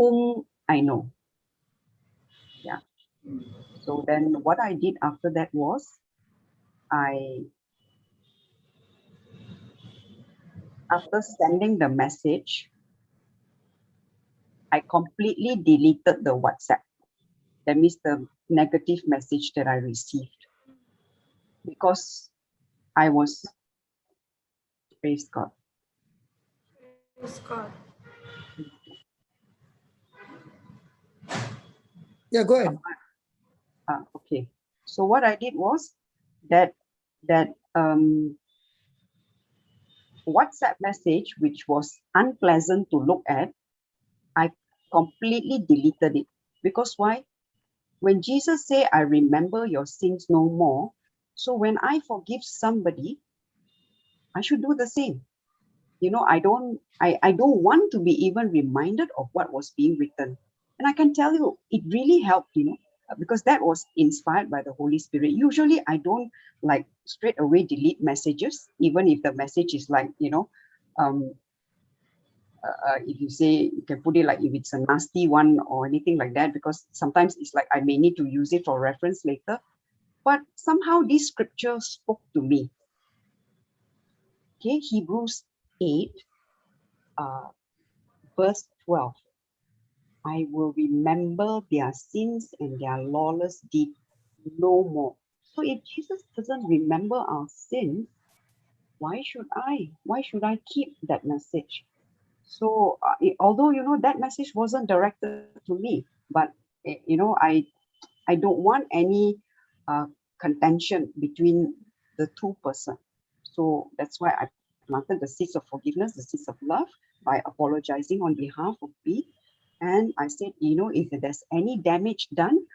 whom I know. Yeah. So then what I did after that was after sending the message, I completely deleted the WhatsApp. That means the negative message that I received, because I was, praise God. Praise God. Yeah, go ahead. Okay. So what I did was that WhatsApp message, which was unpleasant to look at, I completely deleted it. Because why? When Jesus said, I remember your sins no more, so when I forgive somebody, I should do the same. I don't want to be even reminded of what was being written. And I can tell you, it really helped, because that was inspired by the Holy Spirit. Usually I don't like straight away delete messages, even if the message is like, um, if you say, you can put it like if it's a nasty one or anything like that, because sometimes it's like I may need to use it for reference later. But somehow this scripture spoke to me. Okay, Hebrews 8, verse 12. I will remember their sins and their lawless deed no more. So if Jesus doesn't remember our sins, why should I? Why should I keep that message? So although that message wasn't directed to me, but I don't want any contention between the two persons. So that's why I planted the seeds of forgiveness, the seeds of love, by apologizing on behalf of B. And I said, if there's any damage done,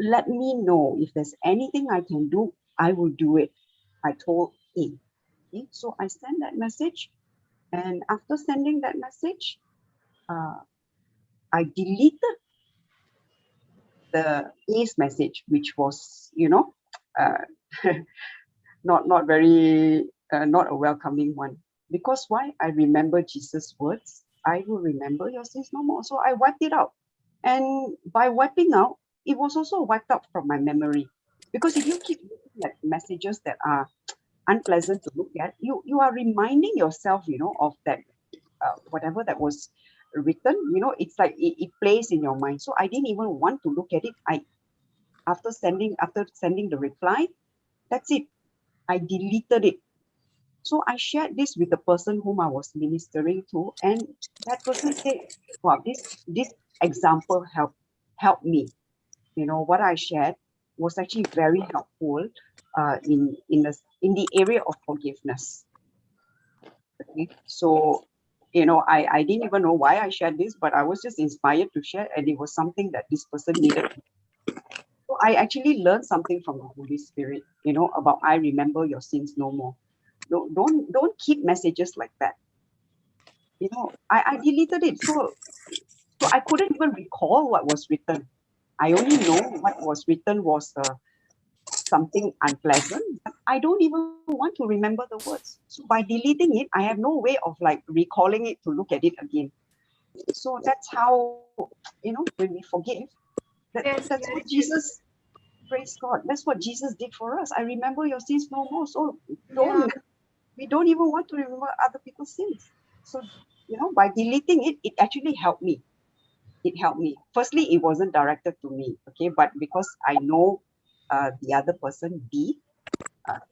let me know. If there's anything I can do, I will do it. I told A. Okay, so I sent that message. And after sending that message, I deleted the A's message, which was, uh, not very, not a welcoming one. Because why? I remember Jesus' words. I will remember your sins no more. So I wiped it out. And by wiping out, it was also wiped out from my memory. Because if you keep looking at messages that are unpleasant to look at, you are reminding yourself, of that whatever that was written. It's like it plays in your mind. So I didn't even want to look at it. After sending the reply, that's it. I deleted it. So I shared this with the person whom I was ministering to, and that person said, "Wow, this example helped me. What I shared was actually very helpful in the area of forgiveness." Okay, so I didn't even know why I shared this, but I was just inspired to share, and it was something that this person needed. So I actually learned something from the Holy Spirit, about I remember your sins no more. Don't keep messages like that. I deleted it. So I couldn't even recall what was written. I only know what was written was something unpleasant, but I don't even want to remember the words. So by deleting it, I have no way of like recalling it to look at it again. So that's how, when we forgive, Yes, that's very what Jesus, praise God, that's what Jesus did for us. I remember your sins no more. So yeah. we don't even want to remember other people's sins. So, by deleting it, it actually helped me. It helped me. Firstly, it wasn't directed to me, okay, but because I know the other person, B,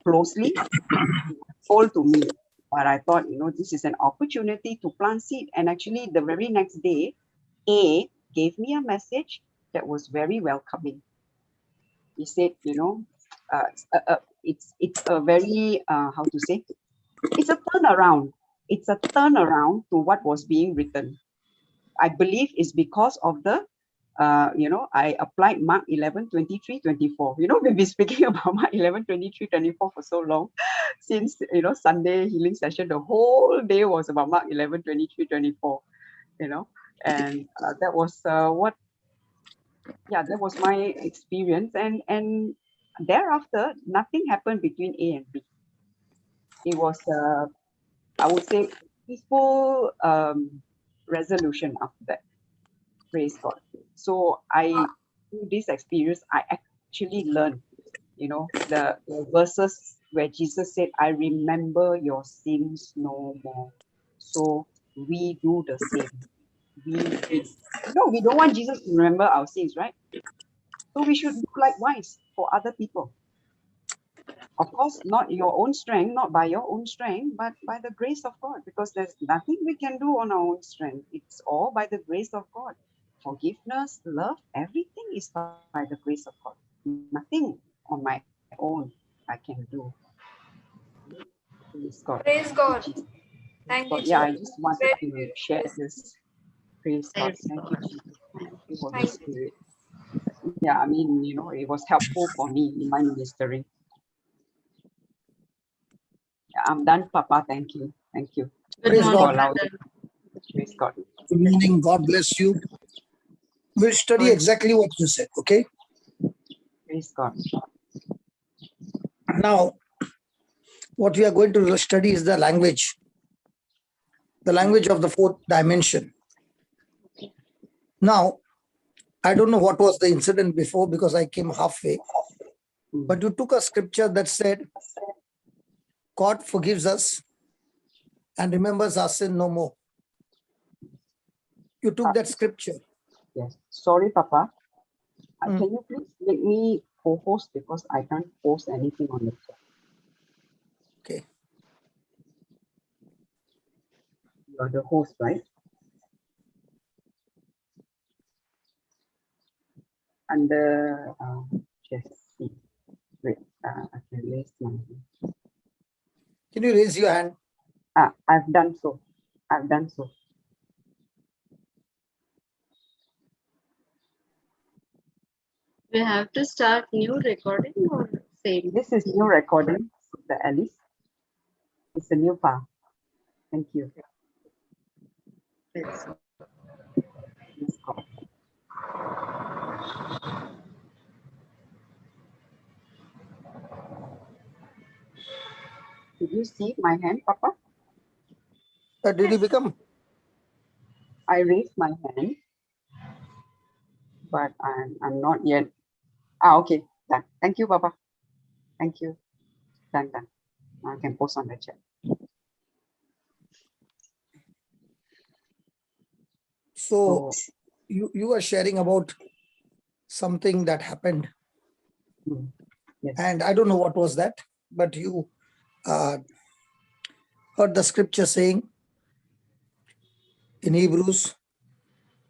closely, it was told to me. But I thought, this is an opportunity to plant seed. And actually, the very next day, A gave me a message that was very welcoming. He said, it's a very, how to say, it's a turnaround. It's a turnaround to what was being written. I believe it's because of the, I applied Mark 11:23-24. We've been speaking about Mark 11:23-24 for so long. Since, Sunday healing session, the whole day was about Mark 11:23-24, and that was that was my experience. And thereafter, nothing happened between A and B. It was, I would say, peaceful resolution after that. Praise God. So through this experience, I actually learned, the verses where Jesus said, I remember your sins no more. So we do the same. We don't want Jesus to remember our sins, right? So we should do likewise for other people. Of course, not your own strength, not by your own strength, but by the grace of God, because there's nothing we can do on our own strength. It's all by the grace of God. Forgiveness, love, everything is by the grace of God. Nothing on my own I can do. Praise God. Praise Thank you, God. Jesus. Thank you, God. Yeah, I Jesus. just wanted to share this. Praise God. Thank you, Jesus. Thank you, Holy Thank you. Spirit. Yeah, I mean, it was helpful for me in my ministry. Yeah, I'm done, Papa. Thank you. Thank you. Good Praise Thanks for God. morning, allowing. brother. Praise God. Good morning. God bless you. We'll study exactly what you said, okay? Praise God. Now, what we are going to study is the language of the fourth dimension. Now, I don't know what was the incident before because I came halfway, but you took a scripture that said, God forgives us and remembers our sin no more. You took that scripture. Yes. Sorry, Papa. Mm. Can you please make me co-host because I can't post anything on the chat. Okay. You are the host, right? And Jesse. Wait, I can raise my hand. Can you raise your hand? I've done so. I've done so. We have to start new recording or same? This is new recording, the Alice. It's a new file. Thank you. Yes. Praise God. Did you see my hand, Papa? Did you become? I raised my hand, but I'm not yet. Okay, done. Thank you, Papa. Thank you. Done. I can post on the chat. So you were sharing about something that happened, Yes. and I don't know what was that, but you heard the scripture saying in Hebrews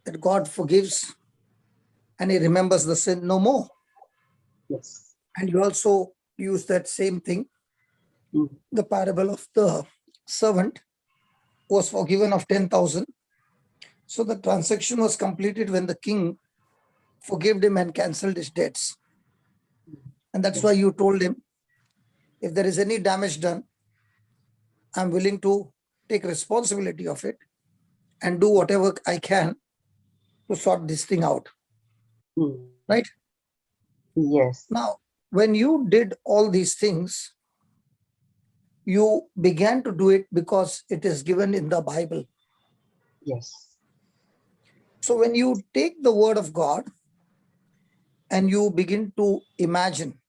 that God forgives and he remembers the sin no more. Yes. And you also use that same thing, the parable of the servant was forgiven of 10,000. So the transaction was completed when the king forgave him and cancelled his debts. And that's why you told him, if there is any damage done, I'm willing to take responsibility of it and do whatever I can to sort this thing out. Right? Yes. Now, when you did all these things, you began to do it because it is given in the Bible. Yes. So when you take the word of God and you begin to imagine,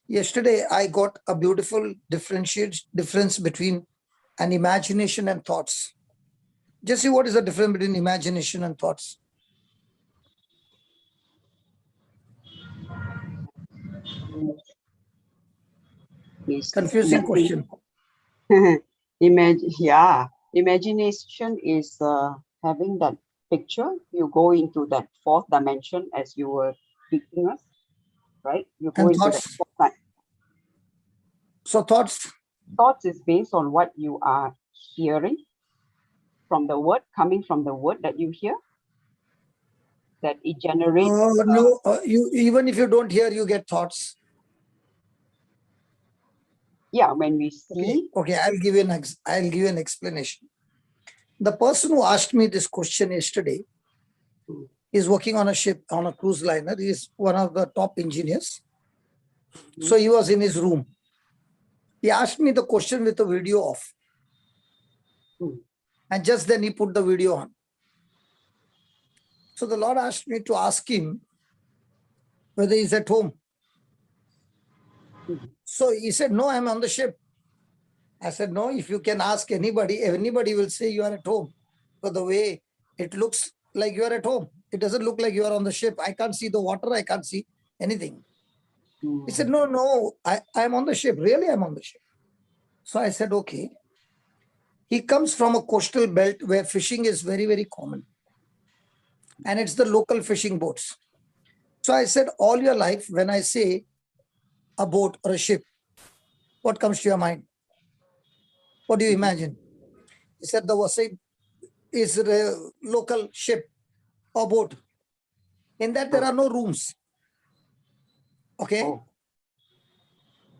yesterday I got a beautiful difference between an imagination and thoughts. Jesse, what is the difference between imagination and thoughts? Yes. Confusing question. Imagination is having that picture. You go into that fourth dimension as you were teaching us, right? You go And into that thoughts? fourth So thoughts? Thoughts is based on what you are hearing from the word, coming from the word that you hear, that it generates. No, you even if you don't hear, you get thoughts. Yeah, when we see. Okay, I'll give you an explanation. The person who asked me this question yesterday is working on a ship, on a cruise liner. He is one of the top engineers. So he was in his room. He asked me the question with the video off. And just then he put the video on. So the Lord asked me to ask him whether he's at home. So he said, no, I'm on the ship. I said, no, if you can ask anybody, anybody will say you are at home. But the way it looks like you are at home, it doesn't look like you are on the ship. I can't see the water. I can't see anything. He said, no, I'm on the ship. Really, I'm on the ship. So I said, okay. He comes from a coastal belt where fishing is very, very common. And it's the local fishing boats. So I said, all your life, when I say a boat or a ship, what comes to your mind? What do you imagine? He said, the Wasai is a local ship or boat. In that, there are no rooms. Okay?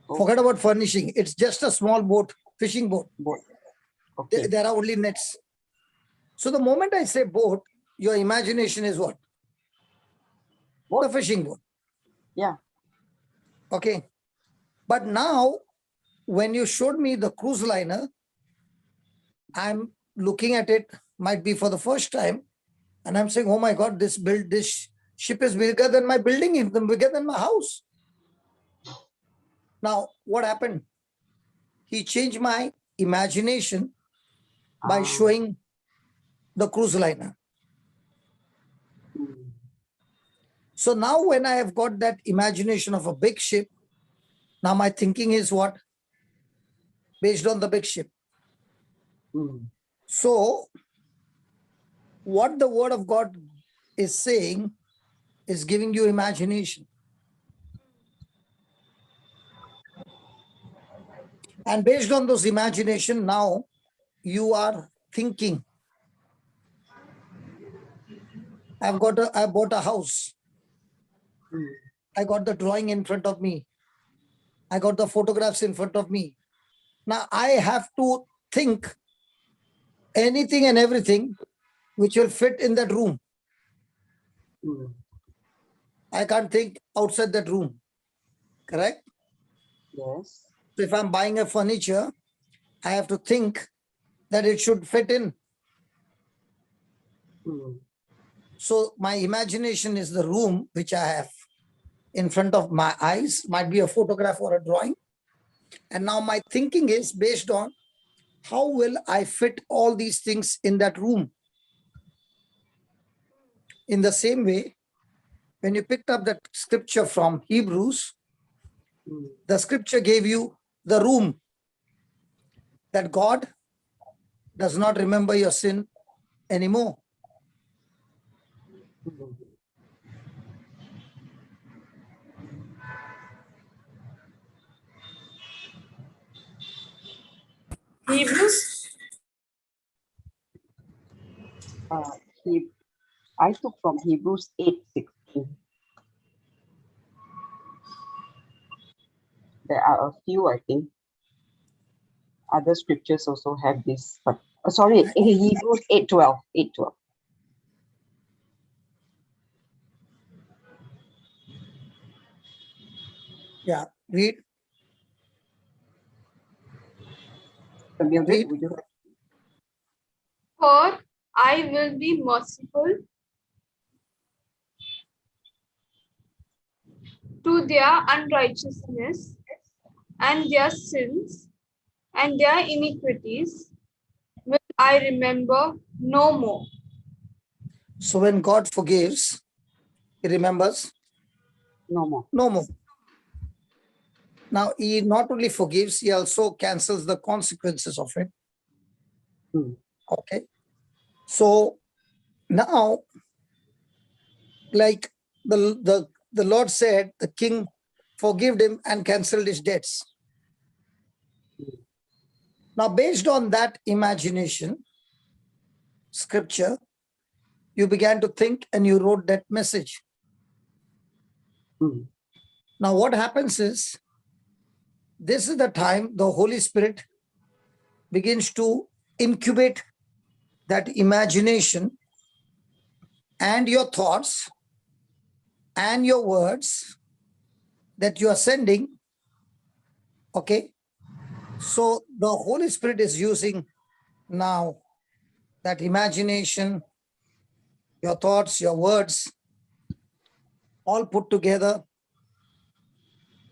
Forget about furnishing. It's just a small boat, fishing boat. Okay. There are only nets. So the moment I say boat, your imagination is what? The fishing boat. Yeah. Okay. But now, when you showed me the cruise liner, I'm looking at it, might be for the first time, and I'm saying, oh my God, this ship is bigger than my building, even bigger than my house. Now, what happened? He changed my imagination by showing the cruise liner. So now when I have got that imagination of a big ship, now my thinking is what? Based on the big ship. So what the word of God is saying is giving you imagination. And based on those imagination, now you are thinking. I bought a house. I got the drawing in front of me. I got the photographs in front of me. Now I have to think anything and everything which will fit in that room. I can't think outside that room. Correct? Yes. So if I'm buying a furniture, I have to think that it should fit in. So my imagination is the room which I have in front of my eyes, might be a photograph or a drawing. And now my thinking is based on how will I fit all these things in that room. In the same way, when you picked up that scripture from Hebrews, the scripture gave you the room that God does not remember your sin anymore. Hebrews. I took from Hebrews 8:16. There are a few, I think. Other scriptures also have this, but sorry, Hebrews 8:12. 8:12. Yeah, read. Mildred, would you? For I will be merciful to their unrighteousness and their sins and their iniquities will I remember no more. So when God forgives, he remembers No more. no more. Now, he not only forgives, he also cancels the consequences of it. Okay. So now, like the Lord said, the king forgave him and canceled his debts. Now, based on that imagination, scripture, you began to think and you wrote that message. Now, what happens is, this is the time the Holy Spirit begins to incubate that imagination and your thoughts and your words that you are sending. Okay. So the Holy Spirit is using now that imagination your thoughts, your words, all put together,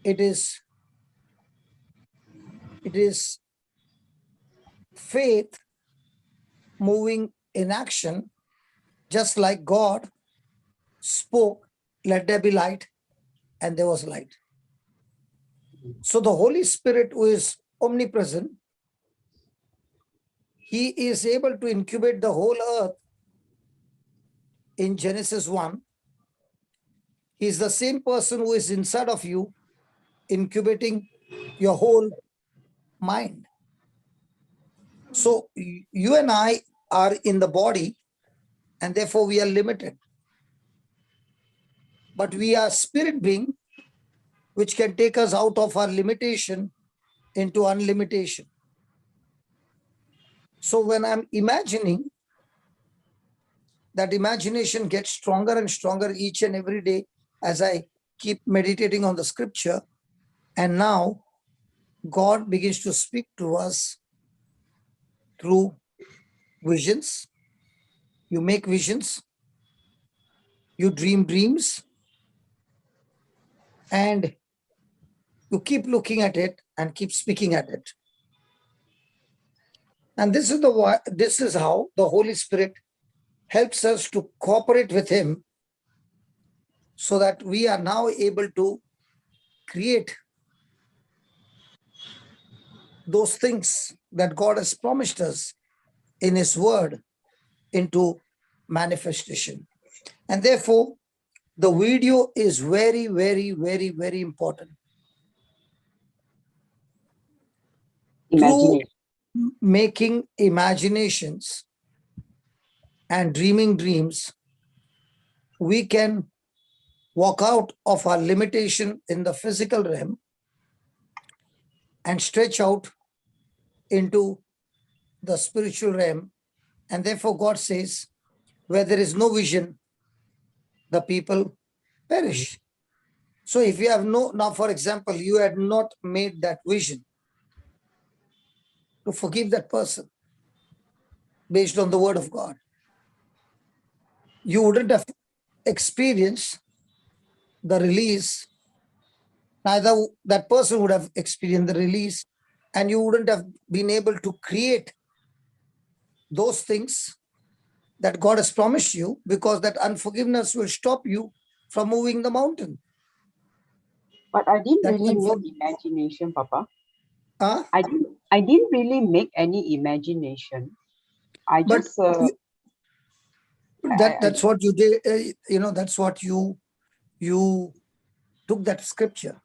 it is faith moving in action, just like God spoke, let there be light, and there was light. So the Holy Spirit, who is omnipresent, he is able to incubate the whole earth. In Genesis 1, he is the same person who is inside of you, incubating your whole mind. So you and I are in the body, and therefore we are limited. But we are spirit being, which can take us out of our limitation into unlimitation. So when I'm imagining, that imagination gets stronger and stronger each and every day as I keep meditating on the scripture. And now God begins to speak to us through visions. You make visions, you dream dreams, and you keep looking at it and keep speaking at it. And this is how the Holy Spirit helps us to cooperate with him, so that we are now able to create those things that God has promised us in his word into manifestation. And therefore, the video is very, very, very, very important. Through making imaginations and dreaming dreams, we can walk out of our limitation in the physical realm and stretch out into the spiritual realm. And therefore, God says, where there is no vision, the people perish. So if you have now, for example, you had not made that vision to forgive that person based on the word of God, you wouldn't have experienced the release. Neither that person would have experienced the release, and you wouldn't have been able to create those things that God has promised you, because that unforgiveness will stop you from moving the mountain. But I didn't That really make imagination, Papa. Huh? I didn't really make any imagination. I But just that's what you did. That's what you took that scripture.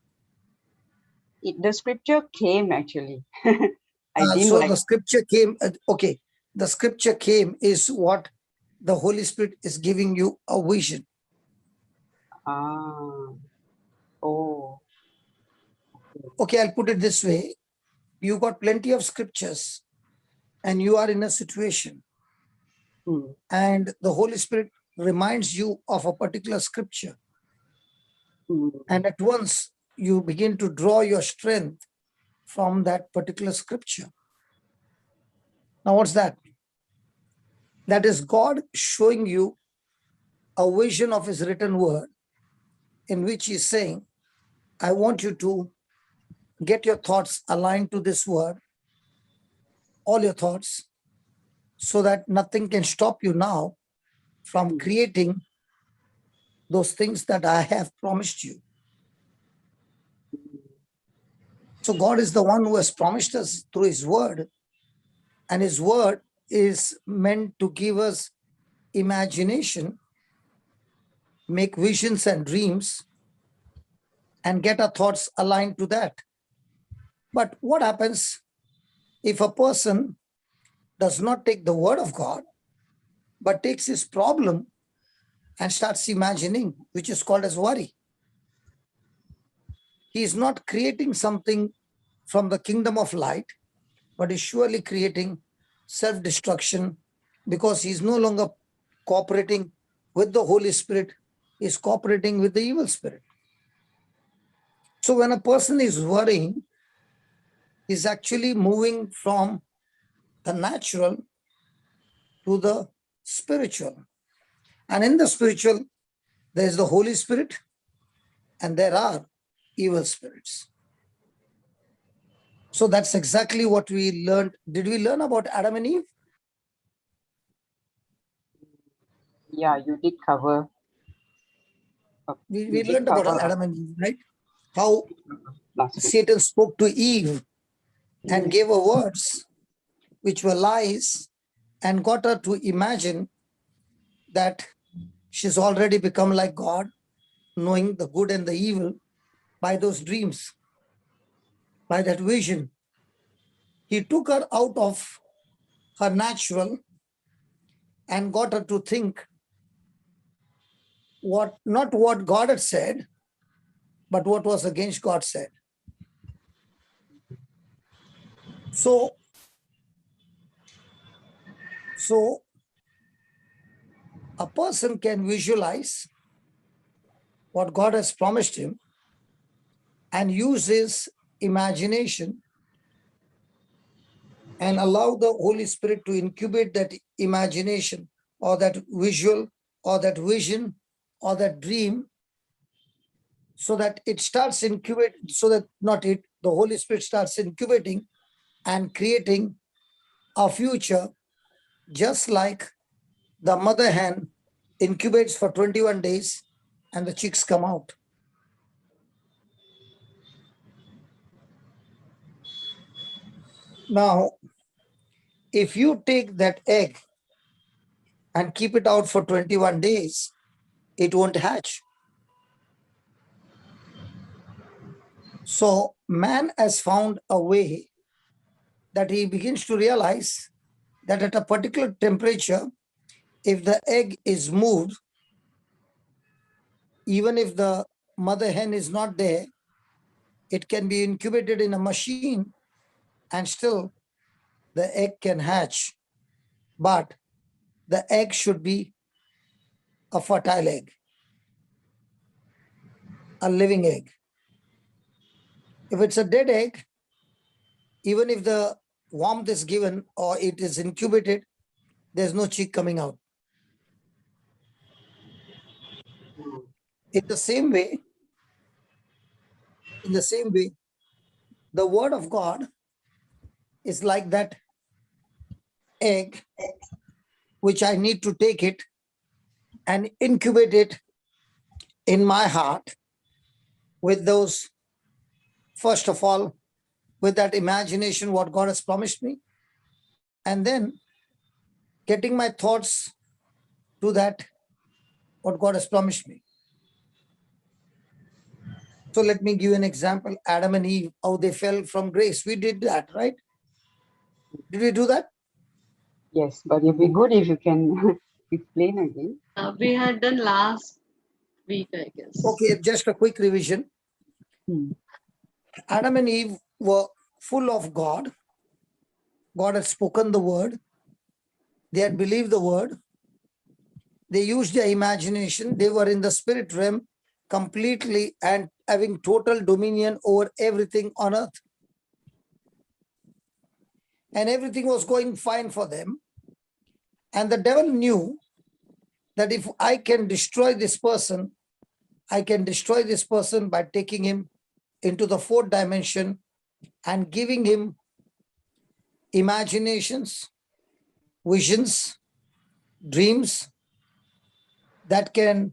The scripture came actually. I didn't So like. the scripture came. Okay, the scripture came is what the Holy Spirit is giving you a vision. Oh. Okay, I'll put it this way. You got plenty of scriptures and you are in a situation, and the Holy Spirit reminds you of a particular scripture. And at once you begin to draw your strength from that particular scripture. Now, what's that? That is God showing you a vision of his written word, in which he's saying, I want you to get your thoughts aligned to this word, all your thoughts, so that nothing can stop you now from creating those things that I have promised you. So God is the one who has promised us through his word, and his word is meant to give us imagination, make visions and dreams, and get our thoughts aligned to that. But what happens if a person does not take the word of God, but takes his problem and starts imagining, which is called as worry? He is not creating something from the kingdom of light, but is surely creating self-destruction, because he is no longer cooperating with the Holy Spirit, he is cooperating with the evil spirit. So when a person is worrying, he's actually moving from the natural to the spiritual. And in the spiritual, there is the Holy Spirit and there are evil spirits. So that's exactly what we learned. Did we learn about Adam and Eve? Yeah, you did cover. We You did learned about cover Adam and Eve, right? How last week. Satan spoke to Eve and gave her words which were lies and got her to imagine that she's already become like God, knowing the good and the evil by those dreams, by that vision. He took her out of her natural and got her to think not what God had said, but what was against God said. So a person can visualize what God has promised him and use his imagination and allow the Holy Spirit to incubate that imagination or that visual or that vision or that dream so that it starts incubating, so that not it, the Holy Spirit starts incubating and creating a future just like the mother hen incubates for 21 days and the chicks come out. Now, if you take that egg and keep it out for 21 days, it won't hatch. So man has found a way that he begins to realize that at a particular temperature, if the egg is moved, even if the mother hen is not there, it can be incubated in a machine and still the egg can hatch. But the egg should be a fertile egg, a living egg. If it's a dead egg, even if the warmth is given or it is incubated, there's no chick coming out. In the same way, the word of God is like that egg, which I need to take it and incubate it in my heart with those, first of all, with that imagination, what God has promised me, and then getting my thoughts to that, what God has promised me. So let me give you an example. Adam and Eve, how they fell from grace. We did that, right? Did we do that? Yes, but it'd be good if you can explain again. We had done last week, I guess. Okay, just a quick revision. Hmm. Adam and Eve were full of God. God had spoken the word. They had believed the word. They used their imagination. They were in the spirit realm completely and having total dominion over everything on earth. And everything was going fine for them. And the devil knew that if I can destroy this person, I can destroy this person by taking him into the fourth dimension and giving him imaginations, visions, dreams that can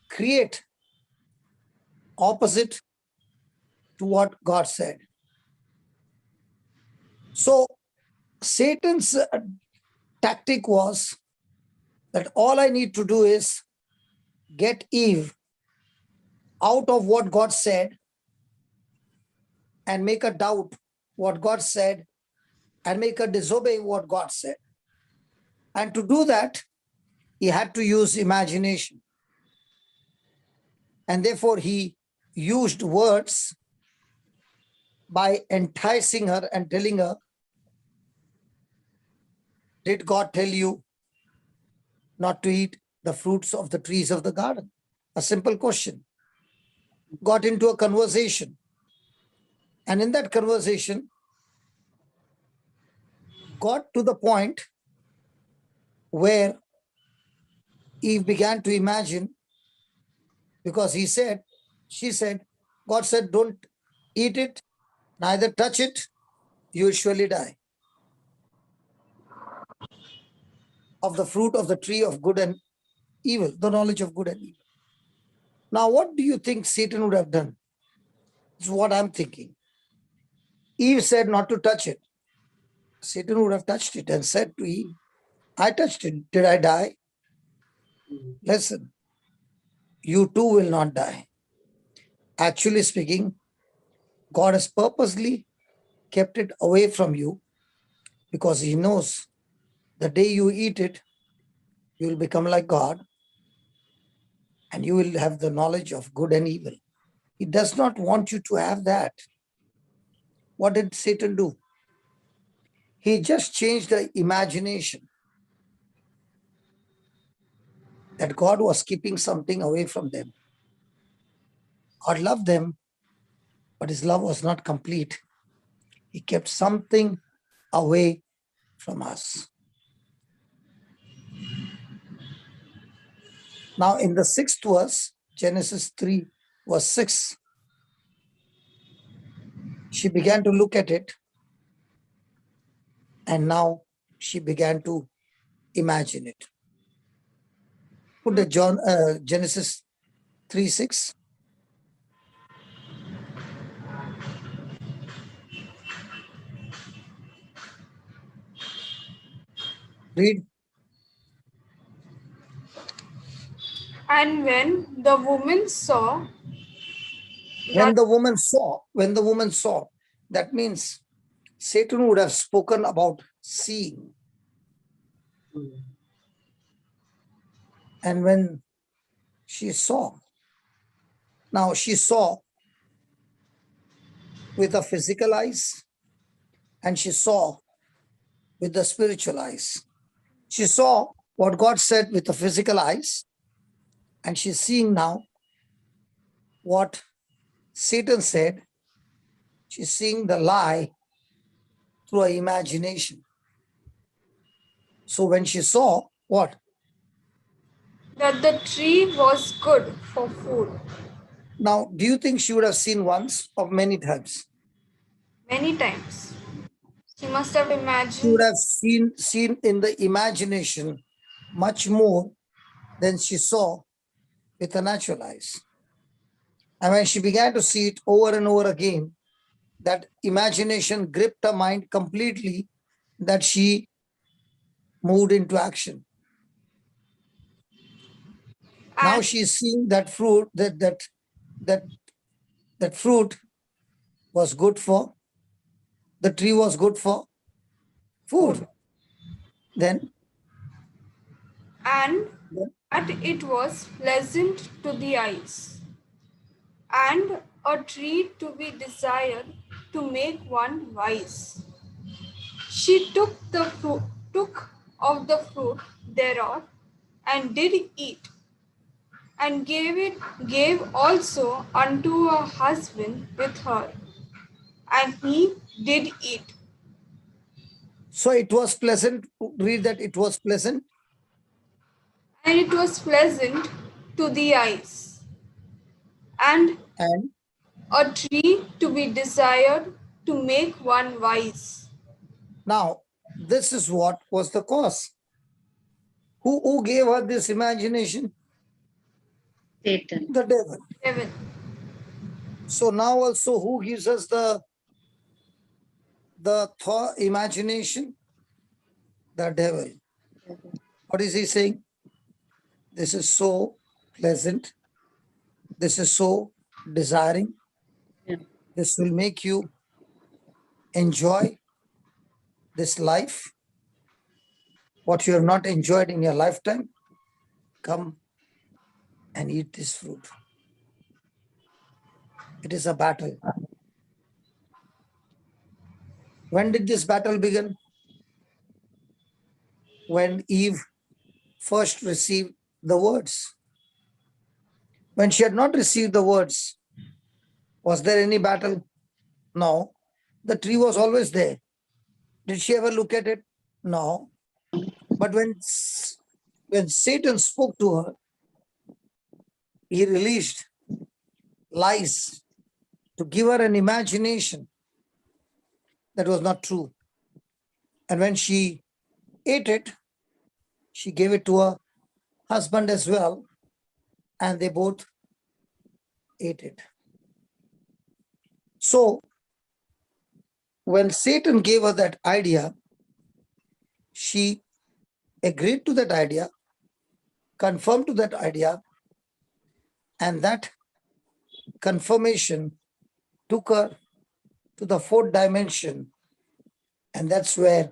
create opposite to what God said. So Satan's tactic was that all I need to do is get Eve out of what God said and make her doubt what God said and make her disobey what God said. And to do that, he had to use imagination. And therefore, he used words by enticing her and telling her, did God tell you not to eat the fruits of the trees of the garden? A simple question. Got into a conversation. And in that conversation, got to the point where Eve began to imagine, because she said, God said, don't eat it, neither touch it, you will surely die. Of the fruit of the tree of good and evil, the knowledge of good and evil. Now, what do you think Satan would have done? It's what I'm thinking. Eve said not to touch it. Satan would have touched it and said to Eve, I touched it. Did I die? Listen, you too will not die. Actually speaking, God has purposely kept it away from you because he knows the day you eat it, you will become like God and you will have the knowledge of good and evil. He does not want you to have that. What did Satan do? He just changed the imagination that God was keeping something away from them. God loved them, but his love was not complete. He kept something away from us. Now, in the 6th verse, Genesis 3, verse 6, she began to look at it, and now she began to imagine it. Put the Genesis 3, 6. Read. And when the woman saw When the woman saw, that means Satan would have spoken about seeing. And when she saw, now she saw with the physical eyes and she saw with the spiritual eyes. She saw what God said with the physical eyes, and she's seeing now what Satan said. She's seeing the lie through her imagination. So when she saw what? that the tree was good for food. Now, do you think she would have seen once or many times? Many times. She must have She imagined. would have seen in the imagination much more than she saw with her natural eyes. And when she began to see it over and over again, that imagination gripped her mind completely, that she moved into action. Now And she's seeing that fruit, that fruit was good for, the tree was good for food. Then that it was pleasant to the eyes, and a tree to be desired to make one wise. She took of the fruit thereof, and did eat, and gave also unto her husband with her, and he did eat. so it was pleasant. Read that it was pleasant. And it was pleasant to the eyes, and a tree to be desired to make one wise. Now, this is what was the cause. Who gave her this imagination? Satan. The devil. Heaven. So now also who gives us the thought imagination? The devil. What is he saying? This is so pleasant. This is so desiring. Yeah. This will make you enjoy this life. What you have not enjoyed in your lifetime, come and eat this fruit. It is a battle. When did this battle begin? When Eve first received the words. When she had not received the words, was there any battle? No. The tree was always there. Did she ever look at it? No. But when when Satan spoke to her, he released lies to give her an imagination that was not true. And when she ate it, she gave it to her husband as well, and they both ate it. So when Satan gave her that idea, she agreed to that idea, confirmed to that idea, and that confirmation took her to the fourth dimension, and that's where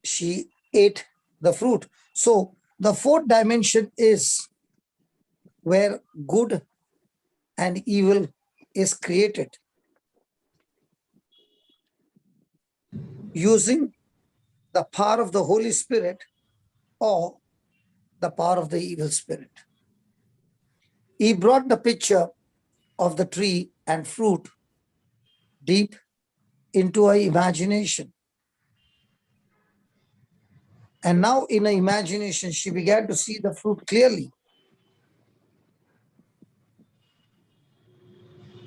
she ate the fruit. So the fourth dimension is where good and evil is created using the power of the Holy Spirit or the power of the evil spirit. He brought the picture of the tree and fruit deep into her imagination. And now in her imagination, she began to see the fruit clearly.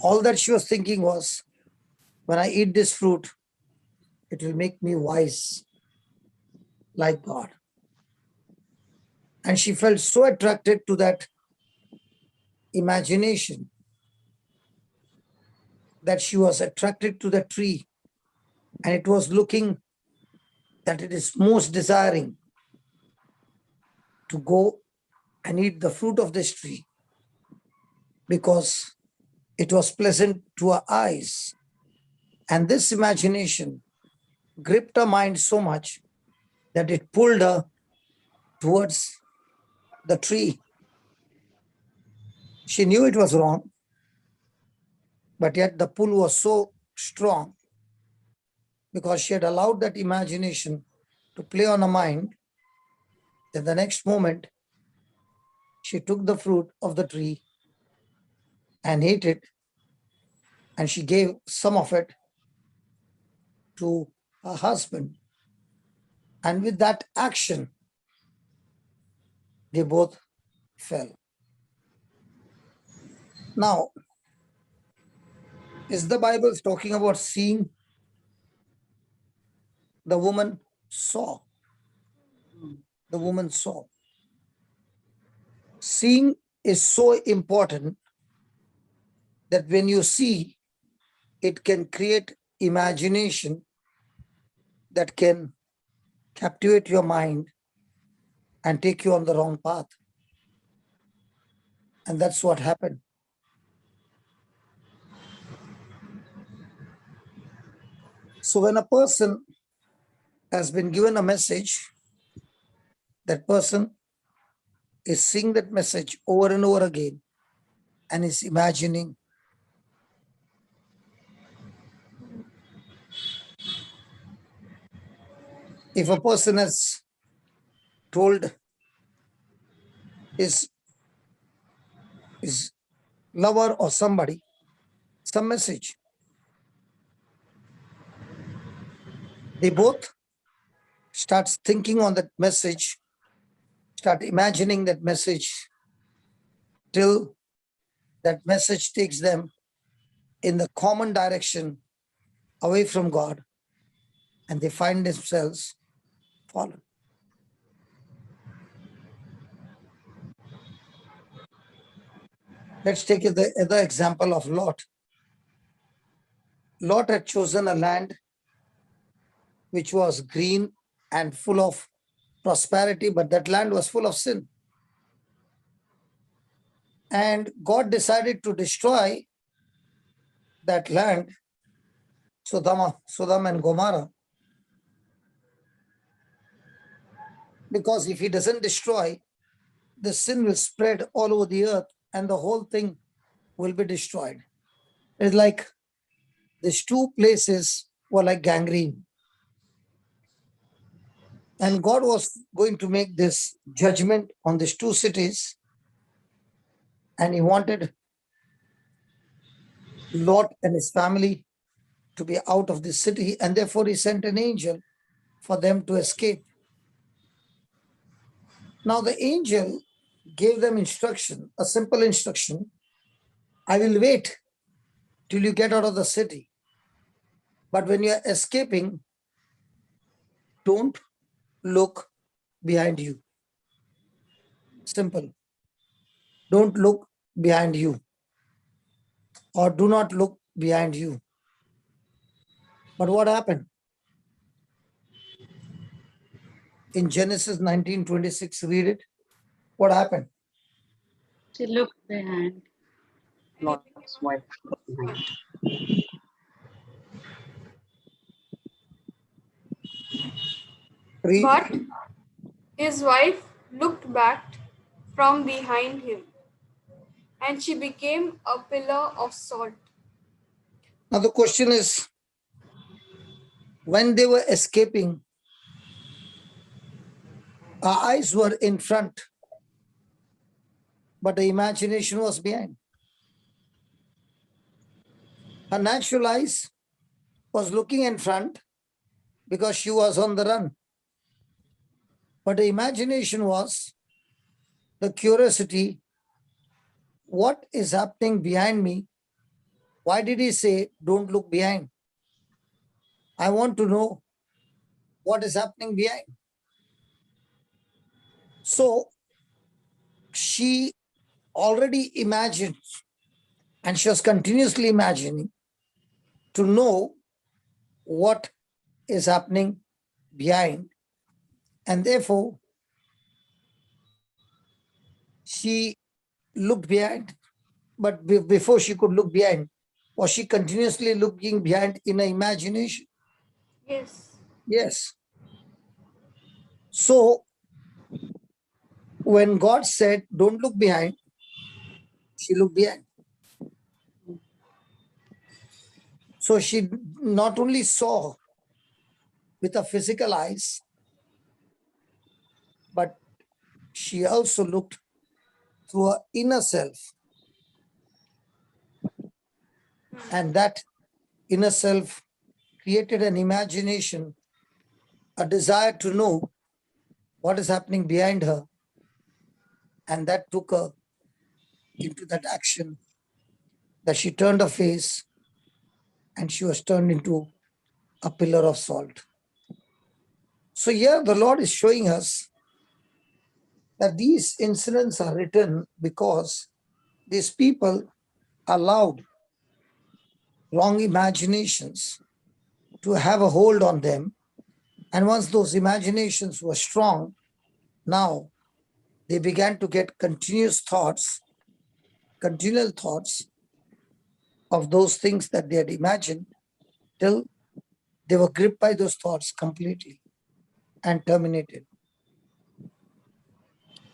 All that she was thinking was, when I eat this fruit, it will make me wise like God. And she felt so attracted to that imagination that she was attracted to the tree, and it was looking that it is most desiring to go and eat the fruit of this tree because it was pleasant to her eyes. And this imagination gripped her mind so much that it pulled her towards the tree. She knew it was wrong, but yet the pull was so strong because she had allowed that imagination to play on her mind that the next moment she took the fruit of the tree and ate it, and she gave some of it to her husband. And with that action, they both fell. Now, is the Bible talking about seeing? The woman saw. The woman saw. Seeing is so important that when you see, it can create imagination that can captivate your mind and take you on the wrong path. And that's what happened. So when a person has been given a message, that person is seeing that message over and over again and is imagining. If a person has told his lover or somebody some message, they both start thinking on that message, start imagining that message till that message takes them in the common direction away from God, and they find themselves fallen. Let's take the other example of Lot. Lot had chosen a land which was green and full of prosperity, but that land was full of sin. And God decided to destroy that land, Sodom and Gomorrah, because if he doesn't destroy, the sin will spread all over the earth and the whole thing will be destroyed. It's like these two places were like gangrene. And God was going to make this judgment on these two cities, and he wanted Lot and his family to be out of the city, and therefore he sent an angel for them to escape. Now the angel gave them instruction, a simple instruction. I will wait till you get out of the city. But when you are escaping, don't look behind you. Simple. Don't look behind you, or do not look behind you. But what happened? In Genesis 19:26, read it. What happened? She looked behind. Lot's wife looked behind. Read. But his wife looked back from behind him, and she became a pillar of salt. Now the question is, when they were escaping, our eyes were in front, but the imagination was behind. Her natural eyes was looking in front because she was on the run. But the imagination was the curiosity, what is happening behind me? Why did he say, don't look behind? I want to know what is happening behind. So she already imagined, and she was continuously imagining to know what is happening behind. And therefore, she looked behind. But before she could look behind, was she continuously looking behind in her imagination? Yes. Yes. So when God said, don't look behind, she looked behind. So she not only saw with her physical eyes, but she also looked through her inner self. And that inner self created an imagination, a desire to know what is happening behind her. And that took her into that action that she turned her face and she was turned into a pillar of salt. So here the Lord is showing us that these incidents are written because these people allowed wrong imaginations to have a hold on them. And once those imaginations were strong, now they began to get continual thoughts of those things that they had imagined till they were gripped by those thoughts completely and terminated.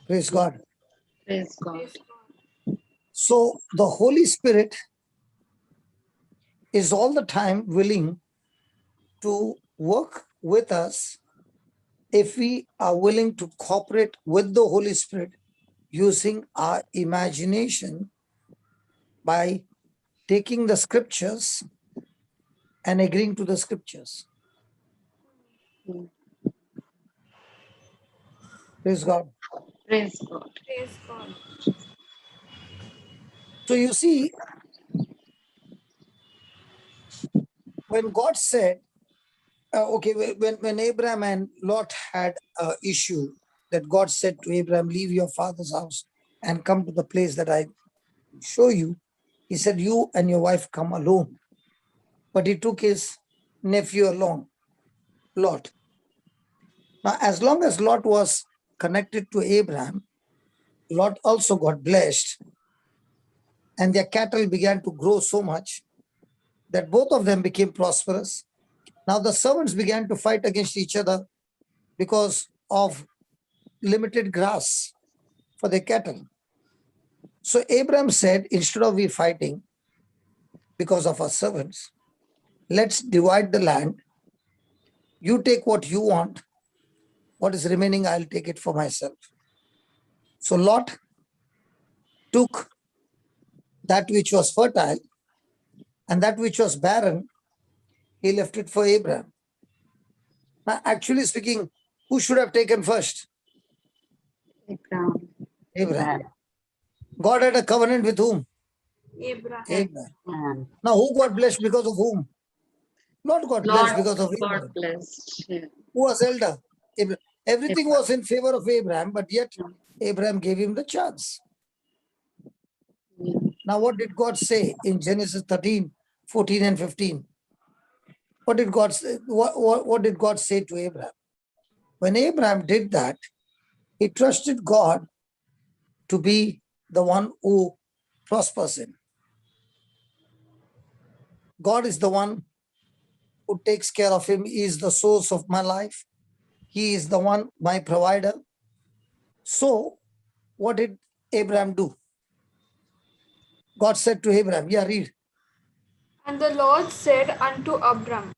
Praise God. Praise God. Praise God. So the Holy Spirit is all the time willing to work with us if we are willing to cooperate with the Holy Spirit using our imagination by taking the scriptures and agreeing to the scriptures. Praise God. Praise God. Praise God. So you see, when God said, okay, when Abraham and Lot had an issue, that God said to Abraham, leave your father's house and come to the place that I show you. He said, you and your wife come alone. But he took his nephew along, Lot. Now, as long as Lot was connected to Abraham, Lot also got blessed. And their cattle began to grow so much that both of them became prosperous. Now the servants began to fight against each other because of limited grass for their cattle. So Abraham said, instead of we fighting because of our servants, let's divide the land. You take what you want. What is remaining, I'll take it for myself. So Lot took that which was fertile, and that which was barren, he left it for Abraham. Now, actually speaking, who should have taken first? Abraham. Abraham. God had a covenant with whom? Abraham. Abraham. Now, who got blessed because of whom? Lord got blessed because of God Abraham. blessed. Yeah. Who was elder? Abraham. Everything was in favor of Abraham, but yet Abraham gave him the chance. Yeah. Now, what did God say in Genesis 13, 14 and 15? What did God say? What did God say to Abraham? When Abraham did that, he trusted God to be the one who prospers him. God is the one who takes care of him. He is the source of my life. He is the one, my provider. So, what did Abraham do? God said to Abraham, yeah, read. And the Lord said unto Abram,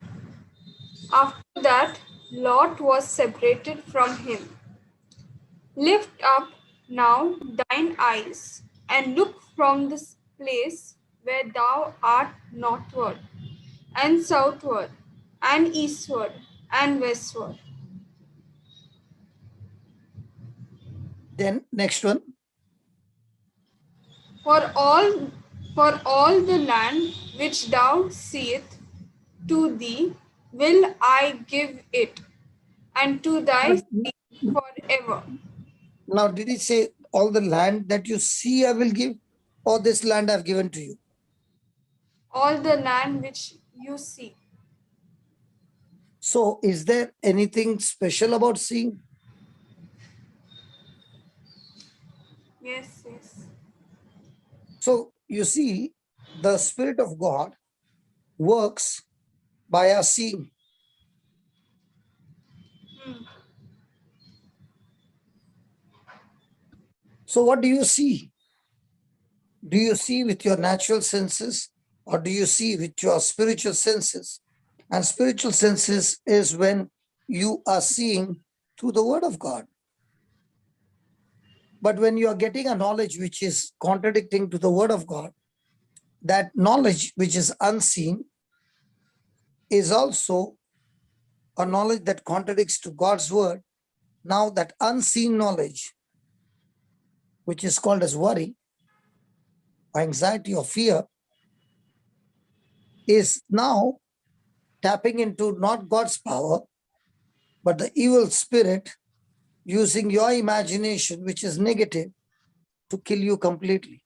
after that Lot was separated from him, lift up now thine eyes, and look from this place where thou art northward, and southward, and eastward, and westward. Then, next one. For all the land which thou seest to thee will I give it, and to thy seed forever. Now, did he say all the land that you see I will give, or this land I've given to you? All the land which you see. So, is there anything special about seeing? Yes, yes. So, you see, the Spirit of God works by our seeing. So, what do you see? Do you see with your natural senses, or do you see with your spiritual senses? And spiritual senses is when you are seeing through the Word of God. But when you are getting a knowledge which is contradicting to the Word of God, that knowledge which is unseen is also a knowledge that contradicts to God's Word. Now that unseen knowledge, which is called as worry, anxiety or fear, is now tapping into not God's power, but the evil spirit using your imagination, which is negative, to kill you completely.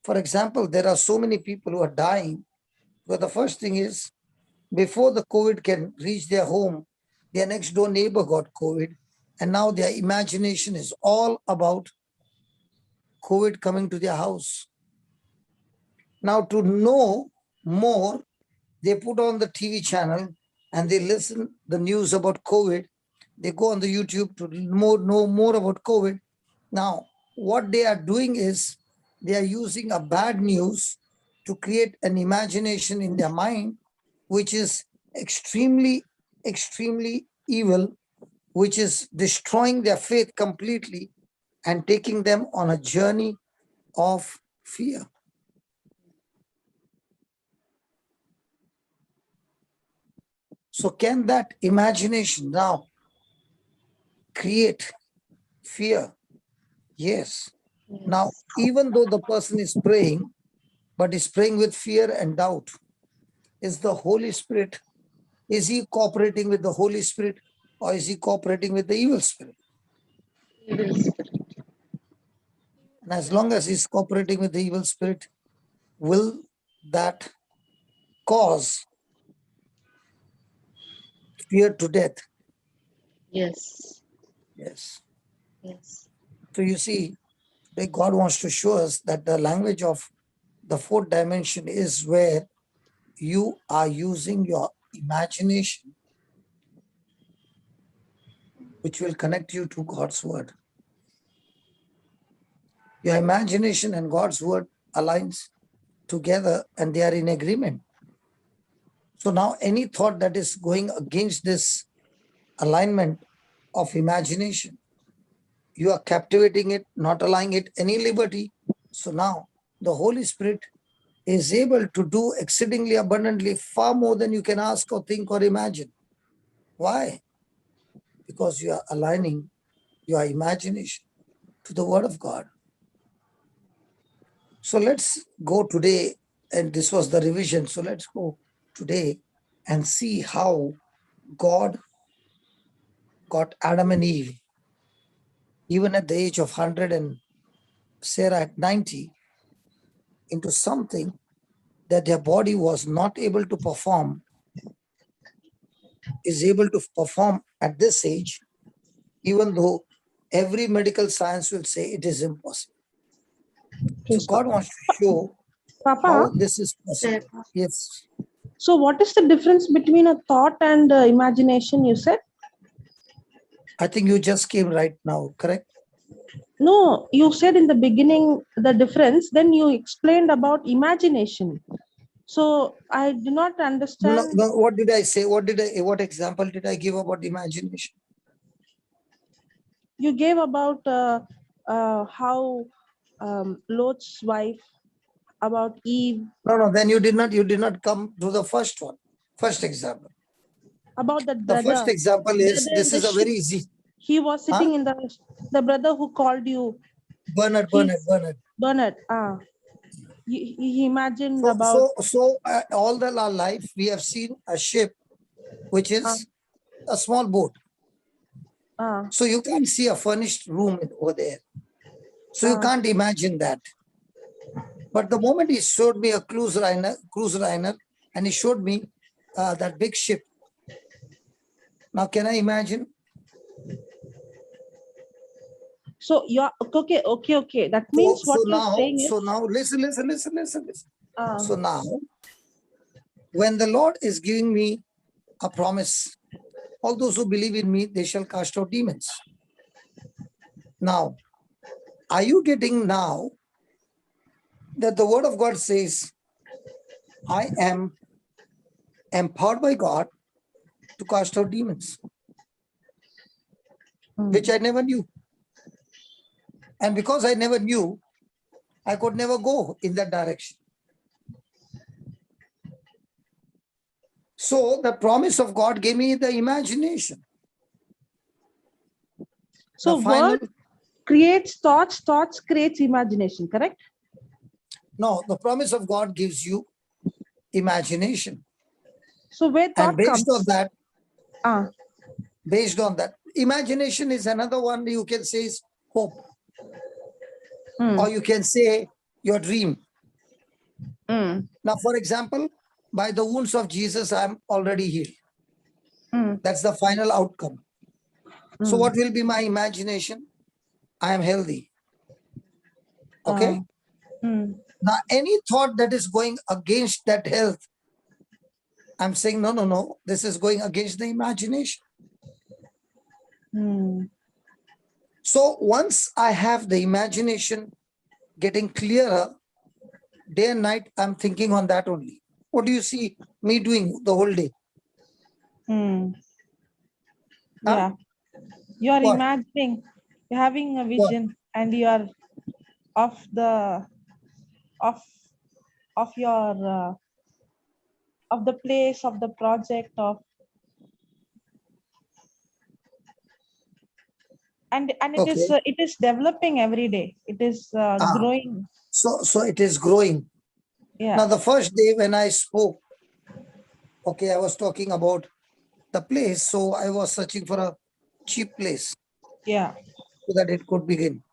For example, there are so many people who are dying, where the first thing is, before the COVID can reach their home, their next door neighbor got COVID, and now their imagination is all about COVID coming to their house. Now, to know more, they put on the TV channel and they listen the news about COVID. They go on the YouTube to know more about COVID. Now, what they are doing is they are using a bad news to create an imagination in their mind, which is extremely, extremely evil, which is destroying their faith completely and taking them on a journey of fear. So can that imagination now create fear? Yes. Now, even though the person is praying, but is praying with fear and doubt, is the Holy Spirit, is he cooperating with the Holy Spirit, or is he cooperating with the evil spirit? Evil spirit. And as long as he's cooperating with the evil spirit, will that cause fear to death? Yes. Yes. Yes. So you see, God wants to show us that the language of the fourth dimension is where you are using your imagination, which will connect you to God's word. Your imagination and God's word aligns together and they are in agreement. So now any thought that is going against this alignment of imagination, you are captivating it, not allowing it any liberty. So now the Holy Spirit is able to do exceedingly abundantly far more than you can ask or think or imagine. Why? Because you are aligning your imagination to the Word of God. So let's go today, and this was the revision. So let's go today and see how God got Adam and Eve, even at the age of 100 and Sarah at 90, into something that their body was not able to perform, is able to perform at this age, even though every medical science will say it is impossible. So God wants to show Papa, how this is possible. Yes. so what is the difference between a thought and imagination, you said? I think you just came right now, correct? No, you said in the beginning the difference, then you explained about imagination. So I do not No, understand. no, what did I say? What example did I give about imagination? You gave about how Lot's wife, about Eve, No, then you did not come to the first one. First example. about that The first brother. example is, Brother in this the is a ship. very easy. He was sitting in the brother who called you. Bernard. Bernard. He imagined about. So all our life, we have seen a ship, which is a small boat. So you can't see a furnished room over there. So you can't imagine that. But the moment he showed me a cruise liner, and he showed me that big ship. Now, can I imagine? So you're okay. That means what you're saying is. So now, listen. So now, when the Lord is giving me a promise, all those who believe in me, they shall cast out demons. Now, are you getting now that the Word of God says, I am empowered by God to cast out demons, which I never knew. And because I never knew, I could never go in that direction. So the promise of God gave me the imagination. So word creates thoughts, thoughts creates imagination, correct? No, the promise of God gives you imagination. So where thought and based comes? on that, based on that, imagination is another one you can say is hope. Or you can say your dream. Now, for example, by the wounds of Jesus, I'm already healed. That's the final outcome. So what will be my imagination? I am healthy. Okay. Now, any thought that is going against that health, I'm saying, no, this is going against the imagination. So once I have the imagination getting clearer, day and night, I'm thinking on that only. What do you see me doing the whole day? Yeah. You are imagining, you're having a vision, and you are of your of the place, of the project, of and it is developing every day. It is growing. So it is growing. Yeah. Now the first day when I spoke, I was talking about the place. So I was searching for a cheap place. Yeah. So that it could begin.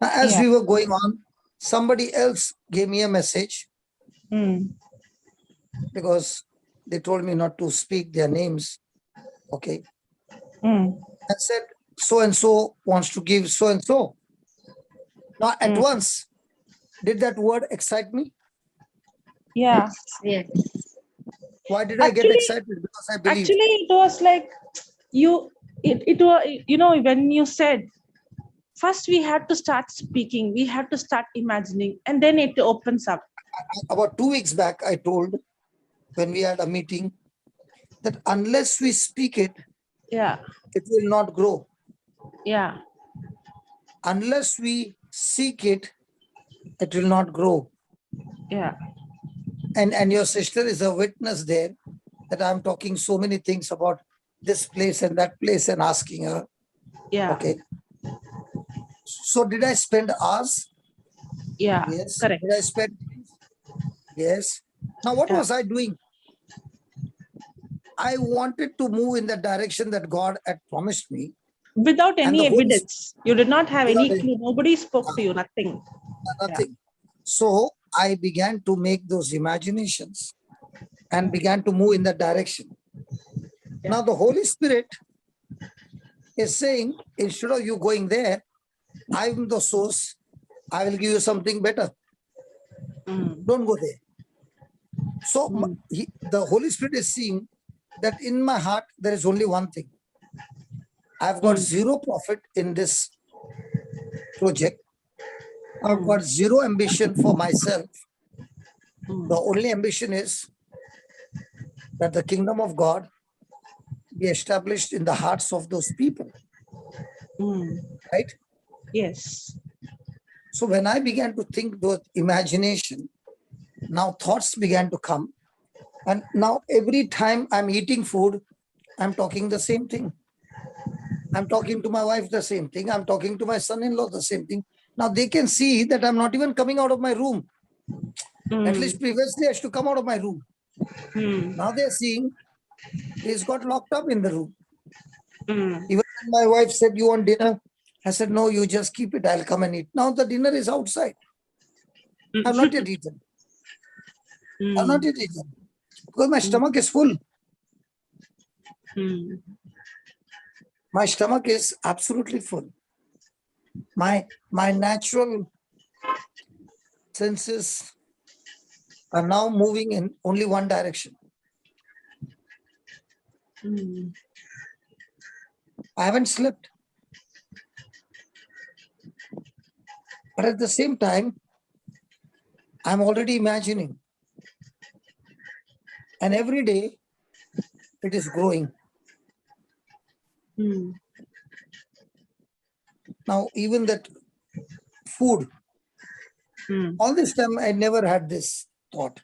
Now, as we were going on, somebody else gave me a message. Because they told me not to speak their names. Okay. And said, so-and-so wants to give so-and-so. Now, at once, did that word excite me? Yeah. Yes. Why did I get excited? Because I believed. Actually, it was like it was, when you said, first we had to start speaking, we had to start imagining, and then it opens up. About 2 weeks back, I told, when we had a meeting, that unless we speak it, it will not grow. Yeah. Unless we seek it, it will not grow. Yeah. And your sister is a witness there that I'm talking so many things about this place and that place and asking her. Yeah. Okay. So did I spend hours? Yeah, Yes. correct. Did I spend? Yes. Now what Yeah. was I doing? I wanted to move in the direction that God had promised me. Without And any the Holy evidence. You did not have Without any any- clue. Nobody spoke to you, nothing. nothing. So I began to make those imaginations and began to move in that direction. Yeah. Now the Holy Spirit is saying, instead of you going there, I'm the source. I will give you something better. Mm. Don't go there. So Mm. the Holy Spirit is seeing that in my heart, there is only one thing. I've got Mm. zero profit in this project. I've Mm. got zero ambition for myself. Mm. The only ambition is that the kingdom of God be established in the hearts of those people, Mm. right? Yes. So when I began to think those imagination, now thoughts began to come. And now every time I'm eating food, I'm talking the same thing. I'm talking to my wife the same thing. I'm talking to my son-in-law the same thing. Now they can see that I'm not even coming out of my room. At Mm. least previously I used to come out of my room. Mm. Now they're seeing he's got locked up in the room. Mm. Even when my wife said, "You want dinner?" I said, "No, you just keep it. I'll come and eat." Now the dinner is outside. I've not yet eaten. I've not Mm. yet eaten. Because my stomach is full. Mm. My stomach is absolutely full. My natural senses are now moving in only one direction. Mm. I haven't slept. But at the same time, I'm already imagining. And every day it is growing. Mm. Now, even that food, Mm. all this time I never had this thought.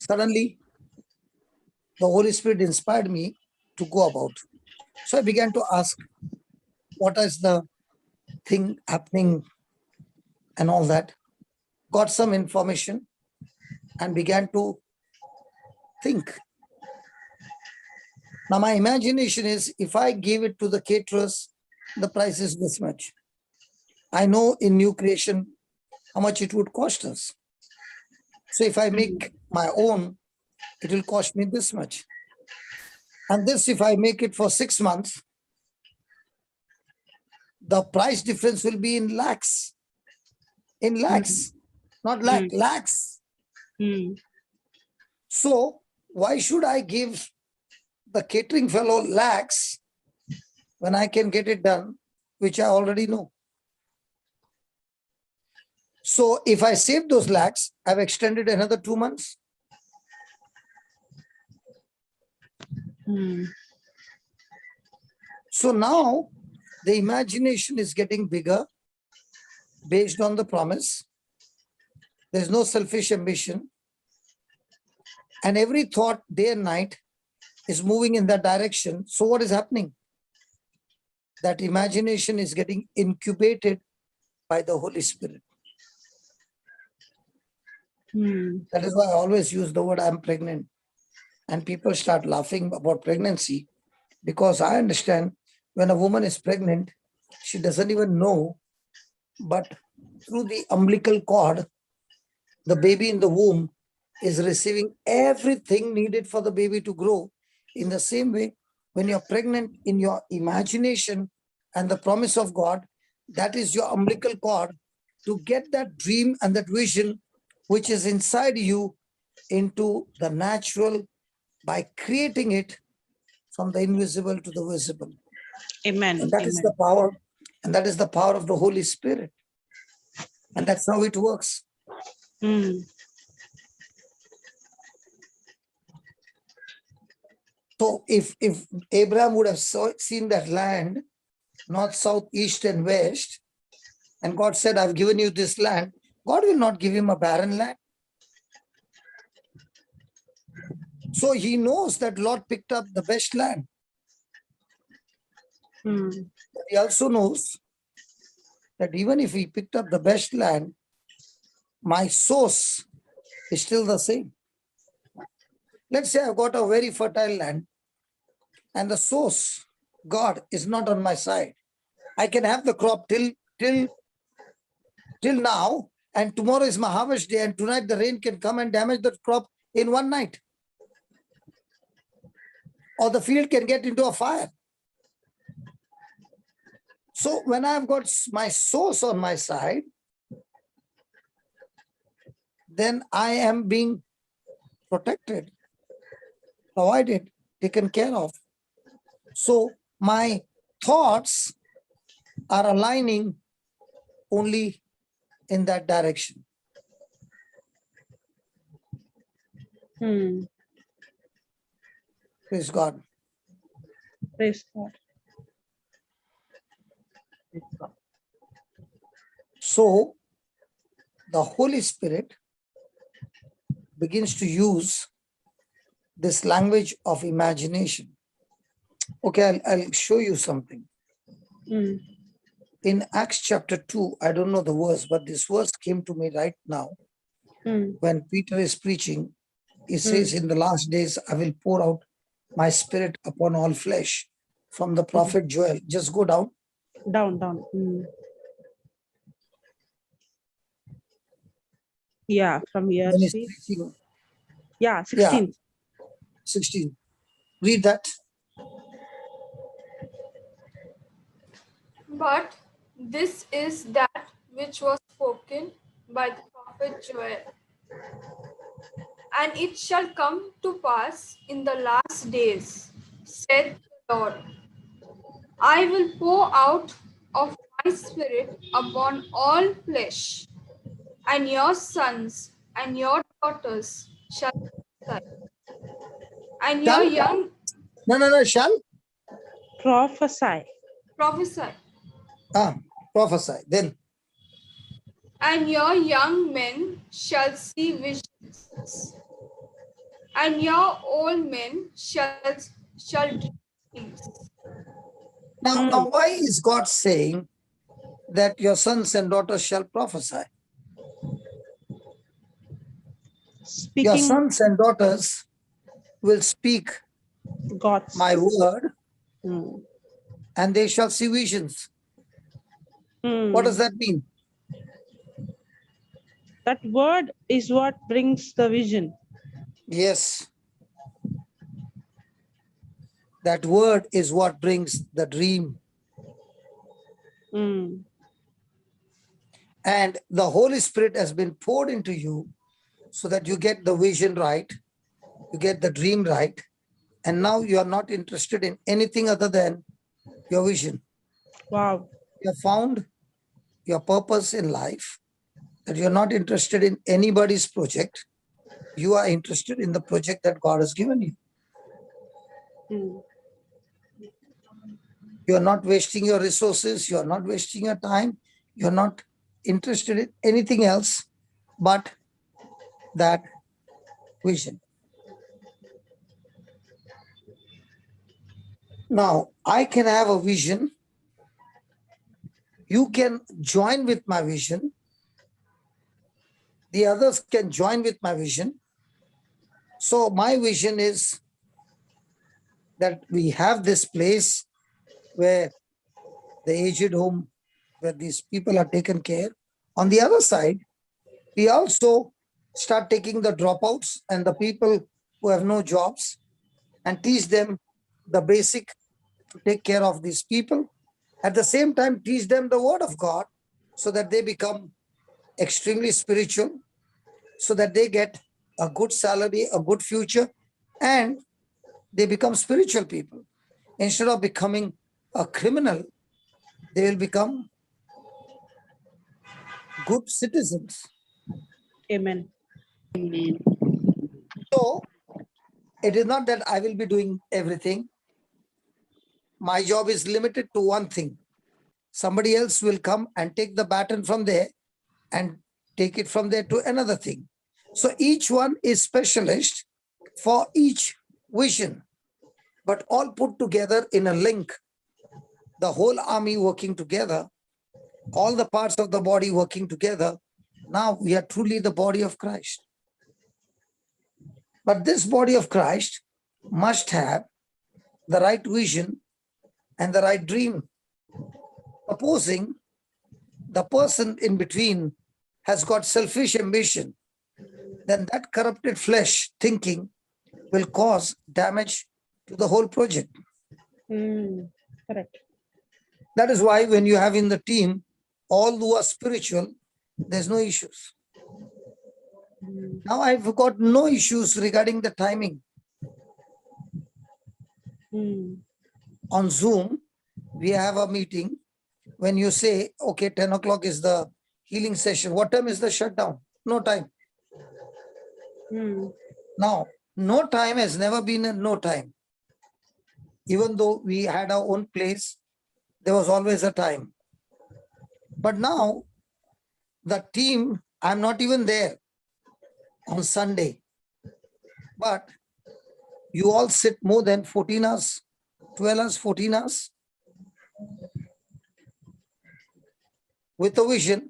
Suddenly, the Holy Spirit inspired me to go about. So I began to ask, what is the thing happening and all that. Got some information and began to think. Now my imagination is, if I give it to the caterers, the price is this much. I know in new creation how much it would cost us. So if I make my own, it will cost me this much. And this, if I make it for 6 months, the price difference will be in lakhs. In lakhs, not lakh, lakhs. Mm. So why should I give the catering fellow lakhs when I can get it done, which I already know? So if I save those lakhs, I've extended another 2 months. Mm. So now the imagination is getting bigger based on the promise. There's no selfish ambition. And every thought day and night is moving in that direction. So what is happening? That imagination is getting incubated by the Holy Spirit. Mm. That is why I always use the word "I'm pregnant." And people start laughing about pregnancy, because I understand when a woman is pregnant, she doesn't even know, but through the umbilical cord, the baby in the womb is receiving everything needed for the baby to grow. In the same way, when you're pregnant in your imagination and the promise of God, that is your umbilical cord to get that dream and that vision which is inside you into the natural by creating it from the invisible to the visible. Amen. And that is Amen. the power, and that is the power of the Holy Spirit. And that's how it works. Mm. So if Abraham would have seen that land, north, south, east, and west, and God said, "I've given you this land," God will not give him a barren land. So he knows that Lot picked up the best land. But he also knows that even if he picked up the best land, my source is still the same. Let's say I've got a very fertile land and the source, God, is not on my side. I can have the crop till now, and tomorrow is my harvest day, and tonight the rain can come and damage the crop in one night. Or the field can get into a fire. So when I've got my source on my side, then I am being protected, provided, taken care of. So my thoughts are aligning only in that direction. Praise God. Praise God. So the Holy Spirit begins to use this language of imagination. Okay, I'll show you something. In Acts chapter 2, I don't know the verse, but this verse came to me right now. When Peter is preaching, he says, in the last days, I will pour out my spirit upon all flesh. From the prophet Joel. Just go down. Down. Yeah, from here. When he's preaching, Yeah, 16. 16. Read that. But this is that which was spoken by the prophet Joel. And it shall come to pass in the last days, said the Lord, I will pour out of my spirit upon all flesh, and your sons and your daughters shall prophesy, and your Shall? young No, shall? Prophesy. prophesy, Prophesy. Then. and your young men shall see visions, and your old men shall dream dreams. Now, why is God saying that your sons and daughters shall prophesy? Speaking Your sons and daughters will speak God's. my word, and they shall see visions. What does that mean? That word is what brings the vision. Yes. That word is what brings the dream. And the Holy Spirit has been poured into you so that you get the vision right, you get the dream right, and now you are not interested in anything other than your vision. Wow. You have found your purpose in life, that you're not interested in anybody's project. You are interested in the project that God has given you. You're not wasting your resources. You're not wasting your time. You're not interested in anything else but that vision. Now, I can have a vision. You can join with my vision. The others can join with my vision. So my vision is that we have this place where the aged home, where these people are taken care. On the other side, we also start taking the dropouts and the people who have no jobs and teach them the basic to take care of these people. At the same time, teach them the word of God so that they become extremely spiritual, so that they get a good salary, a good future, and they become spiritual people. Instead of becoming a criminal, they will become good citizens. Amen. So it is not that I will be doing everything. My job is limited to one thing. Somebody else will come and take the baton from there and take it from there to another thing. So each one is specialist for each vision, but all put together in a link the whole army working together, all the parts of the body working together. Now we are truly the body of Christ. But this body of Christ must have the right vision and the right dream. Supposing the person in between has got selfish ambition, then that corrupted flesh thinking will cause damage to the whole project. Correct. That is why when you have in the team all who are spiritual, there's no issues. Now I've got no issues regarding the timing. On Zoom, we have a meeting. When you say, okay, 10 o'clock is the healing session, what time is the shutdown? No time. Now, no time has never been a no time. Even though we had our own place, there was always a time. But now, the team, I'm not even there on Sunday. But you all sit more than 14 hours, 12 hours, 14 hours with a vision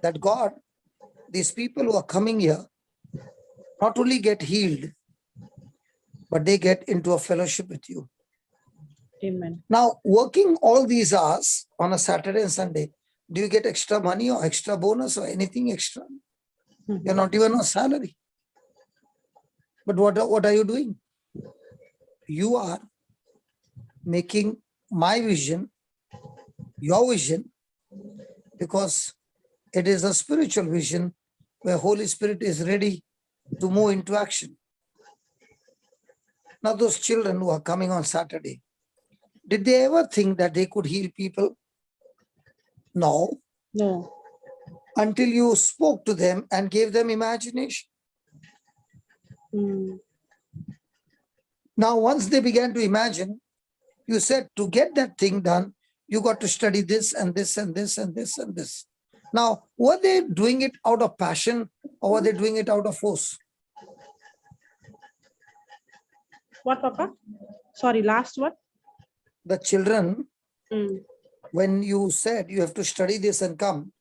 that God, these people who are coming here, not only get healed, but they get into a fellowship with you. Amen. Now, working all these hours on a Saturday and Sunday, do you get extra money or extra bonus or anything extra? You're not even on salary. But what are you doing? You are making my vision, your vision, because it is a spiritual vision where Holy Spirit is ready to move into action. Now, those children who are coming on Saturday, did they ever think that they could heal people? No. No. Until you spoke to them and gave them imagination. Now, once they began to imagine, you said to get that thing done, you got to study this and this and this and this and this. Now, were they doing it out of passion or were they doing it out of force? What, Papa? Sorry, last one. The children, when you said you have to study this and come,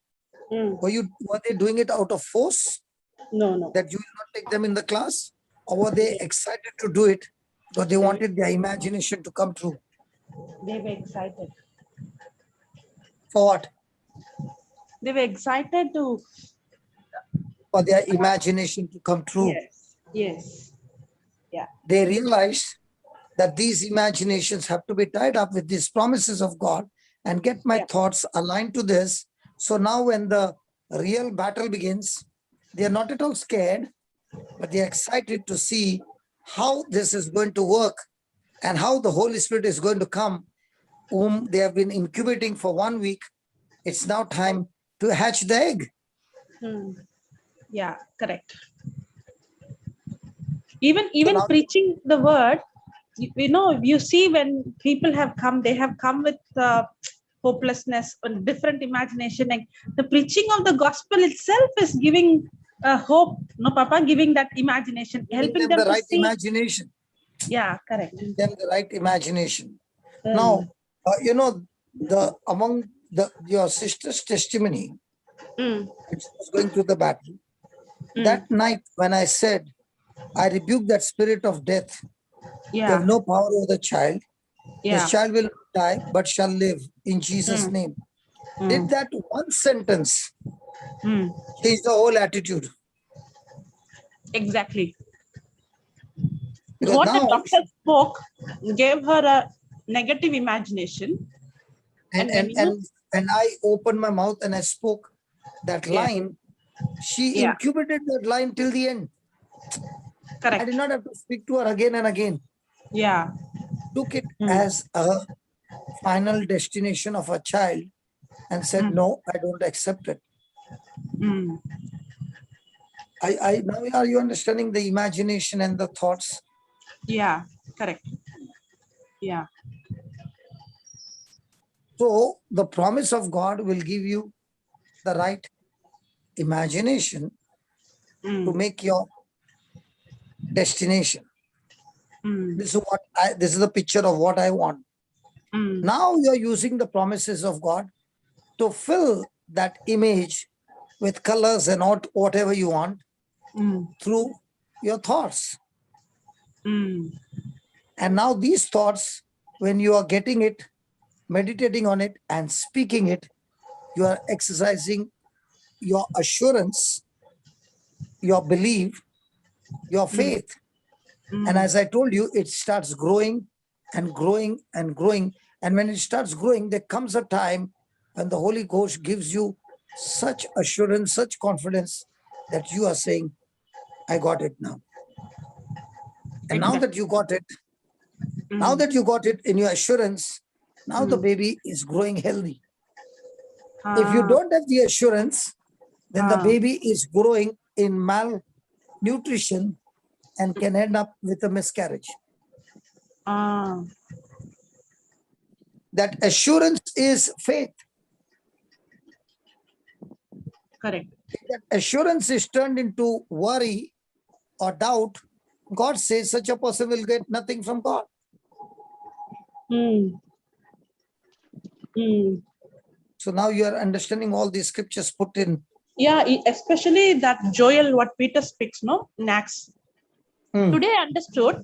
were they doing it out of force? No. That you will not take them in the class? Or were they excited to do it because they wanted their imagination to come true? They were excited. For what? They were excited to. For their imagination to come true. Yes. Yeah. They realized that these imaginations have to be tied up with these promises of God and get my thoughts aligned to this. So now when the real battle begins, they are not at all scared, but they are excited to see how this is going to work and how the Holy Spirit is going to come, whom they have been incubating for 1 week. It's now time to hatch the egg. Yeah, correct. Even now, preaching the word, you see when people have come, they have come with hopelessness and different imagination. Like the preaching of the gospel itself is giving hope, no, Papa, giving that imagination, helping them the to right see. imagination. Yeah, correct. Giving them the right imagination. Now, among your sister's testimony, which was going through the battle, that night when I said, I rebuke that spirit of death. You have no power over the child. This child will not die, but shall live in Jesus' name. Did that one sentence change the whole attitude? Exactly. Because What now, the doctor spoke gave her a negative imagination. And I opened my mouth and I spoke that line. She incubated that line till the end. Correct. I did not have to speak to her again and again. Yeah. Took it as a final destination of a child and said, no, I don't accept it. Now are you understanding the imagination and the thoughts? Yeah, correct. Yeah. So the promise of God will give you the right imagination to make your destination. This is the picture of what I want. Now you're using the promises of God to fill that image with colors and whatever you want through your thoughts. And now these thoughts, when you are getting it, meditating on it and speaking it, you are exercising your assurance, your belief, your faith. And as I told you, it starts growing and growing and growing. And when it starts growing, there comes a time when the Holy Ghost gives you such assurance, such confidence that you are saying, I got it now. And now that you got it, now that you got it in your assurance, now the baby is growing healthy. If you don't have the assurance, then the baby is growing in malnutrition and can end up with a miscarriage. That assurance is faith. Correct. If that assurance is turned into worry or doubt, God says such a person will get nothing from God. So now you are understanding all these scriptures put in. Yeah, especially that Joel, what Peter speaks, no? In Acts. Today I understood,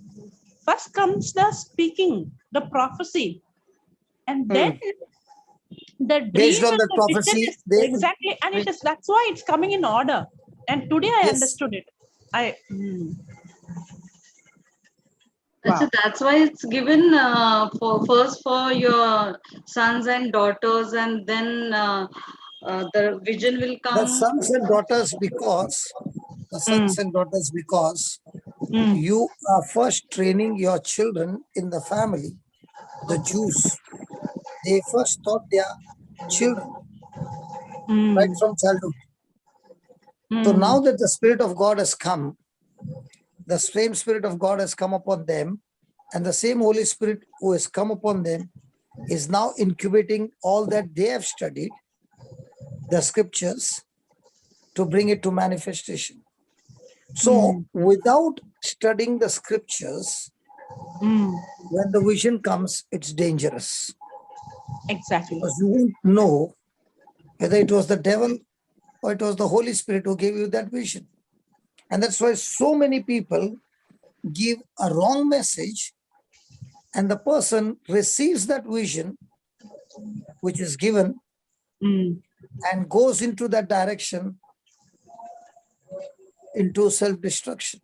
first comes the speaking, the prophecy, and then the dream Based on and that the prophecy, vision is exactly, and it is, that's why it's coming in order. And today I understood it. So that's why it's given first for your sons and daughters, and then the vision will come. The sons and daughters, because you are first training your children in the family. The Jews, they first taught their children right from childhood. So now that the Spirit of God has come, the same Spirit of God has come upon them, and the same Holy Spirit who has come upon them is now incubating all that they have studied, the scriptures, to bring it to manifestation. So without studying the scriptures, when the vision comes, it's dangerous. Exactly. Because you won't know whether it was the devil or it was the Holy Spirit who gave you that vision. And that's why so many people give a wrong message, and the person receives that vision which is given and goes into that direction, into self-destruction.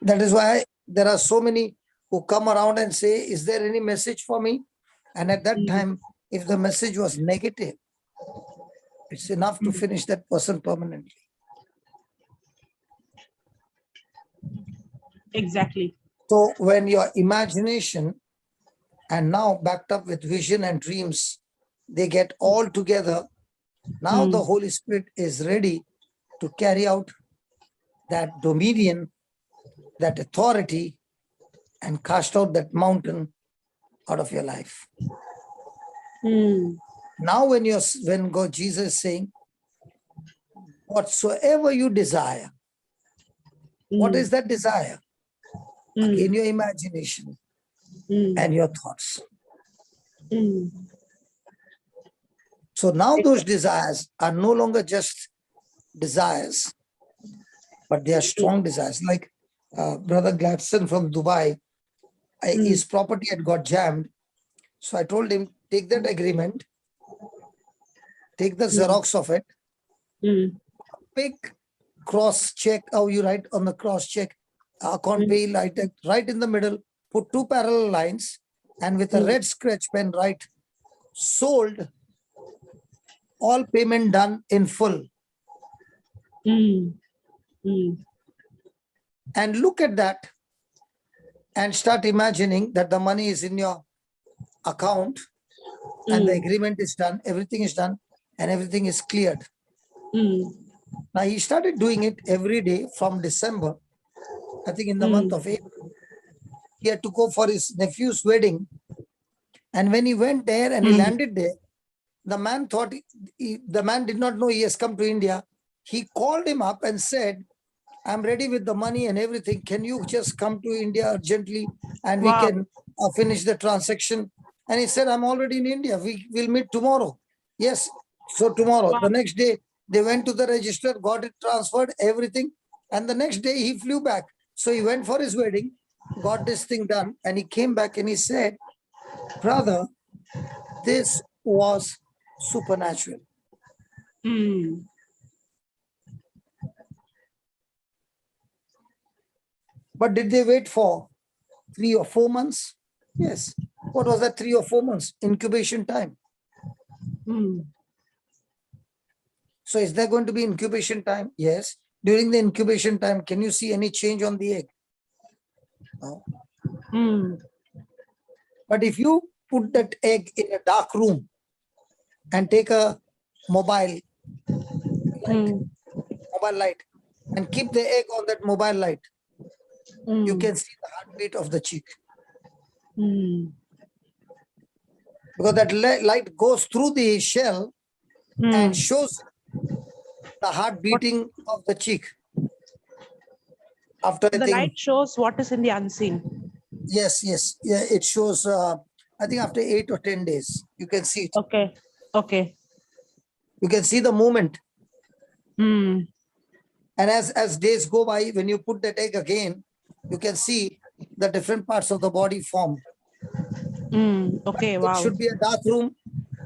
That is why there are so many who come around and say, is there any message for me? And at that time, if the message was negative, it's enough to finish that person permanently. Exactly. So when your imagination and now backed up with vision and dreams, they get all together, now the Holy Spirit is ready to carry out that dominion, that authority, and cast out that mountain out of your life. Now when God, Jesus is saying, whatsoever you desire, what is that desire? Again, your imagination and your thoughts. So now those desires are no longer just desires, but they are strong desires. Like Brother Gladstone from Dubai, his property had got jammed. So I told him, take that agreement, take the Xerox of it, pick cross check, how you write on the cross check, account pay, right in the middle, put two parallel lines, and with a red scratch pen write, sold, all payment done in full. And look at that and start imagining that the money is in your account and the agreement is done, everything is done, and everything is cleared. Now he started doing it every day from December. I think in the month of April, he had to go for his nephew's wedding. And when he went there and he landed there, the man thought, the man did not know he has come to India. He called him up and said, I'm ready with the money and everything. Can you just come to India urgently and we Wow. can finish the transaction? And he said, I'm already in India. We will meet tomorrow. Yes. So tomorrow, Wow. the next day, they went to the register, got it transferred, everything. And the next day he flew back. So he went for his wedding, got this thing done, and he came back and he said, brother, this was supernatural. Mm. But did they wait for 3 or 4 months? Yes. What was that 3 or 4 months? Incubation time. Mm. So is there going to be incubation time? Yes. During the incubation time, can you see any change on the egg? No. Mm. But if you put that egg in a dark room and take a mobile light and keep the egg on that mobile light, you can see the heartbeat of the chick. Mm. Because that light goes through the shell and Mm. shows the heart beating of the chick. After I The think, light shows what is in the unseen. yes, yeah, it shows. I think after 8 or 10 days, you can see it. Okay. Okay. You can see the movement. Mm. And as days go by, when you put that egg again, you can see the different parts of the body form. Mm. Okay. It Wow. should be a dark room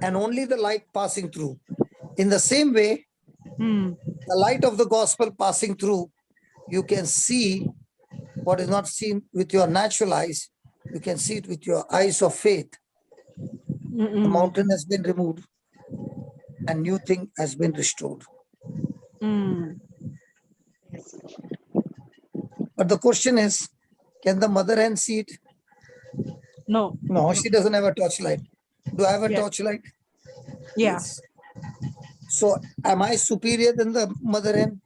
and only the light passing through. In the same way, Mm. the light of the gospel passing through, you can see what is not seen with your natural eyes. You can see it with your eyes of faith. The mountain has been removed and new thing has been restored. Mm. But the question is, can the mother hen see it? No. No, she doesn't have a torchlight. Do I have a Yeah. torchlight? Yeah. Yes. So am I superior than the mother hen?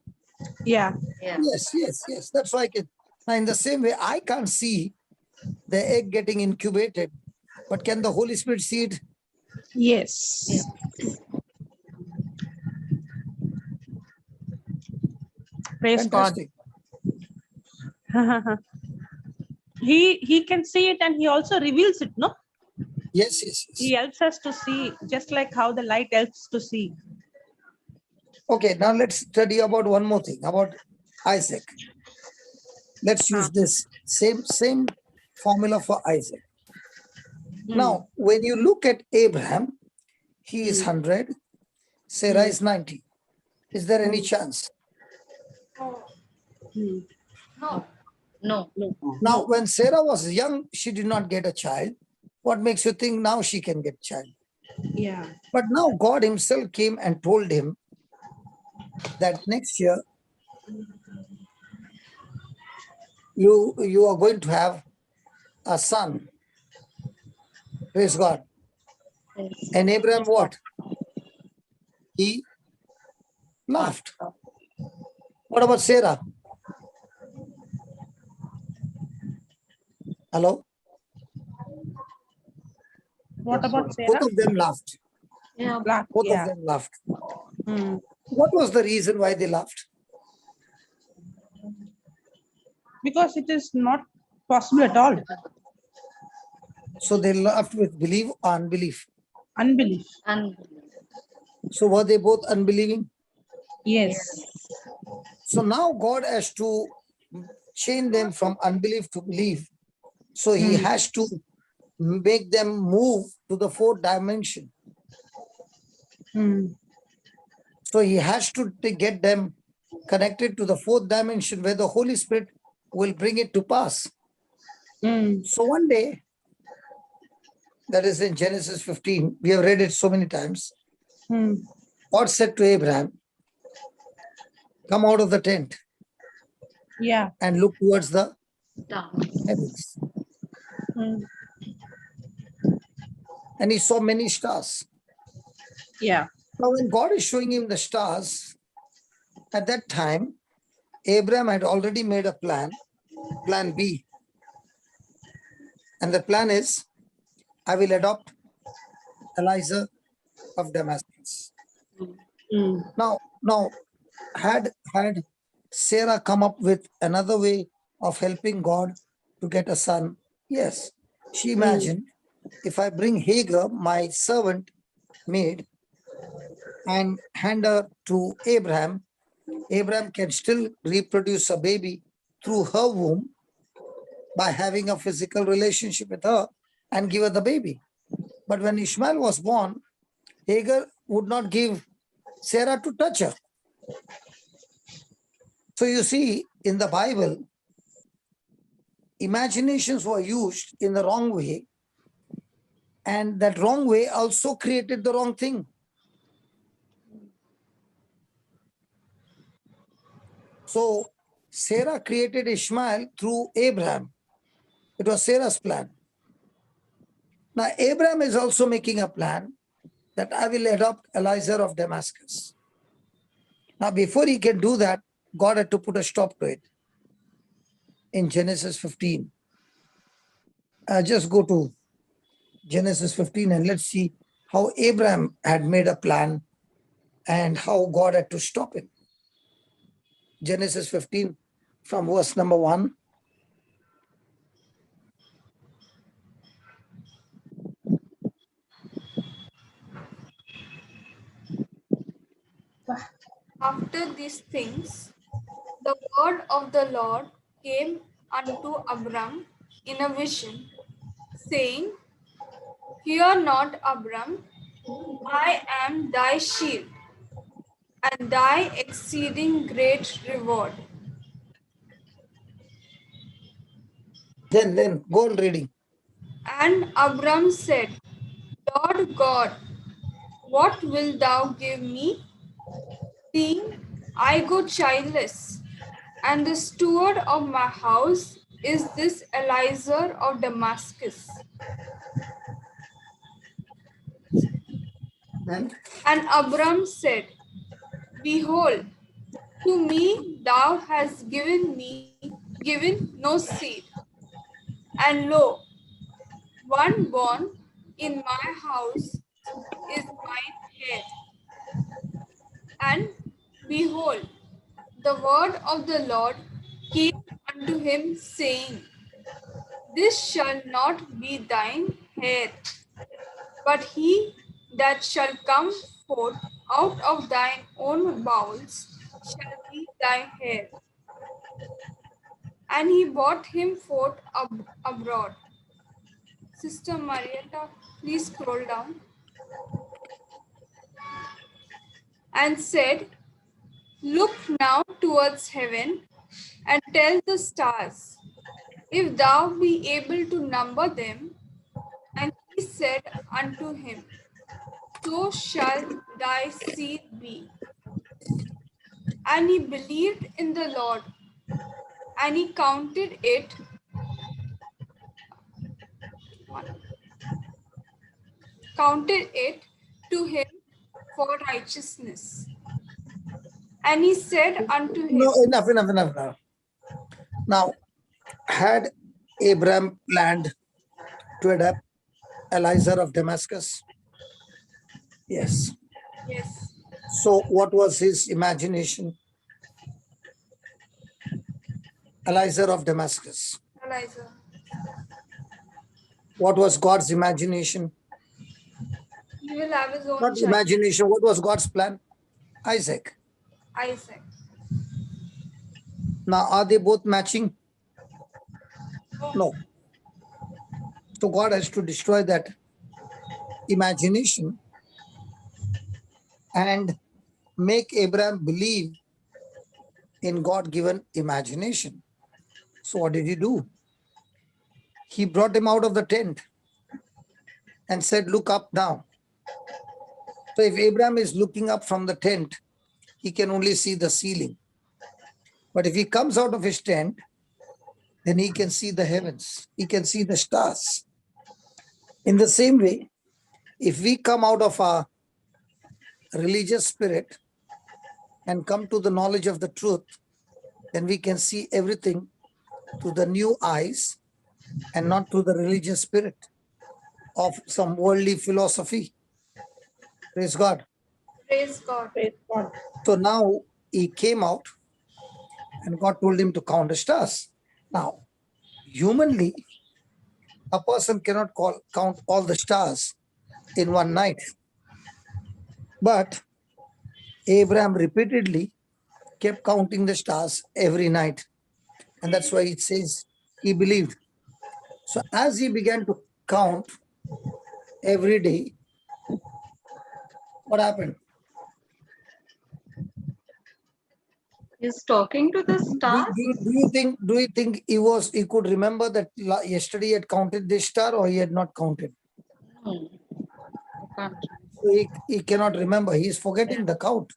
Yeah. Yeah. Yes. That's why I can. Now, in the same way, I can't see the egg getting incubated, but can the Holy Spirit see it? Yes. Praise Fantastic. God. He can see it and he also reveals it, no? Yes. He helps us to see, just like how the light helps to see. Okay, now let's study about one more thing, about Isaac. Let's use this same formula for Isaac. Now, when you look at Abraham, he is 100, Sarah is 90. Is there any chance? No. No. Now, when Sarah was young, she did not get a child. What makes you think now she can get a child? Yeah. But now God himself came and told him that next year you are going to have a son. Praise God. And Abraham, what? He laughed. What about Sarah? Hello? What about Both Sarah? of them laughed. Yeah. Both Yeah. of them laughed. Mm. What was the reason why they laughed? Because it is not possible at all. So they laughed with belief or unbelief. Unbelief. And So were they both unbelieving? Yes. So now God has to change them from unbelief to belief. So he has to make them move to the fourth dimension. Mm. So he has to get them connected to the fourth dimension where the Holy Spirit will bring it to pass. Mm. So one day, that is in Genesis 15, we have read it so many times. Mm. God said to Abraham, come out of the tent Yeah. and look towards the down. heavens. Mm. And he saw many stars. Yeah. Now, when God is showing him the stars, at that time, Abraham had already made a plan B. And the plan is, I will adopt Eliza of Damascus. Mm. Now, had Sarah come up with another way of helping God to get a son? Yes. She imagined, if I bring Hagar, my servant maid, and hand her to Abraham, Abraham can still reproduce a baby through her womb by having a physical relationship with her and give her the baby. But when Ishmael was born, Hagar would not give Sarah to touch her. So you see, in the Bible, imaginations were used in the wrong way, and that wrong way also created the wrong thing. So Sarah created Ishmael through Abraham. It was Sarah's plan. Now Abraham is also making a plan that I will adopt Eliezer of Damascus. Now before he can do that, God had to put a stop to it in Genesis 15. Just go to Genesis 15 and let's see how Abraham had made a plan and how God had to stop it. Genesis 15 from verse number 1. After these things, the word of the Lord came unto Abram in a vision, saying, Fear not, Abram, I am thy shield, and thy exceeding great reward. Then go on reading. And Abram said, Lord God, what wilt thou give me? Seeing I go childless, and the steward of my house is this Eliezer of Damascus. Then And Abram said, Behold, to me thou hast given no seed, and lo, one born in my house is mine heir. And behold, the word of the Lord came unto him, saying, This shall not be thine heir, but he that shall come forth out of thine own bowels shall be thy heir. And he brought him forth abroad. Sister Marietta, please scroll down. And said, Look now towards heaven, and tell the stars, if thou be able to number them. And he said unto him, So shall thy seed be. And he believed in the Lord, and he counted it to him for righteousness. And he said unto him, no, enough. Now, had Abraham planned to adopt Eliezer of Damascus? Yes. Yes. So what was his imagination? Eliezer of Damascus. Eliezer. What was God's imagination? He will have his own Not child. imagination. What was God's plan? Isaac. Isaac. Now, are they both matching? No. So God has to destroy that imagination and make Abraham believe in God-given imagination. So what did he do? He brought him out of the tent and said, look up now. So if Abraham is looking up from the tent, he can only see the ceiling. But if he comes out of his tent, then he can see the heavens. He can see the stars. In the same way, if we come out of our religious spirit and come to the knowledge of the truth, then we can see everything through the new eyes and not through the religious spirit of some worldly philosophy. Praise God. Praise God. Praise God. So now he came out And God told him to count the stars. Now, humanly, a person cannot count all the stars in one night. But Abraham repeatedly kept counting the stars every night. And that's why it says he believed. So as he began to count every day, what happened? He's talking to the stars. Do you think he could remember that yesterday he had counted this star, or he had not counted? No, I can't. He cannot remember. He is forgetting the count.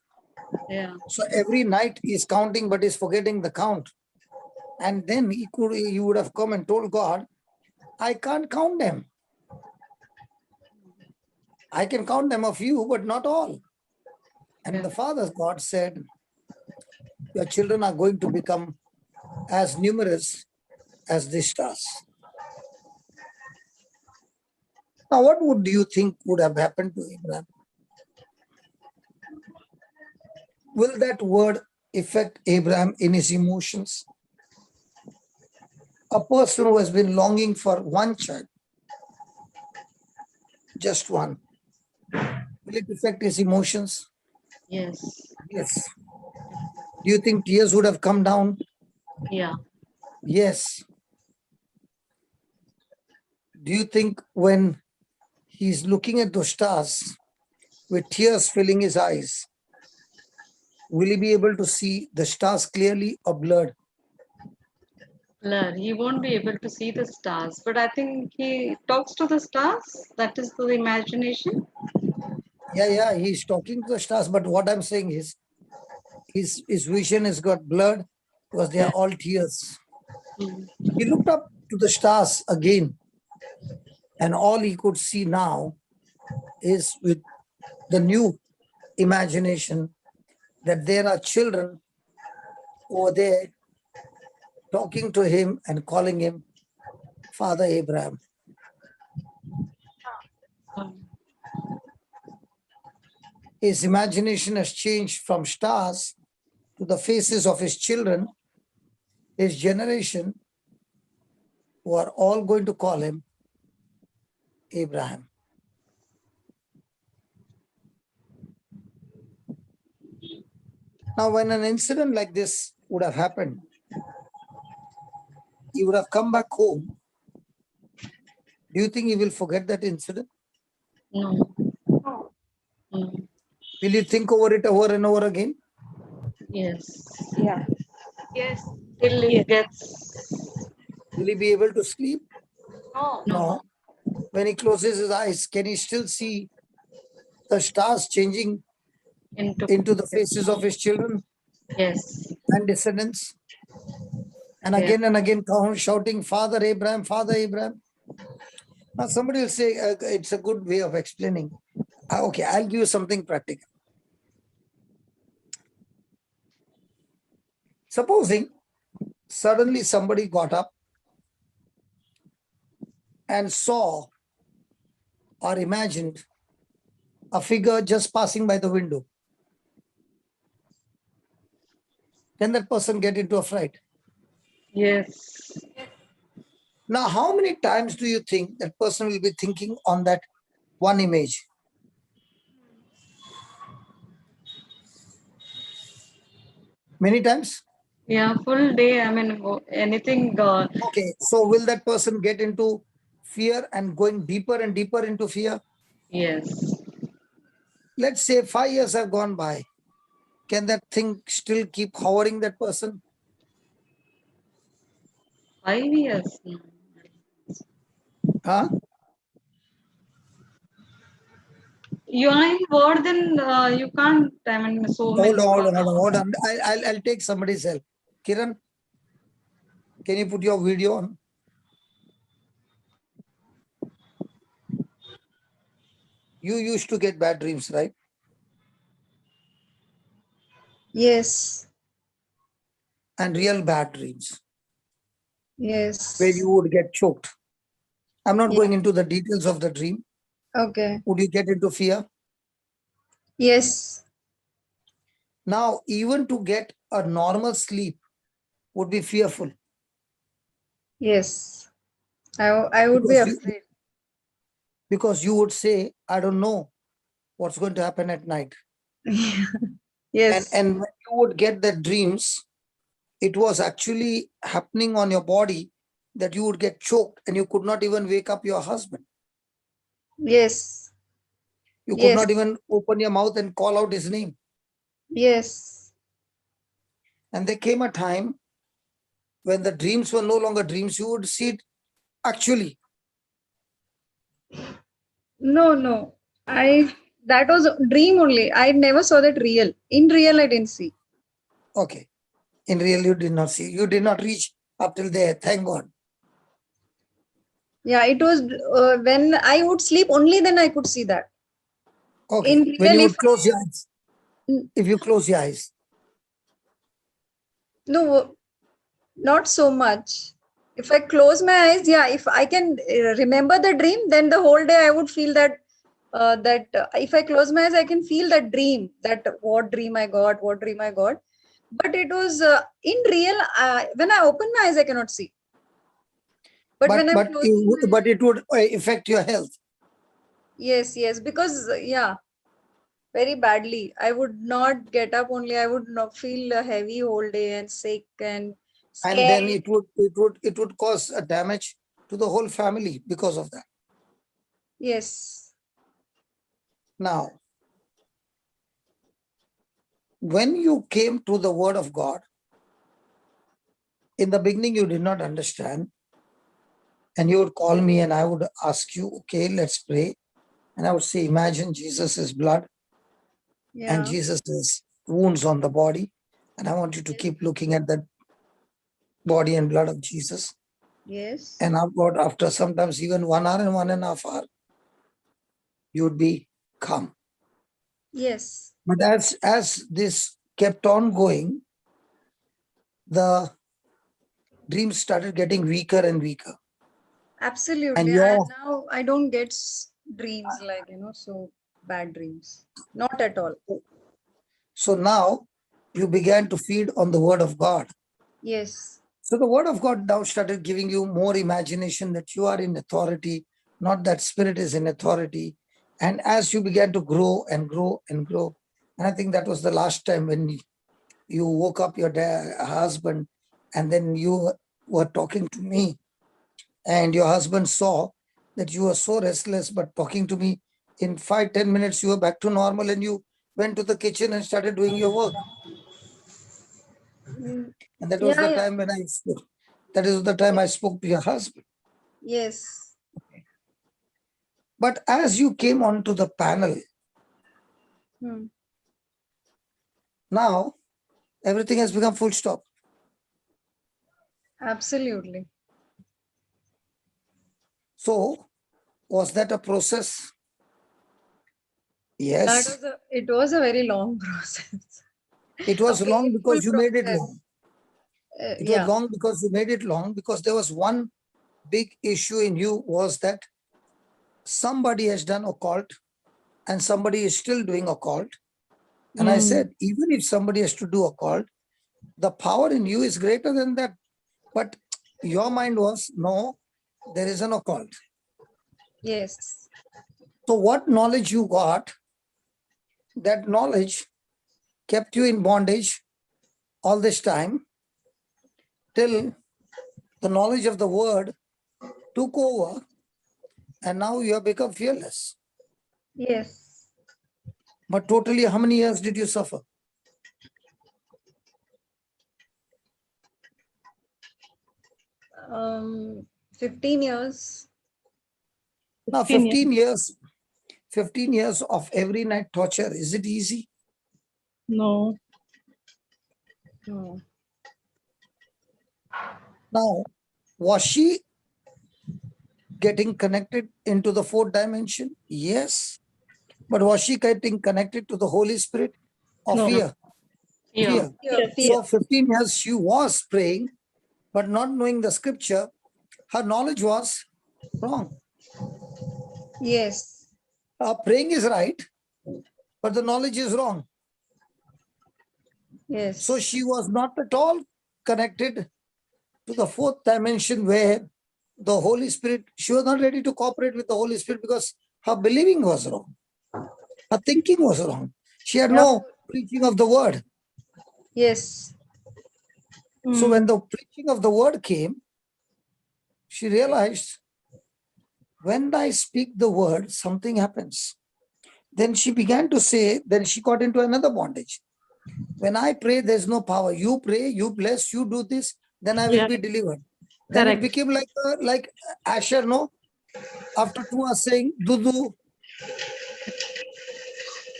Yeah. So every night he's counting, but he's forgetting the count. And then he would have come and told God, I can't count them. I can count them a few, but not all. And the Father God said, your children are going to become as numerous as the stars. Now, what would you think would have happened to Abraham? Will that word affect Abraham in his emotions? A person who has been longing for one child, just one, will it affect his emotions? Yes. Yes. Do you think tears would have come down? Yeah. Yes. Do you think when he's looking at those stars with tears filling his eyes, will he be able to see the stars clearly or blurred? Blur. He won't be able to see the stars, but I think he talks to the stars. That is the imagination. Yeah, he's talking to the stars, but what I'm saying is his vision has got blurred because they are all tears. He looked up to the stars again, and all he could see now is with the new imagination that there are children over there talking to him and calling him Father Abraham. His imagination has changed from stars to the faces of his children, his generation, who are all going to call him Abraham. Now, when an incident like this would have happened, he would have come back home. Do you think he will forget that incident? No. No. No. Will you think over it over and over again? Yes. Yeah. Yes. Till it gets. Will he be able to sleep? No. No. When he closes his eyes, can he still see the stars changing into the faces of his children Yes. and descendants? And again, shouting, Father Abraham, Father Abraham. Now, somebody will say, it's a good way of explaining. Okay, I'll give you something practical. Supposing suddenly somebody got up and saw or imagined a figure just passing by the window. Can that person get into a fright? Yes. Now, how many times do you think that person will be thinking on that one image? Many times? Yeah, full day. I mean, anything. Okay, so will that person get into fear and going deeper and deeper into fear? Yes. Let's say 5 years have gone by. Can that thing still keep hovering that person? 5 years. Huh? You are in word, then you can't. I mean, so many. Hold on. I'll take somebody's help. Kiran, can you put your video on? You used to get bad dreams, right? Yes. And real bad dreams, Yes. where you would get choked. I'm not Yeah. going into the details of the dream. Okay. Would you get into fear? Yes. Now, even to get a normal sleep, would be fearful. Yes. I would be afraid. Because you would say, I don't know what's going to happen at night. Yes. And when you would get the dreams, it was actually happening on your body that you would get choked and you could not even wake up your husband. Yes. You could Yes. not even open your mouth and call out his name. Yes. And there came a time when the dreams were no longer dreams, you would see it actually. No. That was a dream only. I never saw that real. In real, I didn't see. Okay. In real, you did not see. You did not reach up till there. Thank God. Yeah, it was when I would sleep, only then I could see that. Okay. In When real, you if would close your eyes. If you close your eyes. no, not so much. If I close my eyes, yeah, if I can remember the dream, then the whole day I would feel that if I close my eyes, I can feel that dream, that what dream I got. But it was in real, when I open my eyes, I cannot see. But when I'm closing my eyes, but it would affect your health. yes, because yeah, very badly. I would not get up only. I would not feel heavy whole day and sick and scared. And then it would cause a damage to the whole family because of that. Yes. Now, when you came to the word of God, in the beginning you did not understand, and you would call me and I would ask you, okay, let's pray. And I would say, imagine Jesus' blood and Jesus' wounds on the body. And I want you to keep looking at that body and blood of Jesus. Yes. And after sometimes even 1 hour and 1.5 hours, you would be calm. Yes. But as this kept on going, the dreams started getting weaker and weaker. Absolutely. And And now I don't get dreams like, so bad dreams. Not at all. So now you began to feed on the word of God. Yes. So the word of God now started giving you more imagination that you are in authority, not that spirit is in authority. And as you began to grow and grow and grow, and I think that was the last time when you woke up your husband, and then you were talking to me, and your husband saw that you were so restless, but talking to me in 5-10 minutes, you were back to normal, and you went to the kitchen and started doing your work. And that was the time when I spoke. That is the time I spoke to your husband. Yes. But as you came onto the panel, now everything has become full stop. Absolutely. So, was that a process? Yes. It was a very long process. It was long because you made it long. It was Yeah. long because you made it long, because there was one big issue in you, was that somebody has done occult and somebody is still doing occult. And I said, even if somebody has to do occult, the power in you is greater than that. But your mind was, no, there is an occult. Yes. So what knowledge you got, that knowledge kept you in bondage all this time till the knowledge of the word took over, and now you have become fearless. Yes. But totally, how many years did you suffer? 15 years. Now 15 years of every night torture, is it easy? No. No. Now, was she getting connected into the fourth dimension? Yes. But was she getting connected to the Holy Spirit or No. fear? Yeah. Fear. So 15 years she was praying, but not knowing the scripture, her knowledge was wrong. Yes. Praying is right, but the knowledge is wrong. Yes. So she was not at all connected to the fourth dimension where the Holy Spirit, she was not ready to cooperate with the Holy Spirit because her believing was wrong. Her thinking was wrong. She had no preaching of the word. Yes. So when the preaching of the word came, she realized when I speak the word, something happens. Then she began to say, then she got into another bondage. When I pray, there's no power. You pray, you bless, you do this, then I will be delivered. Then it became like Asher, no? After 2 hours saying, Dudu.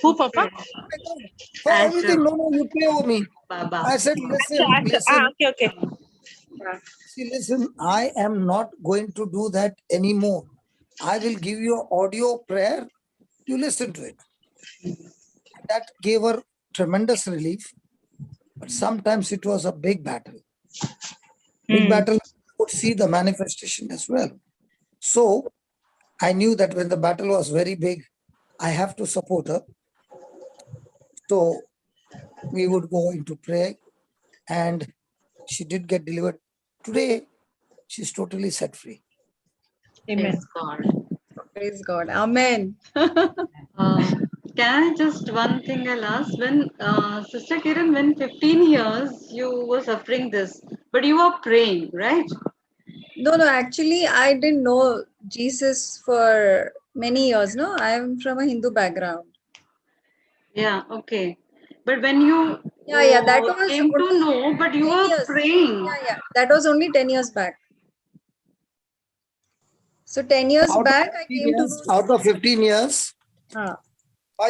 Who, Papa? For everything, no, you pray over me. Baba. I said, listen. Okay. See, listen, I am not going to do that anymore. I will give you audio prayer. You listen to it. That gave her tremendous relief. But sometimes it was a big battle. Big battle could see the manifestation as well. So I knew that when the battle was very big, I have to support her. So we would go into prayer and she did get delivered. Today, she's totally set free. Amen. Praise God. Praise God. Amen. Can I just one thing I'll ask? When Sister Kiran, when 15 years you were suffering this, but you were praying, right? No, actually, I didn't know Jesus for many years. No, I am from a Hindu background. Yeah, okay. But when you that was came to know, but you were praying. Yeah, that was only 10 years back. So 10 years back, I came to know. Out of 15 years, 5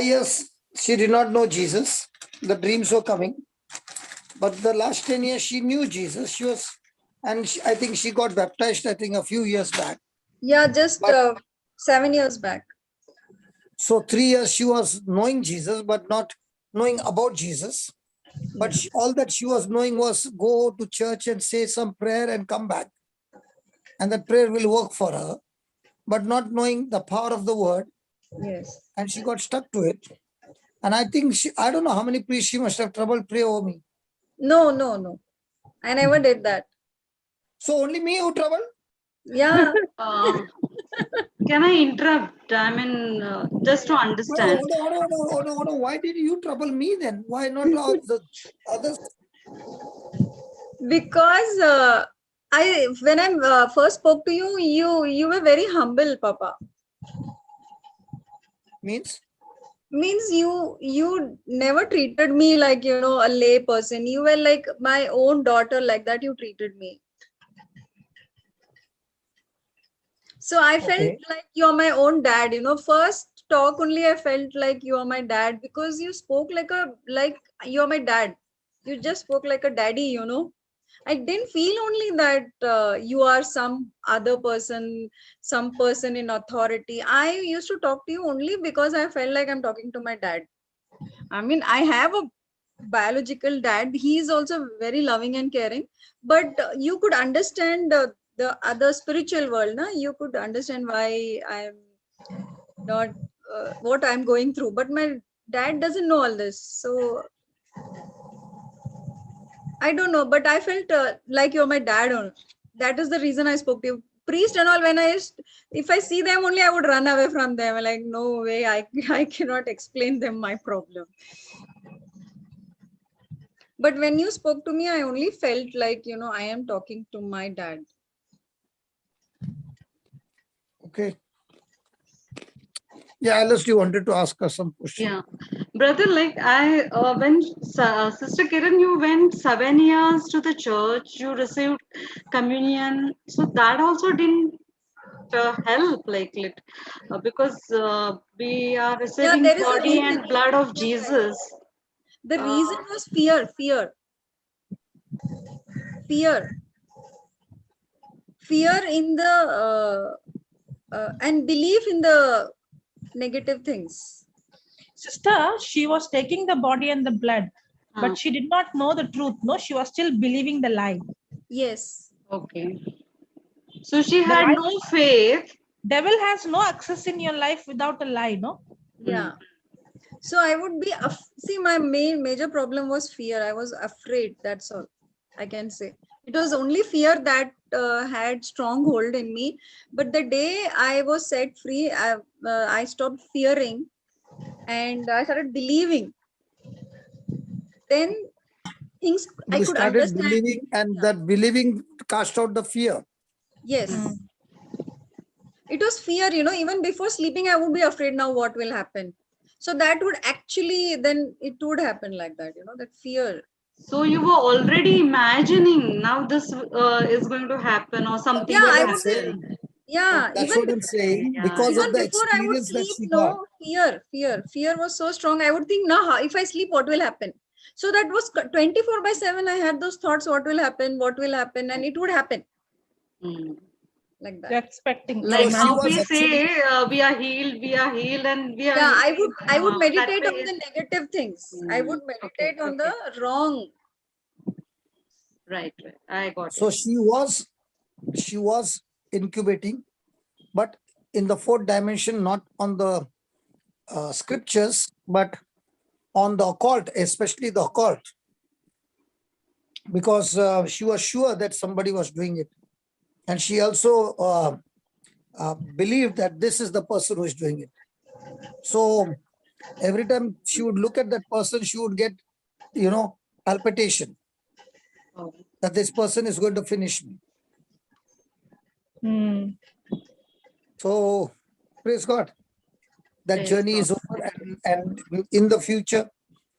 years, she did not know Jesus. The dreams were coming. But the last 10 years, she knew Jesus. She was, and I think she got baptized, I think, a few years back. Yeah, just 7 years back. So 3 years she was knowing Jesus, but not knowing about Jesus. But all that she was knowing was go to church and say some prayer and come back. And that prayer will work for her. But not knowing the power of the word. Yes. And she got stuck to it. And I think I don't know how many priests she must have trouble pray over me. No. I never did that. So only me who troubled? Yeah. Can I interrupt? I mean, just to understand. No. Why did you trouble me then? Why not all the others? Because when I first spoke to you, you were very humble, Papa. Means you never treated me like, a lay person. You were like my own daughter, like that you treated me. So I felt like you're my own dad. First talk only I felt like you are my dad, because you spoke like you're my dad. You just spoke like a daddy. I didn't feel only that you are some other person, some person in authority. I used to talk to you only because I felt like I'm talking to my dad. I mean, I have a biological dad. He is also very loving and caring, but you could understand the other spiritual world. You could understand why I'm not what I'm going through. But my dad doesn't know all this. So I don't know, but I felt like you're my dad. That is the reason I spoke to you. Priest and all, if I see them only, I would run away from them. Like, no way, I cannot explain them my problem. But when you spoke to me, I only felt like, I am talking to my dad. Okay. Yeah, Alice, you wanted to ask us some questions. Yeah. Brother, like when Sister Kiran, you went 7 years to the church, you received communion. So that also didn't help, because we are receiving body and blood of Jesus. The reason was fear. Fear in the and belief in the negative things. Sister, she was taking the body and the blood, but she did not know the truth. No, she was still believing the lie. Yes. Okay. So she had no faith. Devil has no access in your life without a lie, no? Yeah. So I would be, see, my major problem was fear. I was afraid, that's all. I can say. It was only fear that had stronghold in me. But the day I was set free, I stopped fearing and I started believing. Then things I You could started understand. believing, and that believing cast out the fear. Yes. It was fear, even before sleeping, I would be afraid now what will happen. So that would actually, then it would happen like that, that fear. So you were already imagining now this is going to happen or something Yeah, will I I'm would be, happen. saying, yeah, that's what I'm saying. Yeah, Because yeah. of even the before I would experience that sleep, she got. no, fear was so strong. I would think, now, if I sleep, what will happen? So that was 24/7. I had those thoughts, what will happen, and it would happen Hmm. like You're that. expecting. So Like she how was we actually, say we are healed, and we are Yeah, healed. I would That meditate on way. the negative things. I would Okay, meditate on the okay. wrong. Right. I got so it. she was incubating, but in the fourth dimension, not on the scriptures, but on the occult, especially the occult, because she was sure that somebody was doing it. And she also believed that this is the person who is doing it. So every time she would look at that person, she would get, palpitation Oh, that this person is going to finish me. So praise God. That praise journey God. is over, and in the future,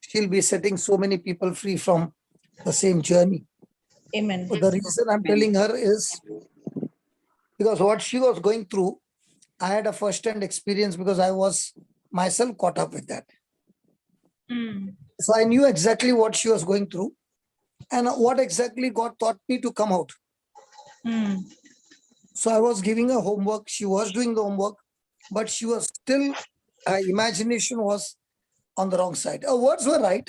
she'll be setting so many people free from the same journey. Amen. So the reason I'm telling her is because what she was going through, I had a first-hand experience because I was myself caught up with that. So I knew exactly what she was going through and what exactly God taught me to come out. So I was giving her homework. She was doing the homework, but she was still, her imagination was on the wrong side. Her words were right.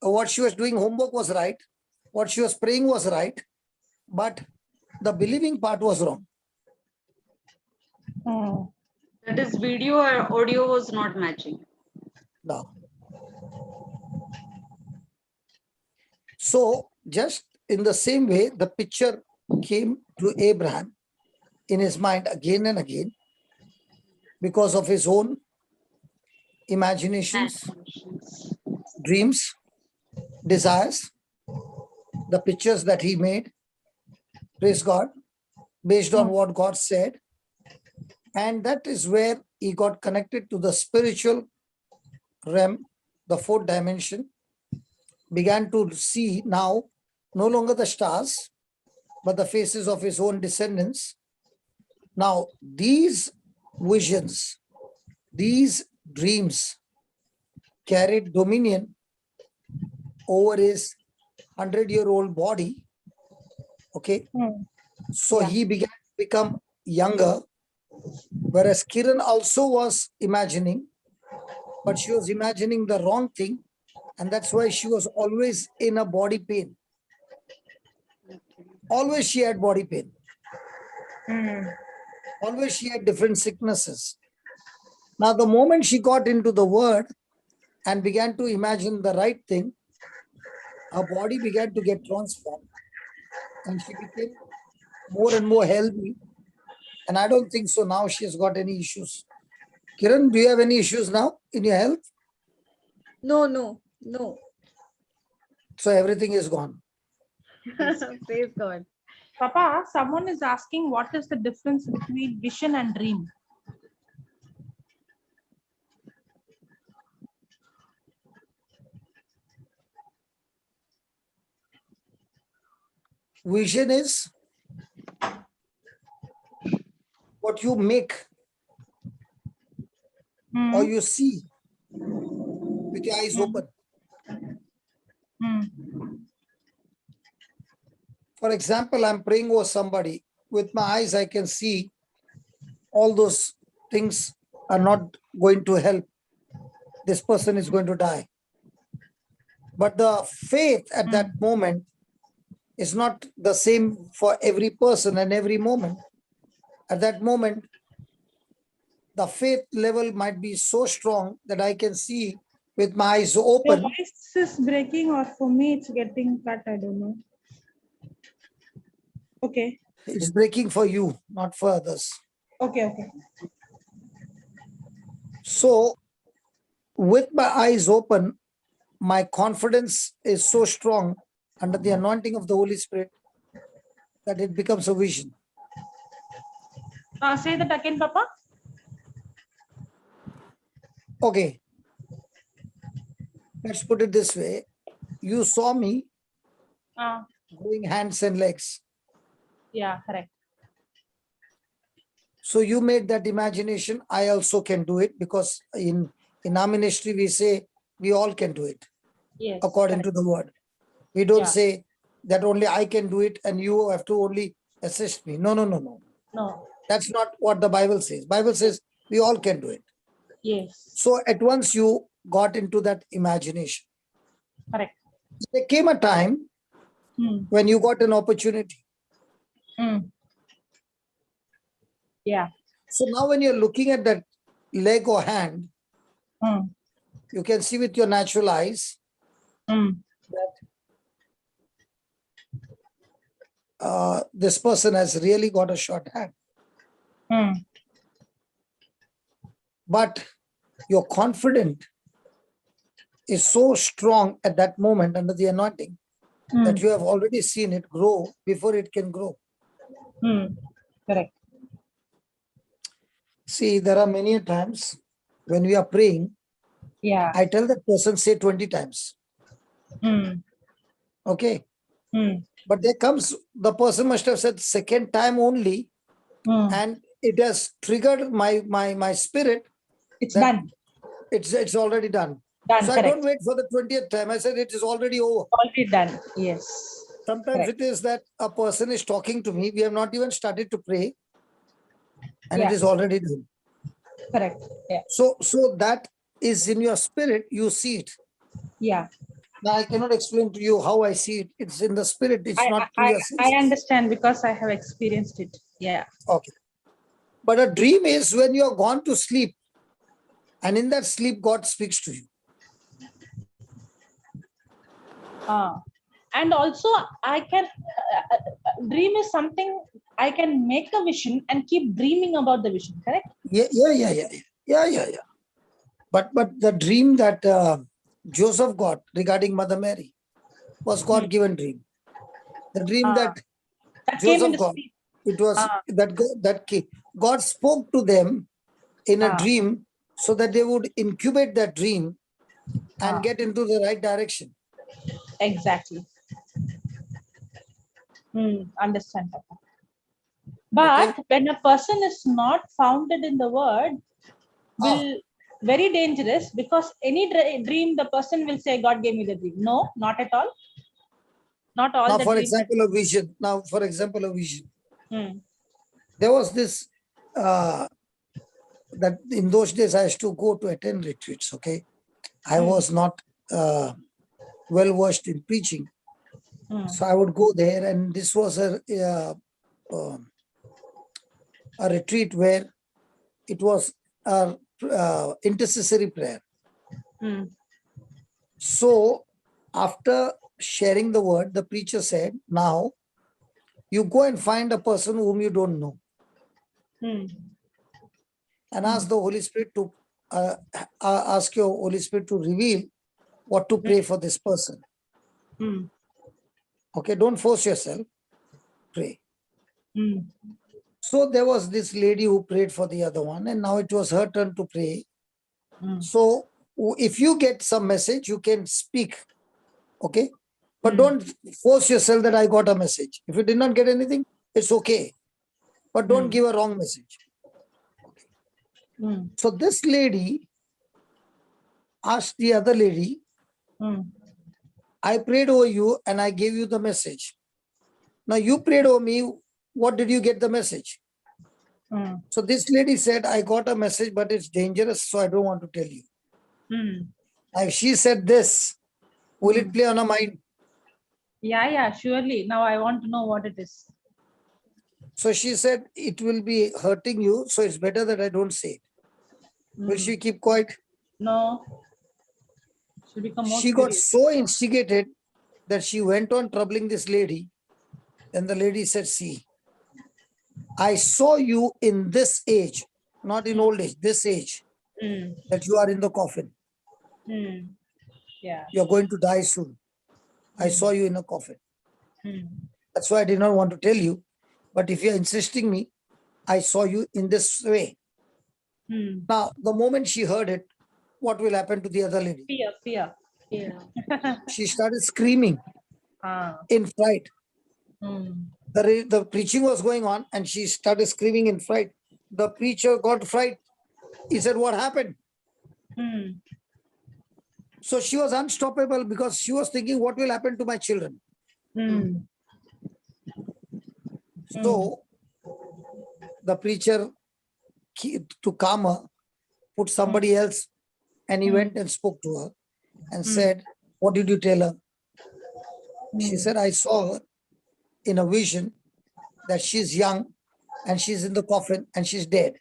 What she was doing homework was right. What she was praying was right. But the believing part was wrong. That is, video or audio was not matching. No. So just in the same way, the picture came to Abraham in his mind again and again because of his own imaginations, dreams, desires, the pictures that he made, praise God, based on what God said. And that is where he got connected to the spiritual realm, the fourth dimension, began to see now no longer the stars, but the faces of his own descendants. Now, these visions, these dreams carried dominion over his 100-year-old body. Okay. So he began to become younger, whereas Kiran also was imagining, but she was imagining the wrong thing. And that's why she was always in a body pain. Always she had body pain. Always she had different sicknesses. Now, the moment she got into the word and began to imagine the right thing, her body began to get transformed and she became more and more healthy. And I don't think so now she has got any issues. Kiran, do you have any issues now in your health? No. So everything is gone. Praise God. Papa, someone is asking what is the difference between vision and dream? Vision is what you make or you see with your eyes open. For example, I'm praying over somebody. With my eyes, I can see all those things are not going to help. This person is going to die. But the faith at that moment is not the same for every person and every moment. At that moment, the faith level might be so strong that I can see with my eyes Your open. voice is breaking, or for me, it's getting cut. I don't know. Okay. It's breaking for you, not for others. Okay. Okay. So with my eyes open, my confidence is so strong under the anointing of the Holy Spirit that it becomes a vision. Say that again, Papa. Okay. Let's put it this way. You saw me doing hands and legs. Yeah, correct. So you made that imagination. I also can do it, because in our ministry, we say we all can do it. Yes. According correct. to the word. We don't Yeah. say that only I can do it and you have to only assist me. No. No. That's not what the Bible says. Bible says we all can do it. Yes. So at once you got into that imagination. Correct. There came a time when you got an opportunity. Yeah. So now when you're looking at that leg or hand, you can see with your natural eyes that this person has really got a short hand. But your confidence is so strong at that moment under the anointing that you have already seen it grow before it can grow. Correct. See, there are many times when we are praying, Yeah. I tell that person, say 20 times. Okay. But there comes, the person must have said second time only, and it has triggered my spirit. It's that done. It's already done. Done. So Correct. I don't wait for the 20th time. I said it is already over. Already done. Yes. Sometimes Correct. it is that a person is talking to me. We have not even started to pray, and Yeah. it is already done. Correct. Yeah. So that is in your spirit. You see it. Yeah. Now I cannot explain to you how I see it. It's in the spirit. It's not through your I senses. understand because I have experienced it. Yeah. Okay. But a dream is when you are gone to sleep, and in that sleep, God speaks to you. And also I can dream is something I can make a vision and keep dreaming about the vision. Correct? Yeah. But the dream that Joseph got regarding Mother Mary was God-given dream. The dream that came Joseph into got, sleep. it was God spoke to them in a dream so that they would incubate that dream and get into the right direction. Exactly. Understand. But Okay. when a person is not founded in the word, will very dangerous, because any dream the person will say God gave me the dream. No, not at all. Not all Now, the for dreams. example, a vision. There was this that in those days I used to go to attend retreats. Okay, I was not well versed in preaching, so I would go there, and this was a retreat where it was a intercessory prayer. So after sharing the word, the preacher said, now you go and find a person whom you don't know and ask the Holy Spirit to ask your Holy Spirit to reveal what to pray for this person. Okay, don't force yourself, pray. So there was this lady who prayed for the other one, and now it was her turn to pray. So if you get some message, you can speak, okay? But don't force yourself that I got a message. If you did not get anything, it's okay. But don't give a wrong message. Okay. So this lady asked the other lady, I prayed over you and I gave you the message. Now you prayed over me. What did you get the message? So this lady said, I got a message, but it's dangerous, so I don't want to tell you. If she said this, will it play on her mind? Yeah, surely. Now I want to know what it is. So she said, it will be hurting you, so it's better that I don't say it. Will she keep quiet? No. She got so instigated that she went on troubling this lady Then the lady said, see, I saw you in this age, not in old age, this age, that you are in the coffin. Yeah. You're going to die soon. I saw you in a coffin. That's why I did not want to tell you. But if you're insisting me, I saw you in this way. Now, the moment she heard it, what will happen to the other lady? Fear. She started screaming in fright. The preaching was going on and she started screaming in fright. The preacher got fright. He said, what happened? So she was unstoppable because she was thinking, what will happen to my children? So the preacher, to calm her, put somebody else, and he went and spoke to her and said, what did you tell her? She said, I saw her in a vision that she's young and she's in the coffin and she's dead.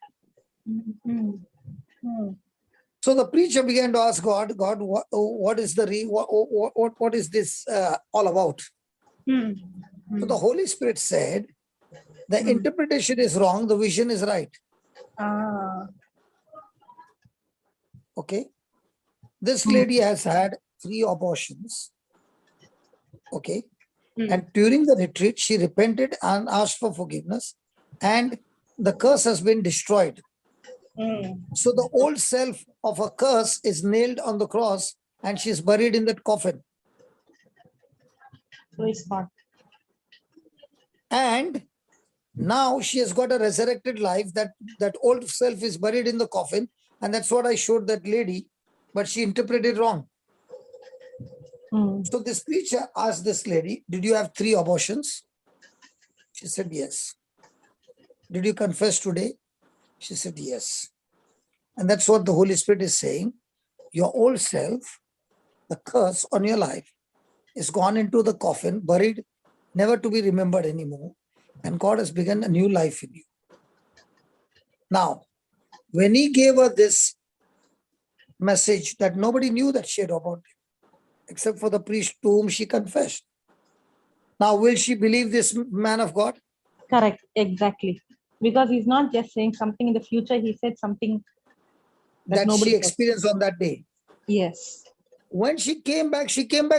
So the preacher began to ask God, what is what is this all about? So the Holy Spirit said, the interpretation is wrong, the vision is right. Okay. This lady has had 3 abortions. Okay. And during the retreat, she repented and asked for forgiveness, and the curse has been destroyed. So the old self of a curse is nailed on the cross and she's buried in that coffin. And now she has got a resurrected life. That old self is buried in the coffin. And that's what I showed that lady, but she interpreted wrong. So this preacher asked this lady, did you have 3 abortions? She said, yes. Did you confess today? She said, yes. And that's what the Holy Spirit is saying. Your old self, the curse on your life, is gone into the coffin, buried, never to be remembered anymore. And God has begun a new life in you. Now, when he gave her this message that nobody knew that she had aborted, except for the priest to whom she confessed. Now, will she believe this man of God? Correct, exactly. Because he's not just saying something in the future, he said something that she experienced on that day. Yes. When she came back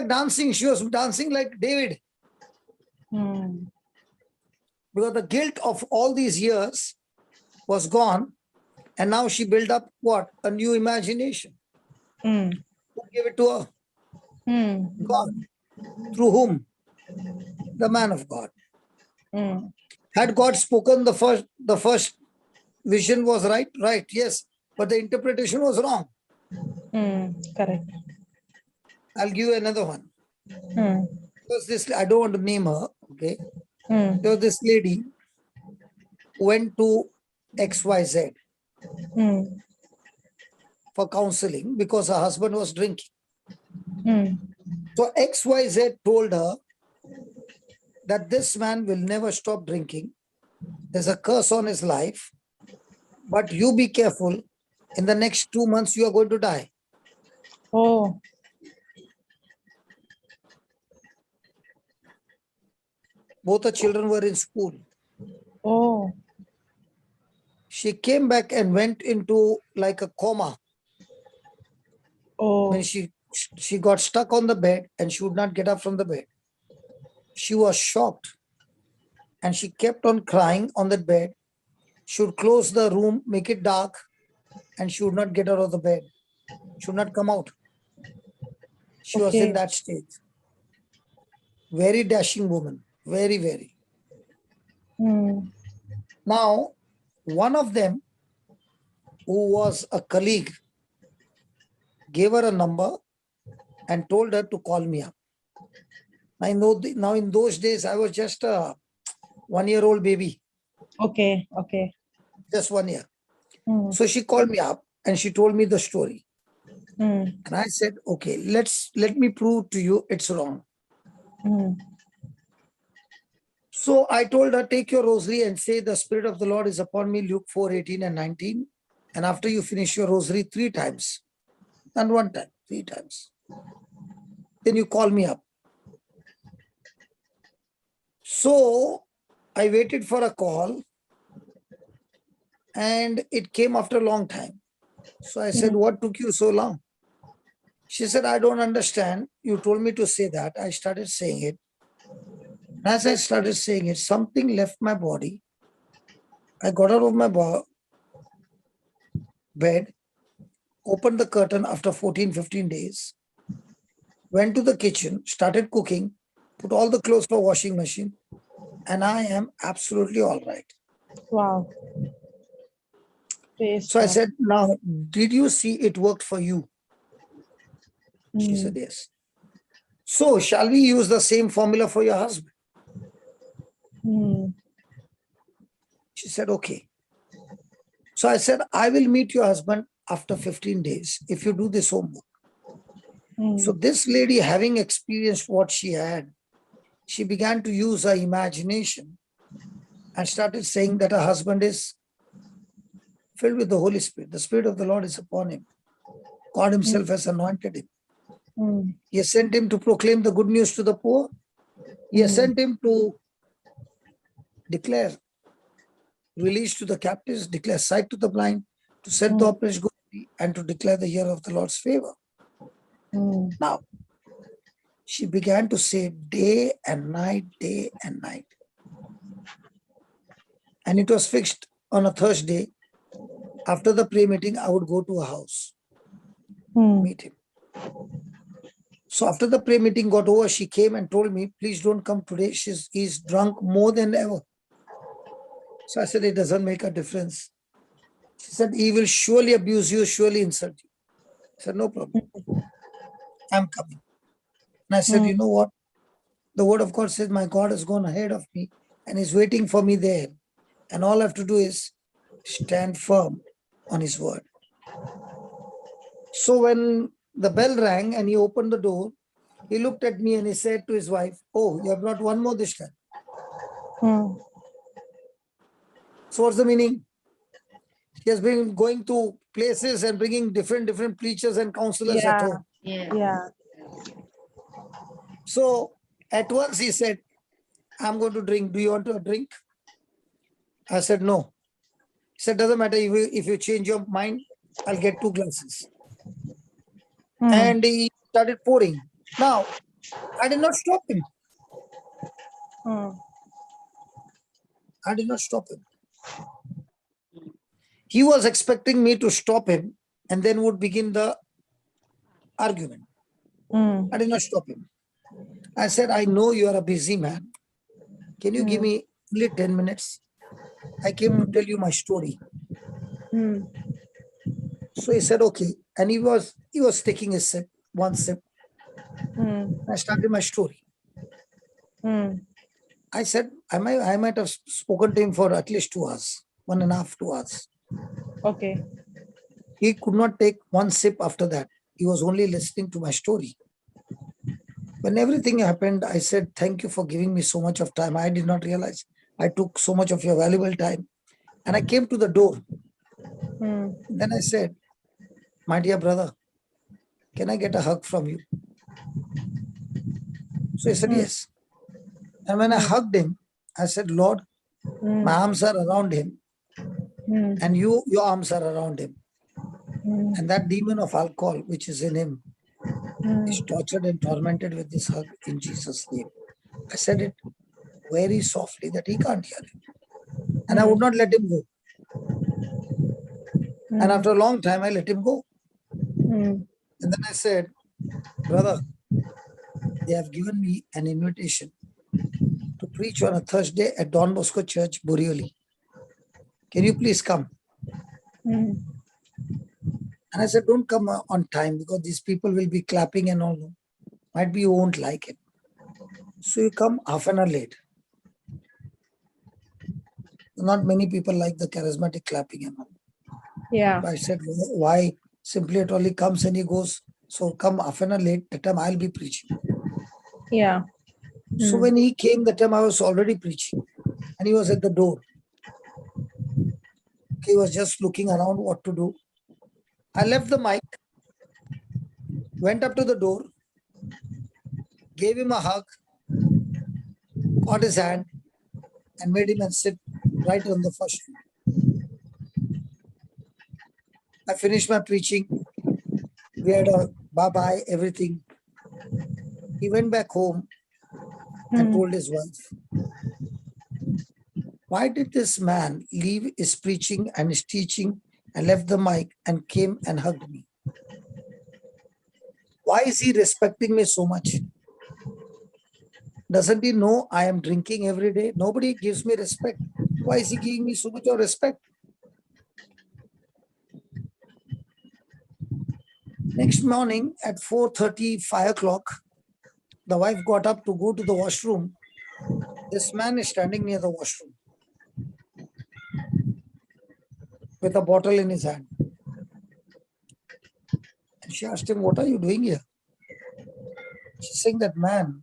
dancing. She was dancing like David. Because the guilt of all these years was gone. And now she built up what? A new imagination. Who gave it to her? God. Through whom? The man of God. Had God spoken the first vision was right? Right, yes. But the interpretation was wrong. Correct. I'll give you another one. Because this, I don't want to name her, okay? There was this lady who went to XYZ for counseling because her husband was drinking. So XYZ told her that this man will never stop drinking. There's a curse on his life, but you be careful. In the next 2 months, you are going to die. Oh. Both her children were in school. Oh. She came back and went into like a coma. Oh. When she got stuck on the bed and she would not get up from the bed. She was shocked and she kept on crying on that bed. She would close the room, make it dark, and she would not get out of the bed. She would not come out. She was in that stage. Very dashing woman. Very, very. Now, one of them, who was a colleague, gave her a number and told her to call me up. I know now in those days, I was just a 1-year-old baby. Okay. Just 1 year. So she called me up and she told me the story. And I said, okay, let me prove to you it's wrong. So I told her, take your rosary and say, the Spirit of the Lord is upon me, Luke 4:18 and 19. And after you finish your rosary 3 times, not 1 time, 3 times, then you call me up. So I waited for a call and it came after a long time. So I said, what took you so long? She said, I don't understand. You told me to say that. I started saying it. As I started saying it, something left my body. I got out of my bed, opened the curtain after 14, 15 days, went to the kitchen, started cooking, put all the clothes for washing machine, and I am absolutely all right. Wow. Praise So I God. said, now, did you see it worked for you? She Mm. said, yes. So shall we use the same formula for your husband? Mm. She said, okay. So I said, I will meet your husband after 15 days if you do this homework. Mm. So this lady, having experienced what she had, she began to use her imagination and started saying that her husband is filled with the Holy Spirit. The Spirit of the Lord is upon him. God himself has anointed him. Mm. He has sent him to proclaim the good news to the poor. He has sent him to declare release to the captives, declare sight to the blind, to set the oppressed go free, and to declare the year of the Lord's favor. Mm. Now, she began to say day and night, day and night. And it was fixed on a Thursday. After the prayer meeting, I would go to her house, meet him. So after the prayer meeting got over, she came and told me, please don't come today. He's drunk more than ever. So I said, it doesn't make a difference. She said, he will surely abuse you, surely insult you. I said, no problem. I'm coming. And I said, you know what? The word of God says, my God has gone ahead of me and is waiting for me there. And all I have to do is stand firm on his word. So when the bell rang and he opened the door, he looked at me and he said to his wife, oh, you have brought one more this time. So what's the meaning? He has been going to places and bringing different preachers and counselors at home. Yeah. So at once he said, I'm going to drink. Do you want a drink? I said, no. He said, doesn't matter. If you change your mind, I'll get 2 glasses. And he started pouring. Now, I did not stop him. I did not stop him. He was expecting me to stop him and then would begin the argument. I did not stop him. I said, I know you are a busy man. Can you give me only 10 minutes? I came to tell you my story. So he said, okay. And he was taking a sip, one sip. I started my story. I said, I might have spoken to him for at least 2 hours, 1.5, 2 hours. Okay. He could not take one sip after that. He was only listening to my story. When everything happened, I said, thank you for giving me so much of time. I did not realize I took so much of your valuable time. And I came to the door. Then I said, my dear brother, can I get a hug from you? So he said, yes. And when I hugged him, I said, Lord, my arms are around him and your arms are around him. And that demon of alcohol, which is in him, is tortured and tormented with this hug in Jesus' name. I said it very softly that he can't hear it. And I would not let him go. And after a long time, I let him go. And then I said, brother, they have given me an invitation to preach on a Thursday at Don Bosco Church, Borioli. Can you please come? And I said, don't come on time because these people will be clapping and all. Might be you won't like it. So you come half an hour late. Not many people like the charismatic clapping and all. Yeah. I said, why? Simply it only comes and he goes. So come half an hour late, that time I'll be preaching. Yeah. So when he came, that time I was already preaching. And he was at the door. He was just looking around what to do. I left the mic, went up to the door, gave him a hug, caught his hand and made him sit right on the first row. I finished my preaching. We had a bye-bye, everything. He went back home and told his wife, why did this man leave his preaching and his teaching and left the mic and came and hugged me? Why is he respecting me so much? Doesn't he know I am drinking every day? Nobody gives me respect. Why is he giving me so much of respect? Next morning at 4:30, 5 o'clock, the wife got up to go to the washroom. This man is standing near the washroom with a bottle in his hand. And she asked him, what are you doing here? She's saying that man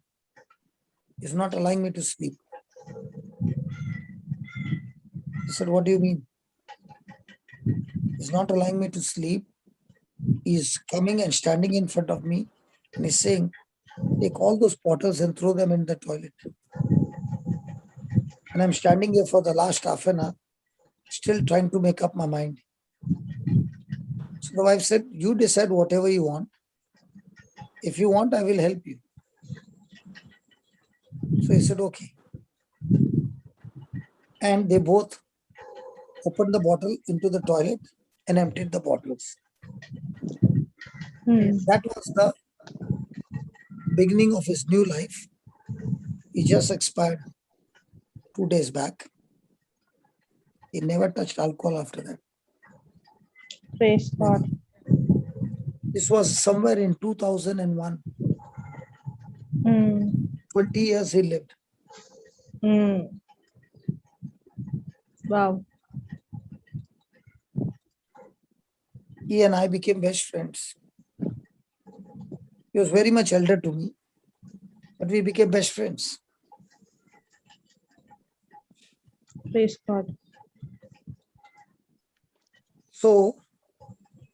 is not allowing me to sleep. He said, what do you mean? He's not allowing me to sleep. He's coming and standing in front of me and he's saying, take all those bottles and throw them in the toilet. And I'm standing here for the last half an hour, still trying to make up my mind. So the wife said, you decide whatever you want. If you want, I will help you. So he said, okay. And they both opened the bottle into the toilet and emptied the bottles. That was the beginning of his new life. He just expired 2 days back. He never touched alcohol after that. Praise God. This was somewhere in 2001. 20 years he lived. Wow. He and I became best friends. He was very much elder to me, but we became best friends. Praise God. So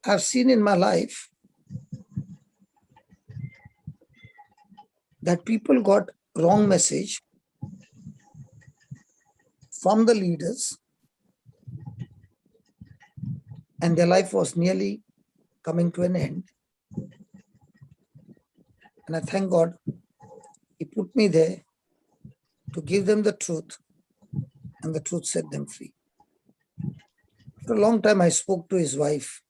I've seen in my life that people got wrong message from the leaders and their life was nearly coming to an end. And I thank God he put me there to give them the truth, and the truth set them free. For a long time, I spoke to his wife.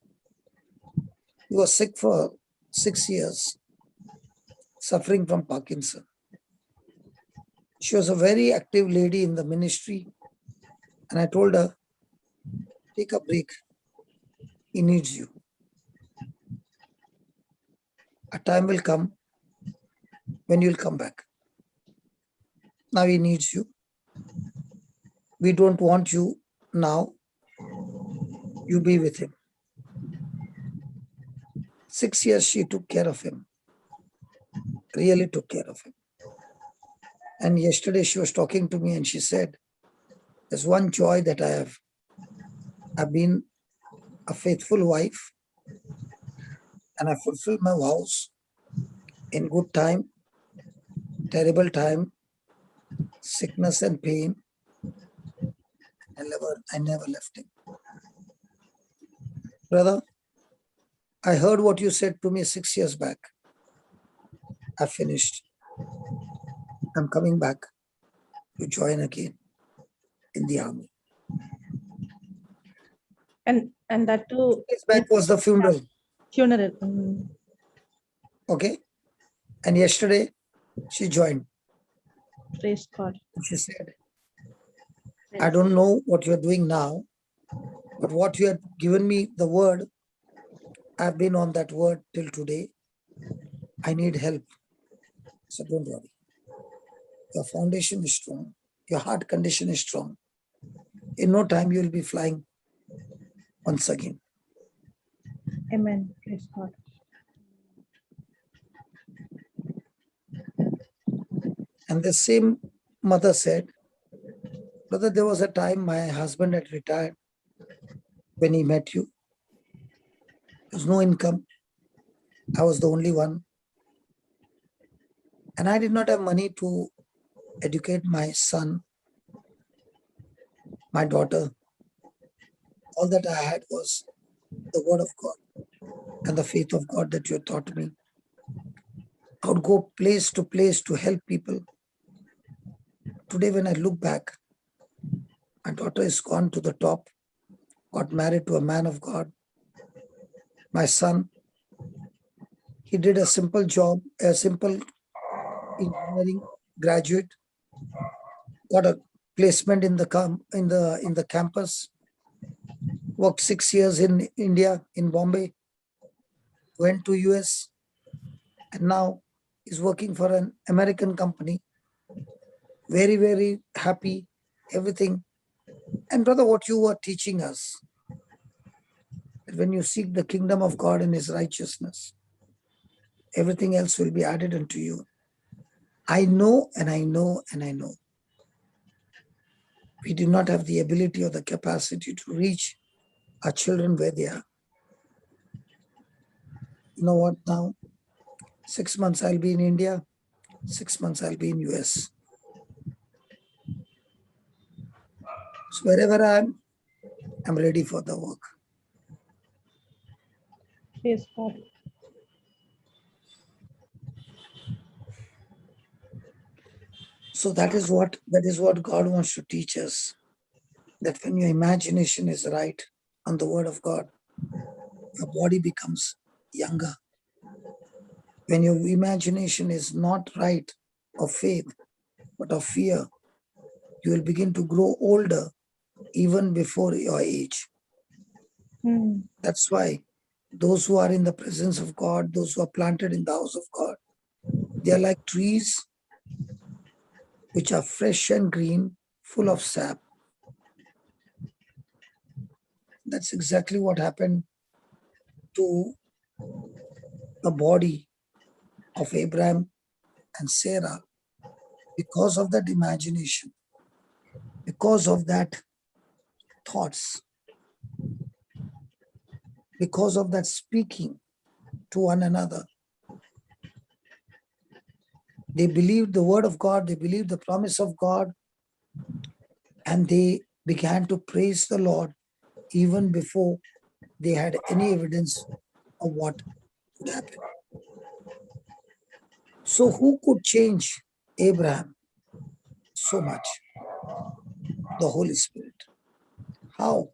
He was sick for 6 years, suffering from Parkinson. She was a very active lady in the ministry, and I told her, take a break. He needs you. A time will come when you'll come back. Now he needs you. We don't want you now. You be with him. 6 years she took care of him. Really took care of him. And yesterday she was talking to me and she said, there's one joy that I have. I've been a faithful wife and I fulfilled my vows in good time, terrible time, sickness and pain. I never left him. Brother, I heard what you said to me 6 years back. I finished. I'm coming back to join again in the army. And that too. 2 days back was the funeral. Funeral. Okay. And yesterday she joined. Praise God. She said, I don't know what you're doing now, but what you had given me the word, I've been on that word till today. I need help. So don't worry. Your foundation is strong. Your heart condition is strong. In no time, you'll be flying once again. Amen. Praise God. And the same mother said, brother, there was a time my husband had retired when he met you. There was no income. I was the only one. And I did not have money to educate my son, my daughter. All that I had was the word of God and the faith of God that you taught me. I would go place to help people. Today, when I look back, my daughter is gone to the top, got married to a man of God. My son, he did a simple job, a simple engineering graduate, got a placement in the campus, worked 6 years in India, in Bombay, went to US, and now is working for an American company. Very, very happy, everything. And brother, what you were teaching us, that when you seek the kingdom of God and his righteousness, everything else will be added unto you. I know and I know and I know. We do not have the ability or the capacity to reach our children where they are. You know what now? 6 months I'll be in India, 6 months I'll be in US. So wherever I'm ready for the work. Praise God. So that is what God wants to teach us. That when your imagination is right on the word of God, your body becomes younger. When your imagination is not right of faith, but of fear, you will begin to grow older even before your age. That's why those who are in the presence of God, those who are planted in the house of God, they are like trees which are fresh and green, full of sap. That's exactly what happened to the body of Abraham and Sarah because of that imagination, because of that thoughts, because of that speaking to one another. They believed the word of God, they believed the promise of God, and they began to praise the Lord even before they had any evidence of what would happen. So who could change Abraham so much? The Holy Spirit. How?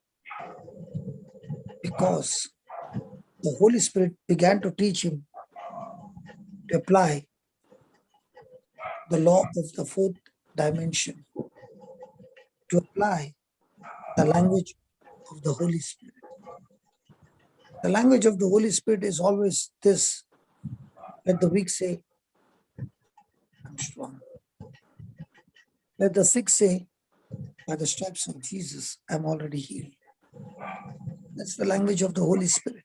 Because the Holy Spirit began to teach him to apply the law of the fourth dimension, to apply the language of the Holy Spirit. The language of the Holy Spirit is always this. Let the weak say, I'm strong. Let the sick say, by the stripes of Jesus, I'm already healed. That's the language of the Holy Spirit.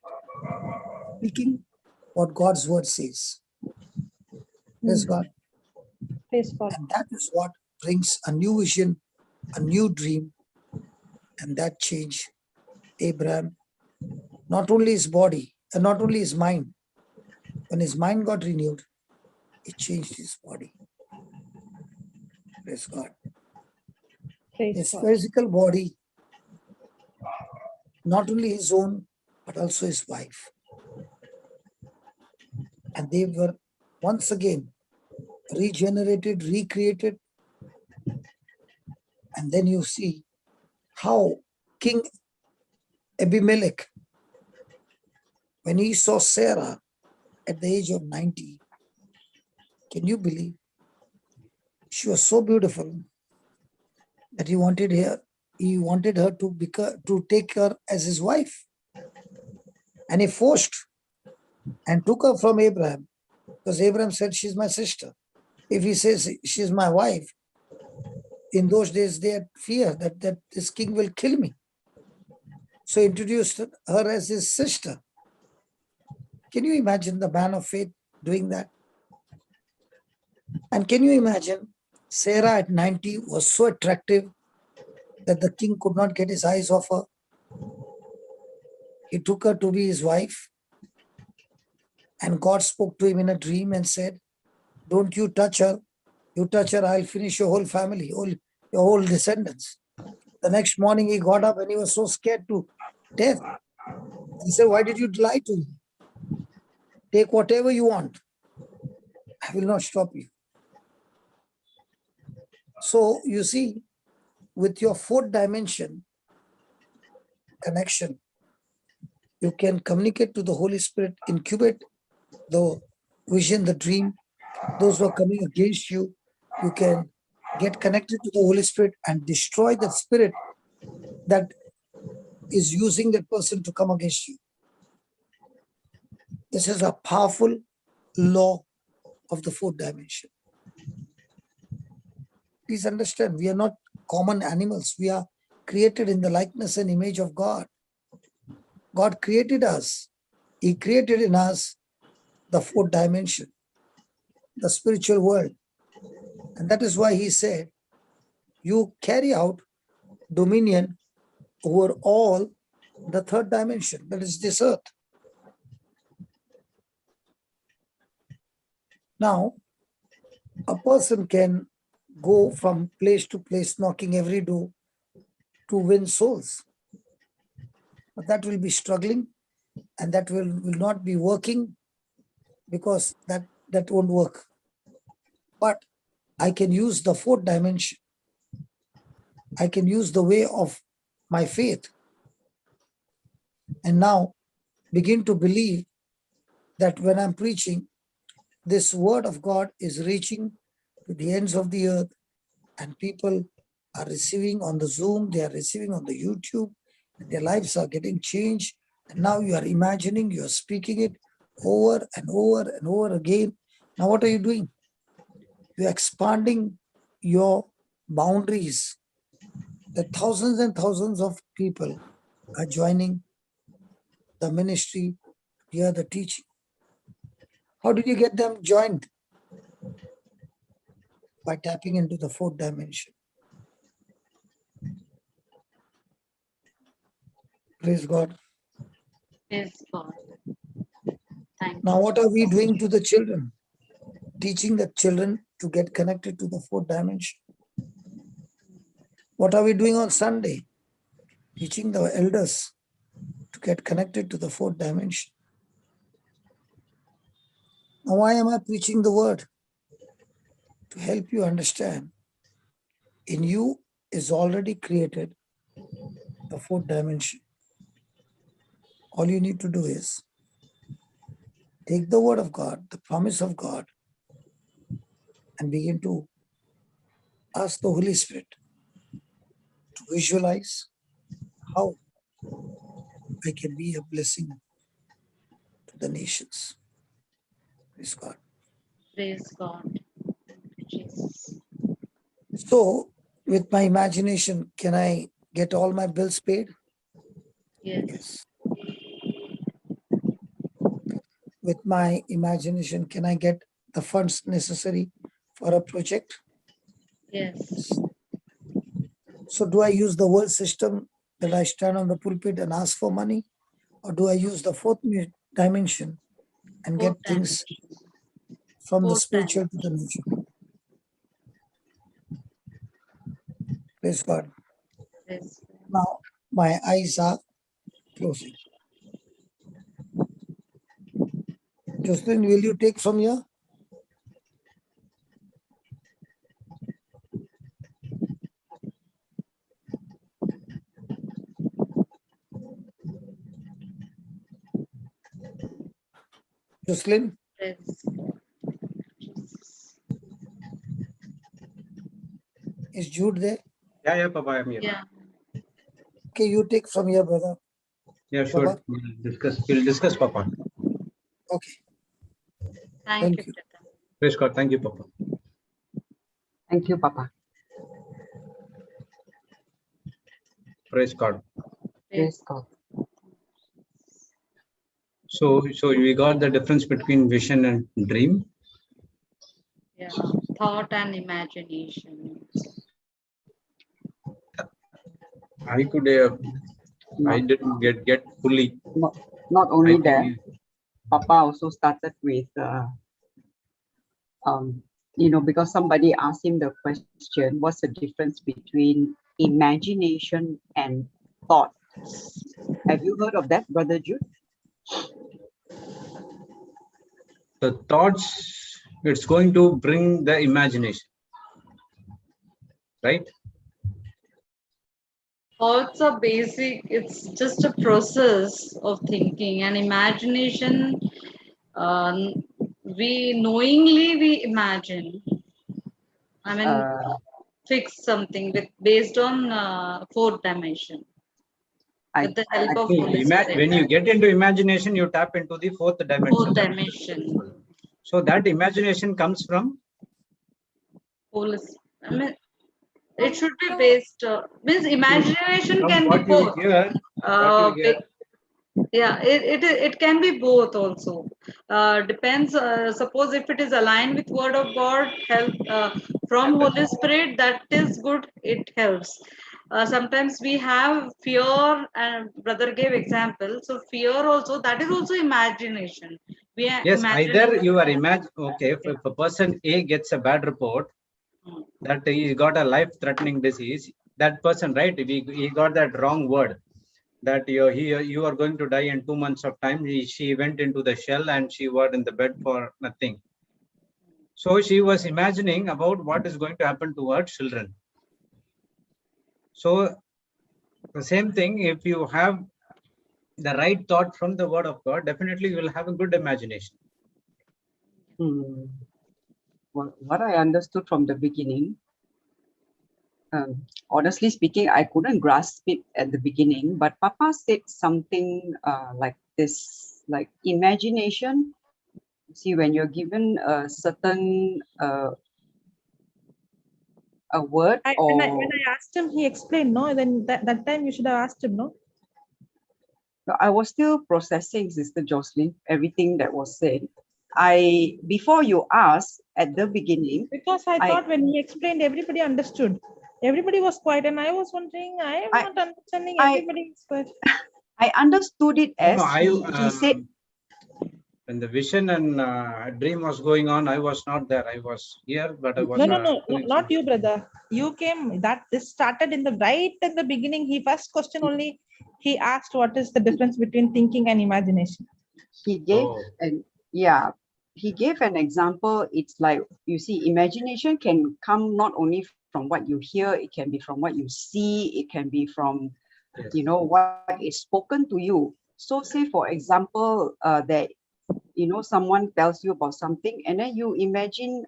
Speaking what God's word says. Praise God. Praise God. And that is what brings a new vision, a new dream, and that changed Abraham, not only his body, and not only his mind. When his mind got renewed, it changed his body. Praise God. Praise His God. physical body, not only his own, but also his wife. And they were once again regenerated, recreated. And then you see how King Abimelech, when he saw Sarah at the age of 90, can you believe? She was so beautiful that he wanted her to take her as his wife. And he forced and took her from Abraham, because Abraham said, she's my sister. If he says she's my wife, in those days they had fear that this king will kill me. So he introduced her as his sister. Can you imagine the man of faith doing that? And can you imagine Sarah at 90 was so attractive that the king could not get his eyes off her? He took her to be his wife, and God spoke to him in a dream and said, don't you touch her, You touch her, I'll finish your whole family, your whole descendants. The next morning he got up and he was so scared to death. He said, why did you lie to me? Take whatever you want. I will not stop you. So you see, with your fourth dimension connection, you can communicate to the Holy Spirit, incubate the vision, the dream. Those who are coming against you, you can get connected to the Holy Spirit and destroy that spirit that is using that person to come against you. This is a powerful law of the fourth dimension. Please understand, we are not common animals. We are created in the likeness and image of God. God created us. He created in us the fourth dimension, the spiritual world. And that is why he said, you carry out dominion over all the third dimension, that is this earth. Now, a person can go from place to place, knocking every door to win souls. But that will be struggling, and that will not be working, because that won't work. But I can use the fourth dimension. I can use the way of my faith, and now begin to believe that when I'm preaching, this word of God is reaching to the ends of the earth, and people are receiving on the Zoom, they are receiving on the YouTube, and their lives are getting changed. And now you are imagining, you are speaking it over and over and over again. Now what are you doing? You're expanding your boundaries. The thousands and thousands of people are joining the ministry, hear the teaching. How did you get them joined? By tapping into the fourth dimension. Praise God. Praise God. Thank Now, you. what are we doing to the children? Teaching the children to get connected to the fourth dimension. What are we doing on Sunday? Teaching the elders to get connected to the fourth dimension. Now, why am I preaching the word? To help you understand, in you is already created the fourth dimension. All you need to do is take the word of God, the promise of God, and begin to ask the Holy Spirit to visualize how I can be a blessing to the nations. Praise God. Praise God. Jesus. So, with my imagination, can I get all my bills paid? Yes. With my imagination, can I get the funds necessary for a project? Yes. So, do I use the world system that I stand on the pulpit and ask for money? Or do I use the fourth dimension and get Fourth things dimension. from the Fourth spiritual to dimension. the natural? Praise God. Yes. Now, my eyes are closing. Jocelyn, will you take from here? Jocelyn? Praise Jesus. Is Jude there? Yeah, Papa, I'm here. Yeah. Okay, you take from here, brother. Yeah, sure. Papa? We'll discuss, Papa. Okay. Thank Thank you, you. brother. Praise God. Thank you, Papa. Thank you, Papa. Praise God. Praise God. So we got the difference between vision and dream. Yeah. Thought and imagination. I could, I didn't get fully. Not only I that, think Papa also started with because somebody asked him the question, what's the difference between imagination and thought? Have you heard of that, Brother Jude? The thoughts, it's going to bring the imagination, right? Thoughts are basic. It's just a process of thinking, and imagination. We knowingly we imagine. I mean, fix something based on fourth dimension with the help of Holy Spirit. When you get into imagination, you tap into the fourth dimension. Fourth dimension. So that imagination comes from Holy. I mean, it should be based. Means imagination can be both. Yeah, it can be both also. Depends. Suppose if it is aligned with Word of God, help from Holy Spirit, that is good. It helps. Sometimes we have fear, and brother gave example. So fear also, that is also imagination. Yes, either you are okay, if a person A gets a bad report that he got a life-threatening disease, that person, right, he got that wrong word, that you are going to die in 2 months of time. She went into the shell and she was in the bed for nothing. So she was imagining about what is going to happen to her children. So the same thing, if you have the right thought from the Word of God, definitely you will have a good imagination. Well, what I understood from the beginning, honestly speaking, I couldn't grasp it at the beginning, but Papa said something like this, like imagination. See, when you're given a certain a word when I asked him, he explained, no? Then that time you should have asked him, no? I was still processing, Sister Jocelyn, everything that was said. Before you asked at the beginning, because I thought when he explained, everybody understood. Everybody was quiet, and I was wondering, I am not understanding. Everybody is quiet. I understood it as he said. When the vision and dream was going on, I was not there. I was here, but I was no, not you, brother. You came. This started in the right at the beginning. He first question only. He asked, "What is the difference between thinking and imagination?" He gave he gave an example. It's like, you see, imagination can come not only from what you hear, it can be from what you see, it can be from what is spoken to you. So say for example that someone tells you about something, and then you imagine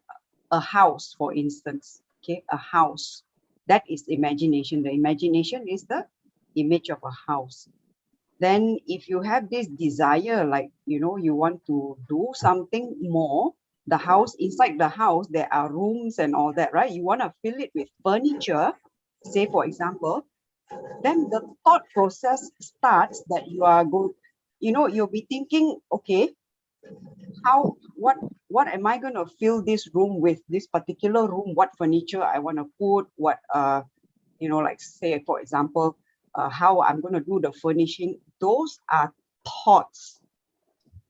a house, for instance. Okay, a house. That is imagination. The imagination is the image of a house. Then if you have this desire, like you want to do something more, the house, inside the house there are rooms and all that, right? You want to fill it with furniture, say for example, then the thought process starts that you are going, you'll be thinking, okay, what am I going to fill this room with, this particular room, what furniture I want to put, what like say for example, how I'm going to do the furnishing. Those are thoughts.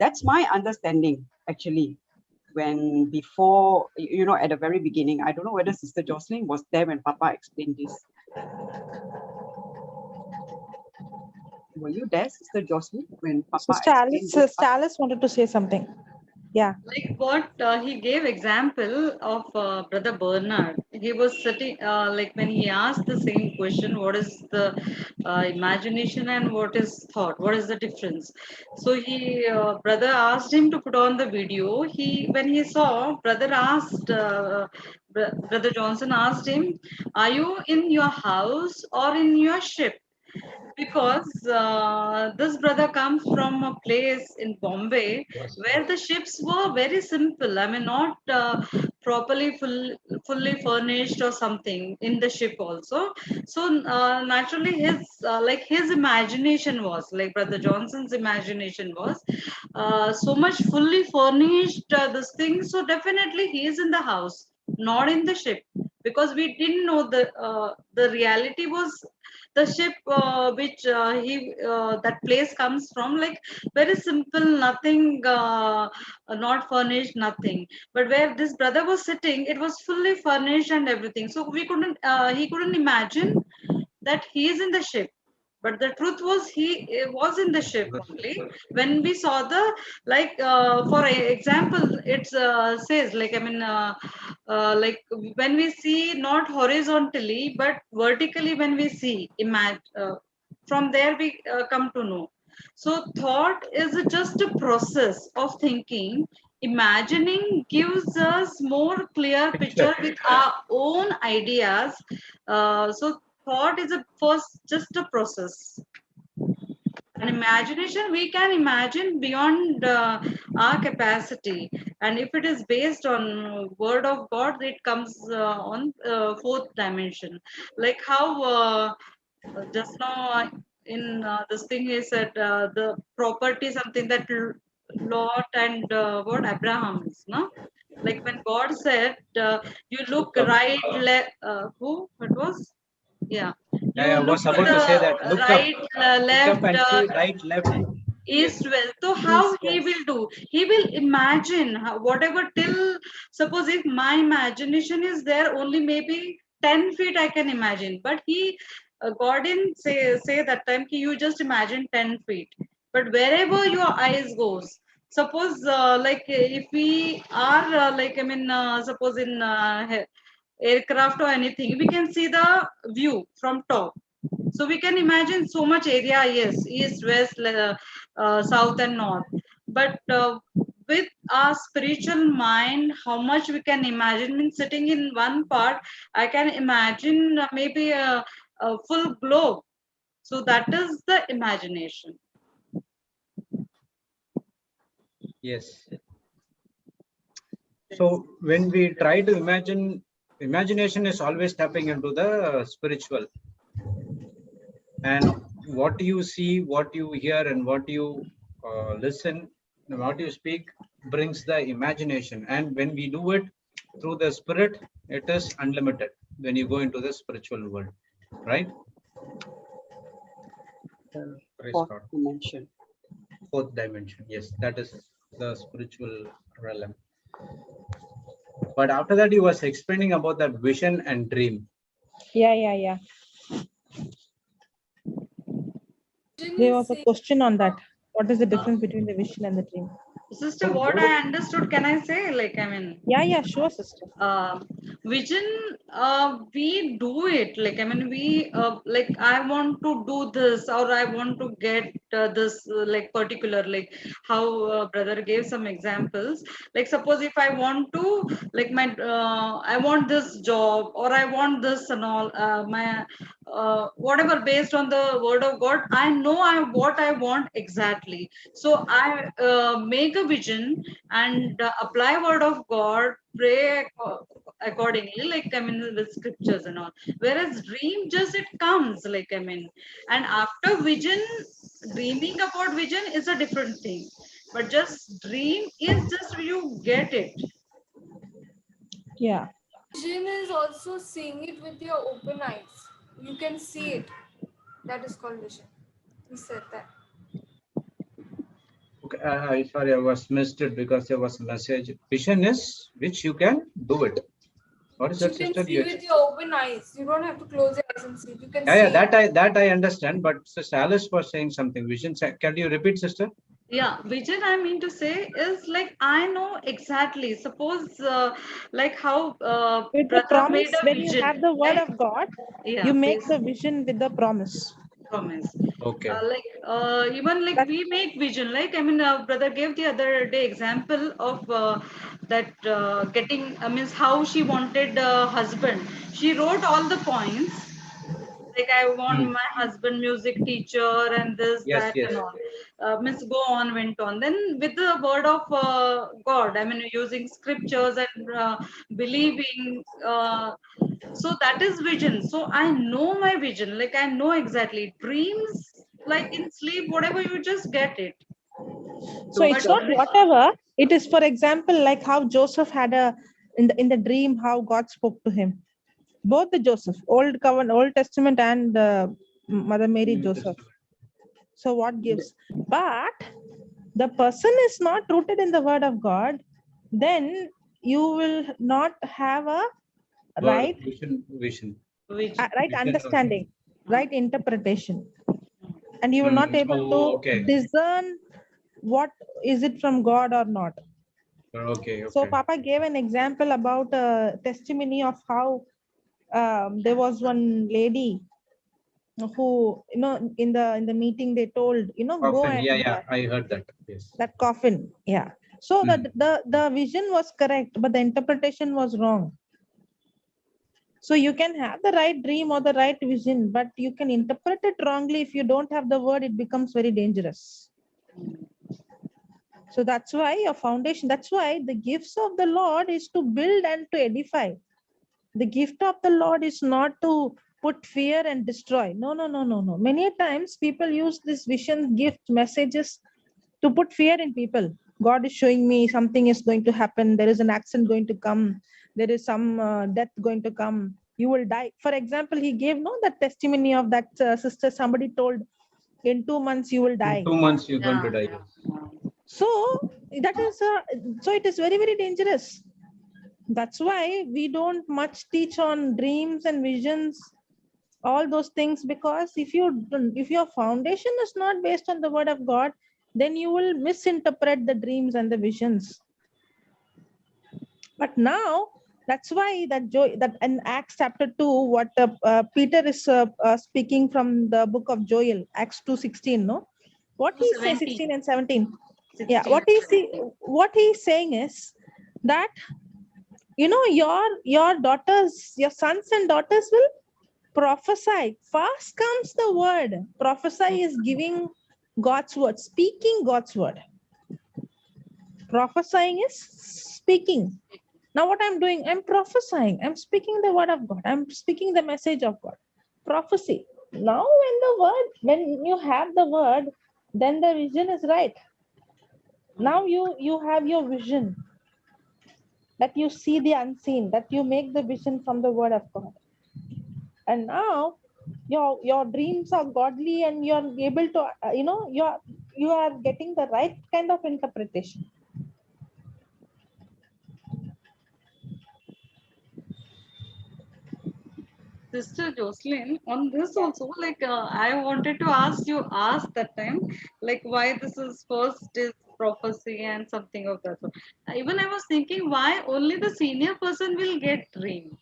That's my understanding, actually. When before, at the very beginning, I don't know whether Sister Jocelyn was there when Papa explained this. Were you there, Sister Jocelyn, when Papa explained this? Alice wanted to say something. Yeah. Like what he gave example of Brother Bernard. He was sitting, like when he asked the same question, what is the imagination and what is thought? What is the difference? So brother asked him to put on the video. When he saw, brother asked, Brother Johnson asked him, are you in your house or in your ship? Because this brother comes from a place in Bombay where the ships were very simple. I mean, not properly fully furnished or something in the ship also. So naturally, his imagination was like Brother Johnson's imagination was so much fully furnished. This thing. So definitely, he is in the house, not in the ship, because we didn't know the reality was the ship which that place comes from, like very simple, nothing, not furnished, nothing. But where this brother was sitting, it was fully furnished and everything. So we couldn't, he couldn't imagine that he is in the ship. But the truth was he was in the ship only. When we saw the, like, for example, it says, like, I mean, like when we see not horizontally but vertically, when we see, imagine, from there we come to know. So thought is just a process of thinking. Imagining gives us more clear picture with our own ideas. So thought is a first just a process. And imagination, we can imagine beyond our capacity, and if it is based on word of God, it comes on fourth dimension. Like how just now in this thing he said, the property, something that Lot and what Abraham's, no, like when God said, you look right, who it was, yeah, you I look was to about to say that. the right, Look up left, and see right, left. east, Yes. west. So how East, he west. will do? He will imagine whatever, till suppose if my imagination is there only maybe 10 feet I can imagine, but he God didn't say that time ki you just imagine 10 feet. But wherever your eyes goes, suppose like if we are like, I mean, suppose in aircraft or anything, we can see the view from top. So we can imagine so much area, yes, east, west, south and north. But with our spiritual mind, how much we can imagine? Means sitting in one part, I can imagine maybe a full globe. So that is the imagination. Yes. So when we try to imagine, imagination is always tapping into the spiritual. And what you see, what you hear, and what you listen, and what you speak brings the imagination. And when we do it through the spirit, it is unlimited when you go into the spiritual world, right? Praise Fourth God. dimension. Fourth dimension. Yes, that is the spiritual realm. But after that, you was explaining about that vision and dream. Yeah. Vision There is was a saying, question on that. What is the difference between the vision and the dream? Sister, what I understood, can I say? Like, I mean, Yeah, sure, sister. vision, we do it, like, I mean, we like, I want to do this, or I want to get this, like particular, like how brother gave some examples. Like suppose if I want to, like my I want this job, or I want this and all, my whatever, based on the word of God, I know what I want exactly. So I make a vision and apply word of God, pray accordingly, like, I mean, with scriptures and all. Whereas dream, just it comes, like, I mean, and after vision, dreaming about vision is a different thing. But just dream is just you get it. Yeah. vision is also seeing it with your open eyes. You can see it. That is called vision. He said that. Okay, sorry, I was missed it because there was a message. Vision is which you can do it. What is You that, can sister? see with your open eyes. You don't have to close your eyes and see. You can Yeah, see that I understand. But Sister Alice was saying something. Vision. Can you repeat, sister? Yeah, vision, I mean to say, is like, I know exactly. Suppose like how With the brother made promise, a when you vision, have the word right? of God, Yeah, you make please. the vision with the promise. Promise. Okay. Like even like we make vision, like, I mean, brother gave the other day example of that getting, means how she wanted a husband. She wrote all the points, like, I want my husband music teacher and this, Yes, that and yes. all. Means go on, went on. Then with the word of God, I mean, using scriptures and believing, so that is vision. So I know my vision, like, I know exactly. Dreams, like in sleep, whatever, you just get it. So But it's not whatever. It is, for example, like how Joseph had in the dream, how God spoke to him. Both the Joseph, Old Covenant, Old Testament, and Mother Mary, Joseph. So what gives? But the person is not rooted in the word of God, then you will not have a right Vision. right understanding, right interpretation, and you will not able to discern what is it from God or not. Okay. So Papa gave an example about a testimony of how there was one lady who, in the meeting they told, go Coffin. and Yeah, I heard that. Yes. that coffin. Yeah. So the vision was correct, but the interpretation was wrong. So you can have the right dream or the right vision, but you can interpret it wrongly. If you don't have the word, it becomes very dangerous. So that's why your foundation, that's why the gifts of the Lord is to build and to edify. The gift of the Lord is not to put fear and destroy. No. Many times people use this vision, gift, messages to put fear in people. God is showing me something is going to happen. There is an accident going to come. There is some death going to come. You will die. For example, he gave that testimony of that sister. Somebody told, in 2 months you will die. In 2 months you're going to die. So that is so it is very, very dangerous. That's why we don't much teach on dreams and visions, all those things, because if your foundation is not based on the word of God, then you will misinterpret the dreams and the visions. But now that's why that in Acts chapter 2, what Peter is speaking from the book of Joel, Acts 2:16, no, what he says 16 and 17. Yeah, what he's saying is that your daughters, your sons and daughters will prophesy. First comes the word. Prophesy is giving God's word, speaking God's word. Prophesying is speaking. Now what I'm doing, I'm prophesying. I'm speaking the word of God. I'm speaking the message of God. Prophecy. Now when you have the word, then the vision is right. Now you have your vision, that you see the unseen, that you make the vision from the word of God. And now your dreams are godly, and you're able to you are getting the right kind of interpretation. Sister Jocelyn, on this also, like I wanted to ask that time, like why this is first is prophecy and something of that sort. Even I was thinking why only the senior person will get dream.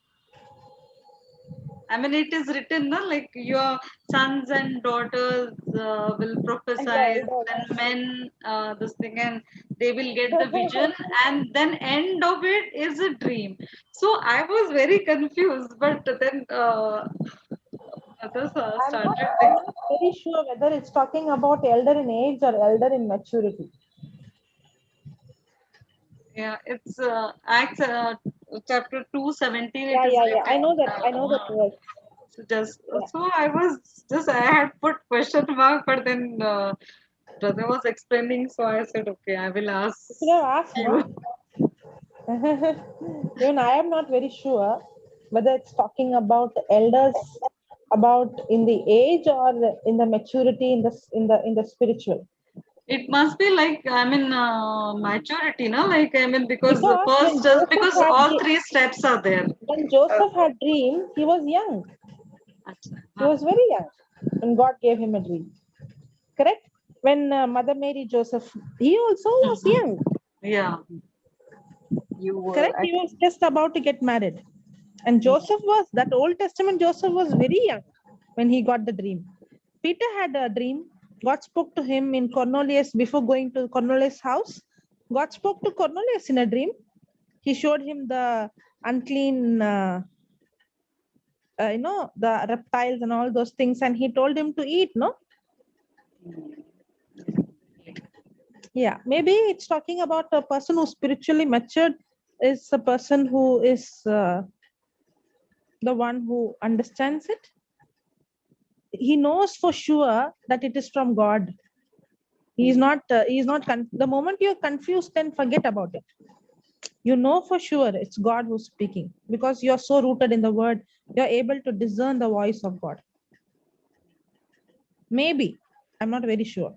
I mean, it is written, no, like your sons and daughters will prophesy, and men this thing, and they will get the vision, and then end of it is a dream. So I was very confused, but then others I'm not started. very sure whether it's talking about elder in age or elder in maturity. Yeah, it's Acts chapter 2:17. Yeah. I know that word. So I had put question mark, but then brother was explaining, so I said, okay, I will ask. You should have asked, no? Even I am not very sure whether it's talking about elders, about in the age or in the maturity in the spiritual. It must be like, I mean, maturity, no? Like, I mean, because Because all three steps are there. When Joseph had dream, he was young. He was very young when God gave him a dream. Correct? When Mother Mary Joseph, he also was young. Yeah. Correct? He was just about to get married. And Joseph that Old Testament Joseph was very young when he got the dream. Peter had a dream. God spoke to him in Cornelius before going to Cornelius' house. God spoke to Cornelius in a dream. He showed him the unclean, the reptiles and all those things, and he told him to eat, no? Yeah, maybe it's talking about a person who's spiritually matured is a person who is the one who understands it. He knows for sure that it is from God. He's not the moment you're confused, then forget about it. You know for sure it's God who's speaking, because you're so rooted in the word, you're able to discern the voice of God. Maybe. I'm not very sure.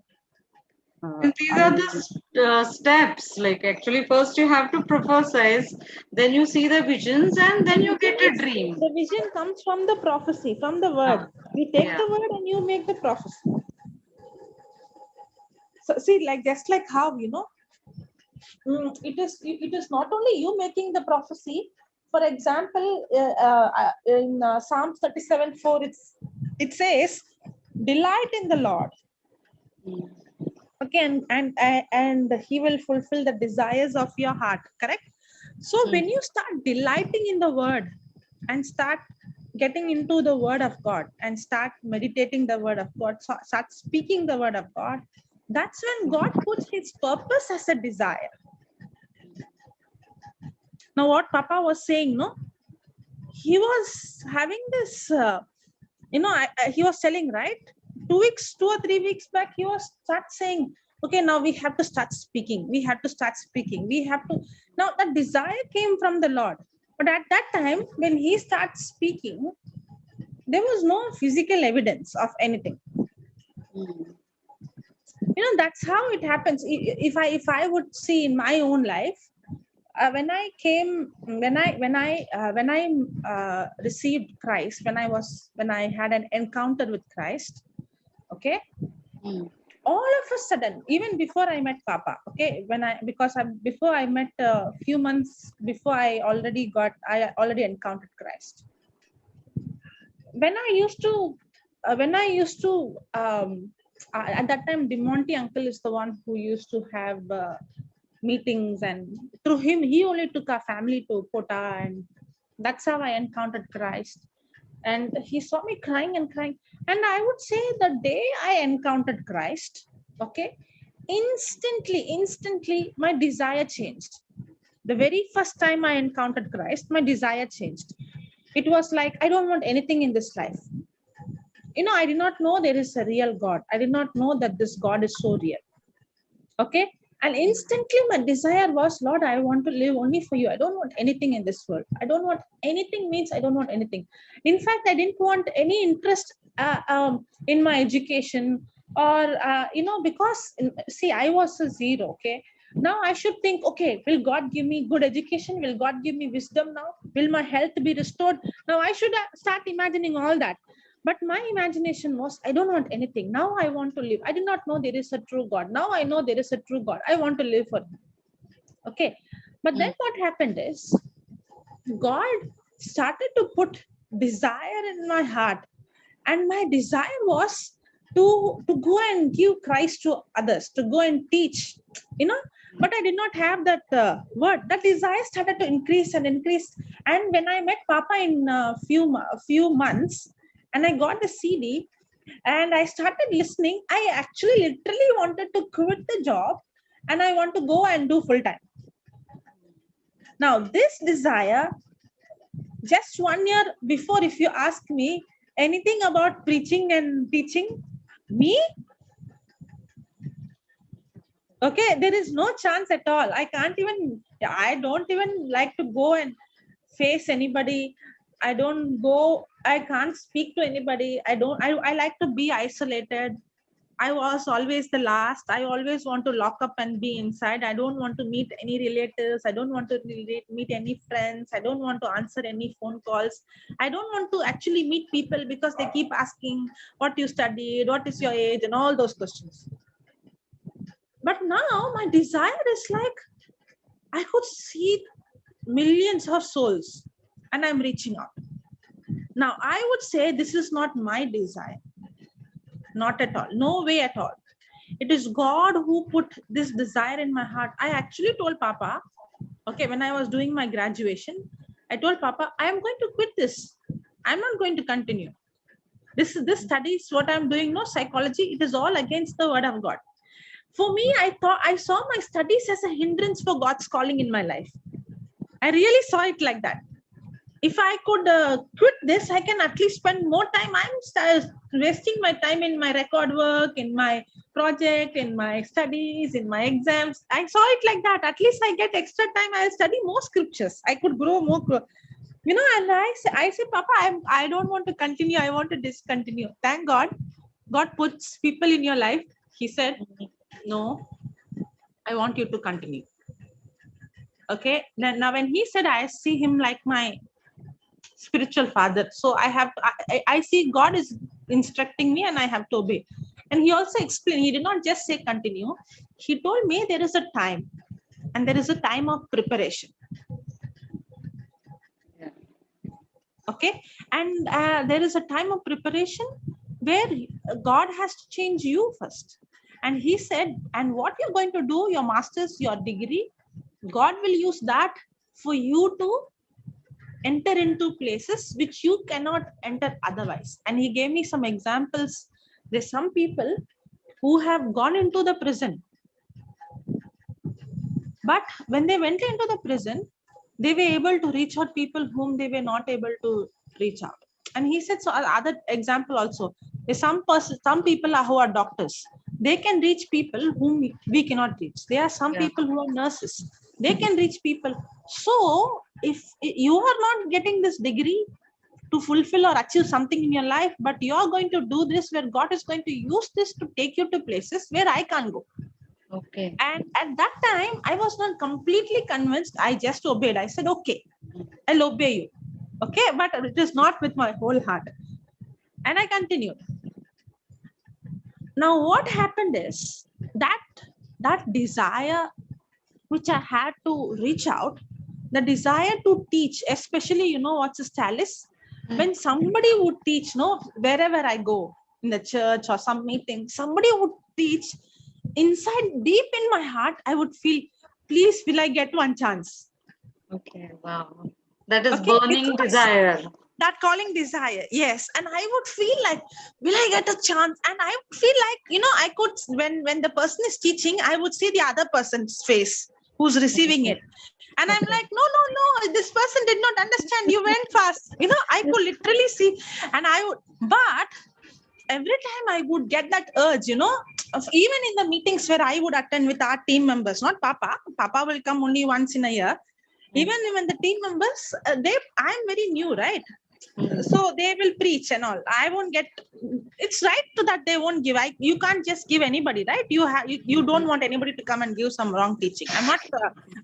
And these are the steps. Like actually, first you have to prophesize, then you see the visions, and then you get a dream. The vision comes from the prophecy, from the word. You take the word and you make the prophecy. So see, like just like how, you know, it is not only you making the prophecy. For example, in Psalm 37:4, it says, "Delight in the Lord." Okay, and He will fulfill the desires of your heart. Correct. So when you start delighting in the word and start getting into the word of God and start meditating the word of God, start speaking the word of God, that's when God puts His purpose as a desire. Now what Papa was saying, no, he was having this, he was telling, right? 2 or 3 weeks back, he was start saying, okay, now we have to start speaking. We have to start speaking. We have to. Now the desire came from the Lord. But at that time, when he starts speaking, there was no physical evidence of anything. You know, that's how it happens. If I would see in my own life, when I received Christ, when I had an encounter with Christ, okay, all of a sudden, even before I met Papa, okay, before I met a few months before, I already encountered Christ. When I used to at that time, Demonte uncle is the one who used to have meetings, and through him, he only took our family to Kota, and that's how I encountered Christ. And he saw me crying and crying. And I would say the day I encountered Christ, okay, instantly, my desire changed. The very first time I encountered Christ, my desire changed. It was like, I don't want anything in this life. You know, I did not know there is a real God. I did not know that this God is so real. Okay. And instantly my desire was, Lord, I want to live only for you. I don't want anything in this world. I don't want anything means I don't want anything. In fact, I didn't want any interest in my education or, because see, I was a zero. Okay. Now I should think, okay, will God give me good education? Will God give me wisdom now? Will my health be restored? Now I should start imagining all that. But my imagination was, I don't want anything. Now I want to live. I did not know there is a true God. Now I know there is a true God. I want to live for him. Okay. But then what happened is, God started to put desire in my heart. And my desire was to go and give Christ to others, to go and teach, but I did not have that word. That desire started to increase and increase. And when I met Papa in a few months, and I got the CD and I started listening, I actually literally wanted to quit the job and I want to go and do full time. Now, this desire, just 1 year before, if you ask me anything about preaching and teaching, me, okay, there is no chance at all. I don't even like to go and face anybody. I can't speak to anybody. I like to be isolated. I was always the last. I always want to lock up and be inside. I don't want to meet any relatives. I don't want to meet any friends. I don't want to answer any phone calls. I don't want to actually meet people because they keep asking what you studied, what is your age, and all those questions. But now my desire is like, I could see millions of souls and I'm reaching out. Now, I would say this is not my desire. Not at all. No way at all. It is God who put this desire in my heart. I actually told Papa, okay, when I was doing my graduation, I told Papa, I am going to quit this. I'm not going to continue. This studies, what I'm doing, no psychology, it is all against the word of God. For me, I saw my studies as a hindrance for God's calling in my life. I really saw it like that. If I could quit this, I can at least spend more time. I'm wasting my time in my record work, in my project, in my studies, in my exams. I saw it like that. At least I get extra time. I'll study more scriptures. I could grow more. And I say, Papa, I don't want to continue. I want to discontinue. Thank God. God puts people in your life, he said, no, I want you to continue. Okay. Now when he said, I see him like my spiritual father. So I see God is instructing me and I have to obey. And he also explained, he did not just say continue. He told me there is a time, and there is a time of preparation. Okay. And there is a time of preparation where God has to change you first. And he said, and what you're going to do, your master's, your degree, God will use that for you to enter into places which you cannot enter otherwise. And he gave me some examples. There's some people who have gone into the prison, but when they went into the prison, they were able to reach out people whom they were not able to reach out. And he said, so other example also, there's some people who are doctors, they can reach people whom we cannot reach. There are some people who are nurses, they can reach people. So if you are not getting this degree to fulfill or achieve something in your life, but you're going to do this where God is going to use this to take you to places where I can't go. Okay. And at that time, I was not completely convinced. I just obeyed. I said, okay, I'll obey you. Okay, but it is not with my whole heart. And I continued. Now, what happened is that desire which I had to reach out, the desire to teach, especially, you know, what's a chalice? When somebody would teach, no, wherever I go, in the church or some meeting, somebody would teach, inside deep in my heart, I would feel, please, will I get one chance? Okay, wow. That is Okay, burning desire. That calling desire, yes. And I would feel like, will I get a chance? And I would feel like, you know, I could, when the person is teaching, I would see the other person's face who's receiving it. And I'm like, no, this person did not understand. You went fast. You know, I could literally see. And but every time I would get that urge, you know, even in the meetings where I would attend with our team members, not Papa will come only once in a year. Even when the team members, I'm very new, right? So they will preach and all. I won't get, it's right to that they won't give. You can't just give anybody, right? You don't want anybody to come and give some wrong teaching. I'm not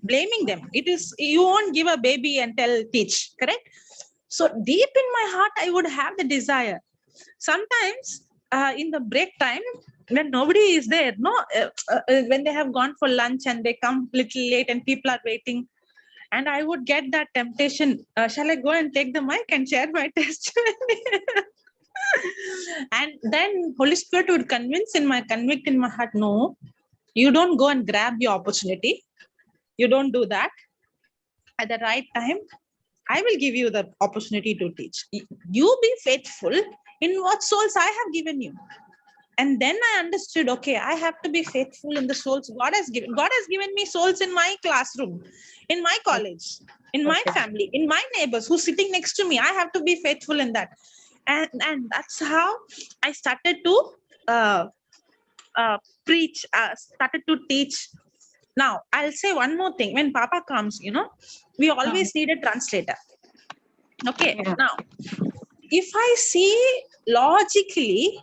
blaming them. It is, you won't give a baby and teach, correct? So deep in my heart, I would have the desire. Sometimes in the break time, when nobody is there, when they have gone for lunch and they come little late and people are waiting, and I would get that temptation. Shall I go and take the mic and share my testimony? And then Holy Spirit would convict in my heart, no, you don't go and grab your opportunity. You don't do that. At the right time, I will give you the opportunity to teach. You be faithful in what souls I have given you. And then I understood, okay, I have to be faithful in the souls God has given. God has given me souls in my classroom, in my college, in my family, in my neighbors who's sitting next to me. I have to be faithful in that. And that's how I started to preach, started to teach. Now, I'll say one more thing. When Papa comes, you know, we always need a translator. Okay, now, if I see logically,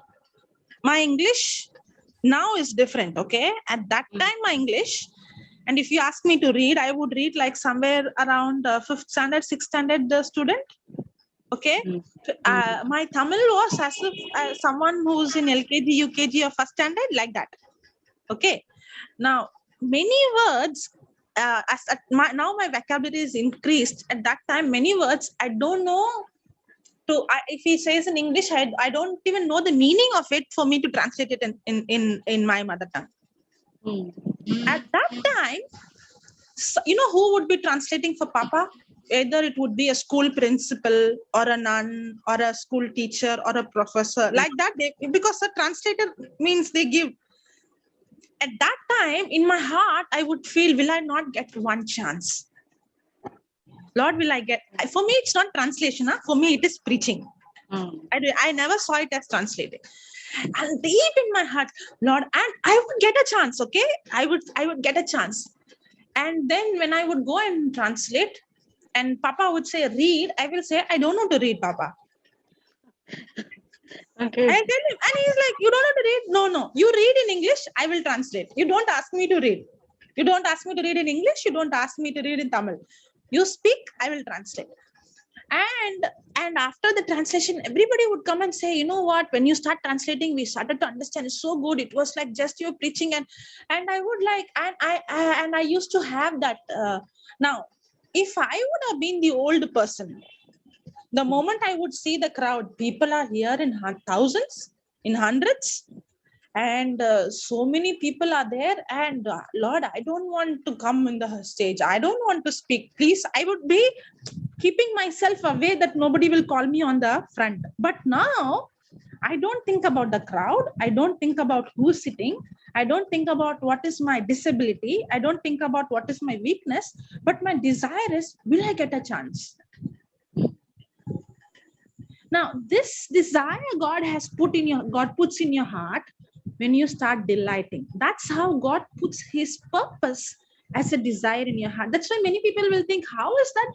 my English now is different, okay? At that time, my English, and if you ask me to read, I would read like somewhere around 5th standard, 6th standard student, okay? My Tamil was as if someone who's in LKG, UKG or 1st standard, like that, okay? Now, many words, now my vocabulary is increased. At that time, many words, I don't know. If he says in English, I don't even know the meaning of it for me to translate it in my mother tongue. At that time, you know who would be translating for Papa? Either it would be a school principal or a nun or a school teacher or a professor, like that. Because a translator means they give. At that time, in my heart, I would feel, will I not get one chance? Lord, will I get? For me, it's not translation. For me, it is preaching. I never saw it as translated. And deep in my heart, Lord, and I would get a chance, okay? I would get a chance. And then when I would go and translate, and Papa would say, read, I will say, I don't know to read, Papa. Okay. I tell him, and he's like, you don't know to read? No. You read in English, I will translate. You don't ask me to read. You don't ask me to read in English, you don't ask me to read in Tamil. You speak, I will translate. And after the translation, everybody would come and say, you know what, when you start translating, we started to understand. It's so good. It was like just your preaching. And I would like, and I used to have that. Now, if I would have been the old person, the moment I would see the crowd, people are here in thousands, in hundreds, and so many people are there. And Lord, I don't want to come in the stage. I don't want to speak. Please, I would be keeping myself away that nobody will call me on the front. But now I don't think about the crowd. I don't think about who's sitting. I don't think about what is my disability. I don't think about what is my weakness. But my desire is, will I get a chance? Now, this desire God puts in your heart when you start delighting. That's how God puts his purpose as a desire in your heart. That's why many people will think, how is that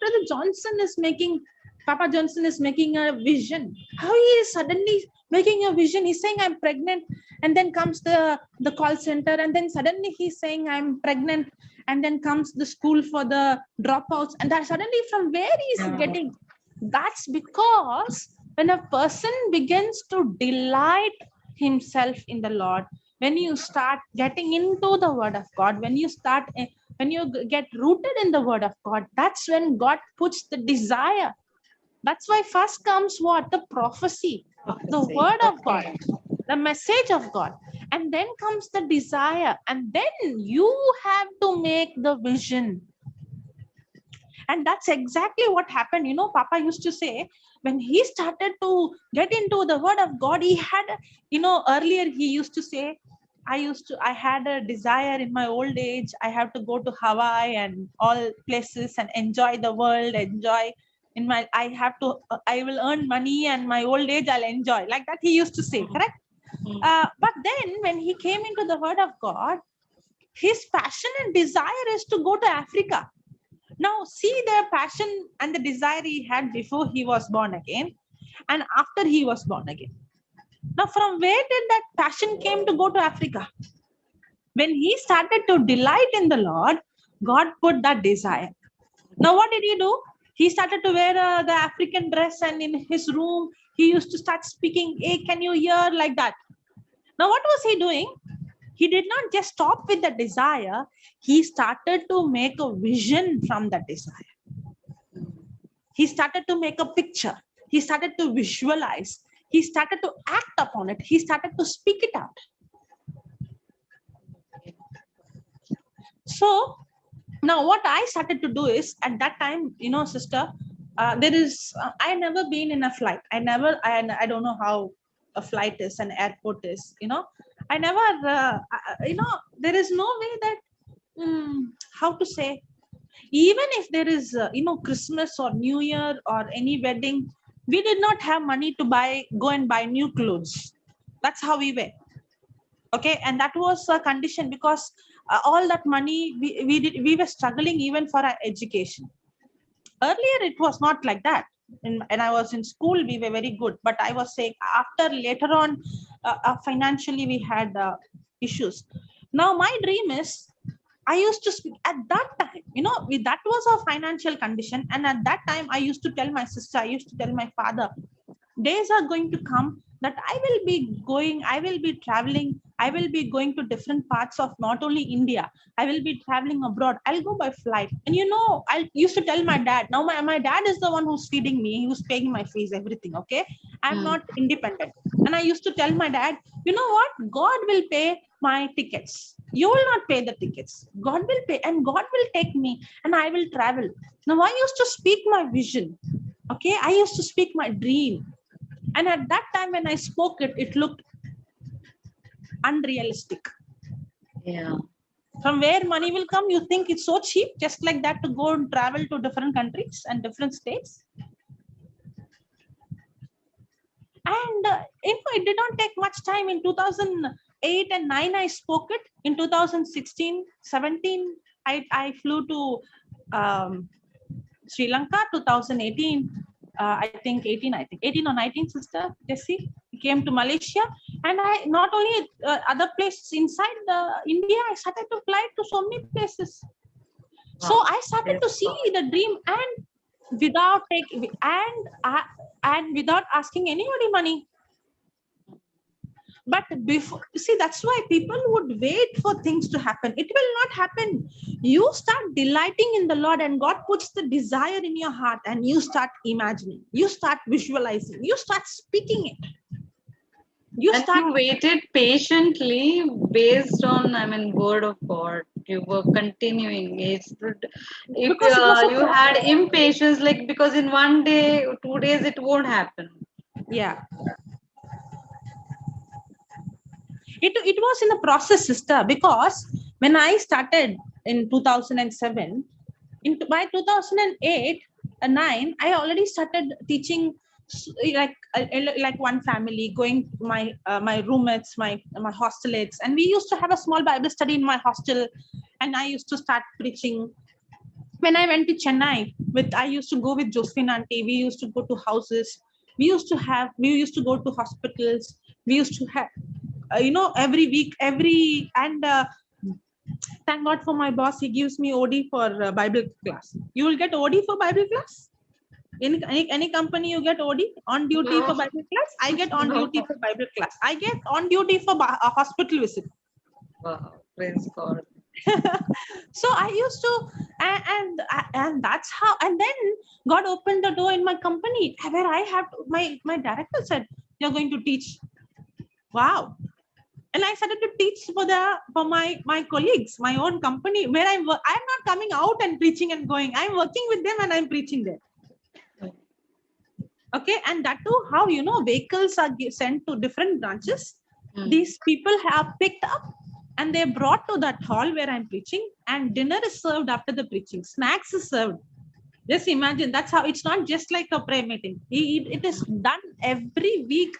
Papa Johnson is making a vision? How he is suddenly making a vision? He's saying, I'm pregnant. And then comes the call center. And then suddenly he's saying, I'm pregnant. And then comes the school for the dropouts. And that suddenly from where he's getting? That's because when a person begins to delight himself in the Lord, when you start getting into the word of God, when you get rooted in the word of God, that's when God puts the desire. That's why first comes what? The prophecy, the word of God, the message of God. And then comes the desire. And then you have to make the vision. And that's exactly what happened. You know, Papa used to say, when he started to get into the word of God, he had, earlier he used to say, I had a desire in my old age. I have to go to Hawaii and all places and enjoy the world, I will earn money and my old age I'll enjoy. Like that he used to say, correct? But then when he came into the word of God, his passion and desire is to go to Africa. Now, see the passion and the desire he had before he was born again and after he was born again. Now, from where did that passion came to go to Africa? When he started to delight in the Lord, God put that desire. Now, what did he do? He started to wear the African dress, and in his room, he used to start speaking, hey, can you hear, like that. Now, what was he doing? He did not just stop with the desire. He started to make a vision from that desire. He started to make a picture. He started to visualize. He started to act upon it. He started to speak it out. So now what I started to do is, at that time, sister, I never been in a flight. I don't know how a flight is, an airport is, I never, there is no way that, how to say, even if there is, Christmas or New Year or any wedding, we did not have money to go and buy new clothes. That's how we were. Okay. And that was a condition because all that money we were struggling even for our education. Earlier, it was not like that. And I was in school, we were very good. But I was saying after later on, financially, we had issues. Now, my dream is, I used to speak at that time, that was a financial condition. And at that time, I used to tell my sister, I used to tell my father, days are going to come that I will be traveling, I will be going to different parts of not only India, I will be traveling abroad. I'll go by flight. And I used to tell my dad, now my dad is the one who's feeding me, who's paying my fees, everything. Okay. I'm not independent. And I used to tell my dad, you know what? God will pay my tickets. You will not pay the tickets. God will pay, and God will take me and I will travel. Now I used to speak my vision. Okay. I used to speak my dream. And at that time when I spoke it, it looked unrealistic. Yeah. From where money will come? You think it's so cheap, just like that, to go and travel to different countries and different states? And it did not take much time. In 2008 and 9, I spoke it. In 2016, 17, I flew to Sri Lanka. 2018, I think 18 or 19, sister Jessie, came to Malaysia, and I not only other places inside India, I started to fly to so many places. So I started to see the dream, and without and without asking anybody money. But before, see, that's why people would wait for things to happen. It will not happen. You start delighting in the Lord, and God puts the desire in your heart, and you start imagining, you start visualizing, you start speaking it. You waited patiently based on, word of God. You were continuing. If you had impatience, like, because in 1 day, 2 days, it won't happen. Yeah. It was in a process, sister, because when I started in 2007, by 2008 and 9, I already started teaching like one family, going to my roommates, my hostelates, and we used to have a small Bible study in my hostel, and I used to start preaching. When I went to Chennai, I used to go with Josephine auntie. We used to go to houses. We used to go to hospitals. We used to have, every week, thank God for my boss. He gives me OD for Bible class. You will get OD for Bible class? In any company you get OD on duty for Bible class? I get on duty for Bible class. I get on duty for a hospital visit. Wow, praise God. So I used to, and that's how, and then God opened the door in my company where I have my director said, "You're going to teach." Wow. And I started to teach for my colleagues, my own company, where I'm not coming out and preaching and going. I'm working with them and I'm preaching there. Okay, and that too, how vehicles are sent to different branches. These people have picked up and they're brought to that hall where I'm preaching, and dinner is served after the preaching. Snacks is served. Just imagine, that's how, it's not just like a prayer meeting. It is done every week.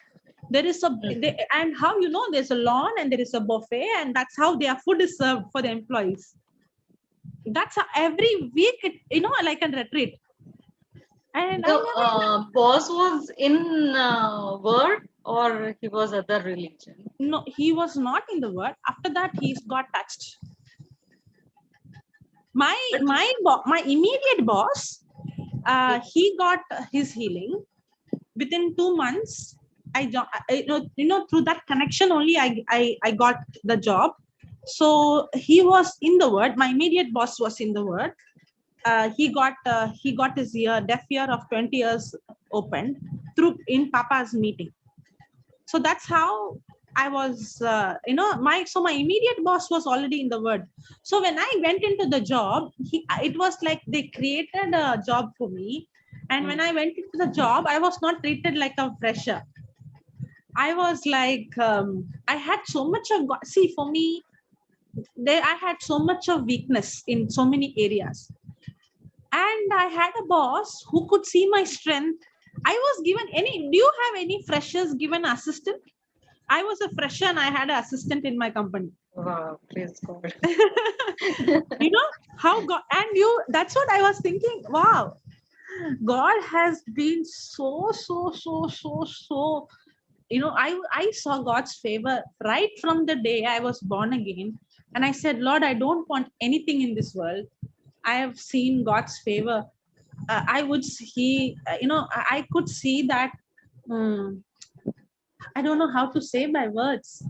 There is and how there's a lawn and there is a buffet, and that's how their food is served for the employees. That's how every week, like a retreat. And the boss was in word, or he was other religion? No, he was not in the word. After that, he's got touched. My immediate boss, he got his healing within 2 months. Through that connection only, I got the job. So he was in the word. My immediate boss was in the word. He got his deaf ear of 20 years opened in Papa's meeting. So that's how I was, my immediate boss was already in the word. So when I went into the job, it was like they created a job for me. And when I went into the job, I was not treated like a fresher. I was like, I had so much of, see, for me, I had so much of weakness in so many areas. And I had a boss who could see my strength. I was given do you have any freshers given assistant? I was a fresher and I had an assistant in my company. Wow, praise God. How God, and that's what I was thinking. Wow, God has been so, I saw God's favor right from the day I was born again. And I said, Lord, I don't want anything in this world. I have seen God's favor. I could see that. I don't know how to say by words.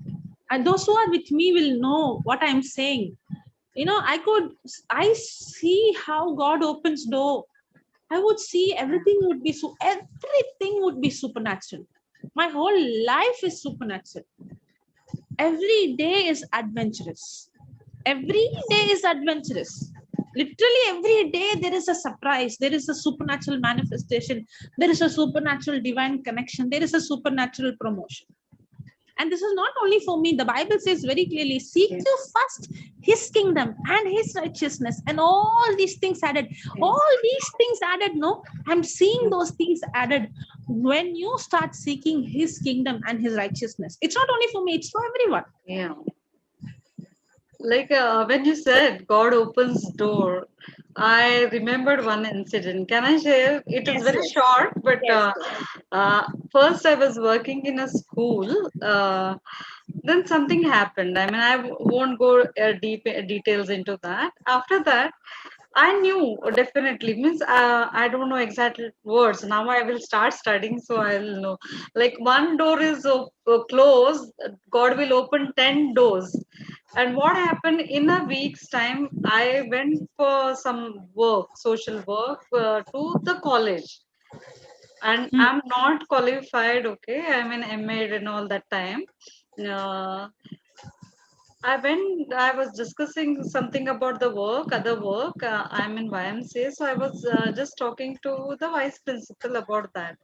And those who are with me will know what I'm saying. I see how God opens door. I would see everything would be supernatural. My whole life is supernatural. Every day is adventurous. Literally every day there is a surprise. There is a supernatural manifestation. There is a supernatural divine connection. There is a supernatural promotion. And this is not only for me. The Bible says very clearly, seek you first his kingdom and his righteousness, and all these things added. All these things added, no? I'm seeing those things added when you start seeking his kingdom and his righteousness. It's not only for me, it's for everyone. Yeah. Like when you said God opens door, I remembered one incident. Can I share? It is Yes, very yes. short, but Yes. first I was working in a school. Then something happened. I mean, won't go deep details into that. After that, I knew definitely means I don't know exact words. Now I will start studying, so I'll know. Like one door is closed, God will open 10 doors. And what happened in a week's time? I went for some work, social work, to the college, and Hmm. I'm not qualified. Okay, I'm in MA and all that time. Uh, I was discussing something about the work, other work. I'm in YMCA, so I was just talking to the vice principal about that.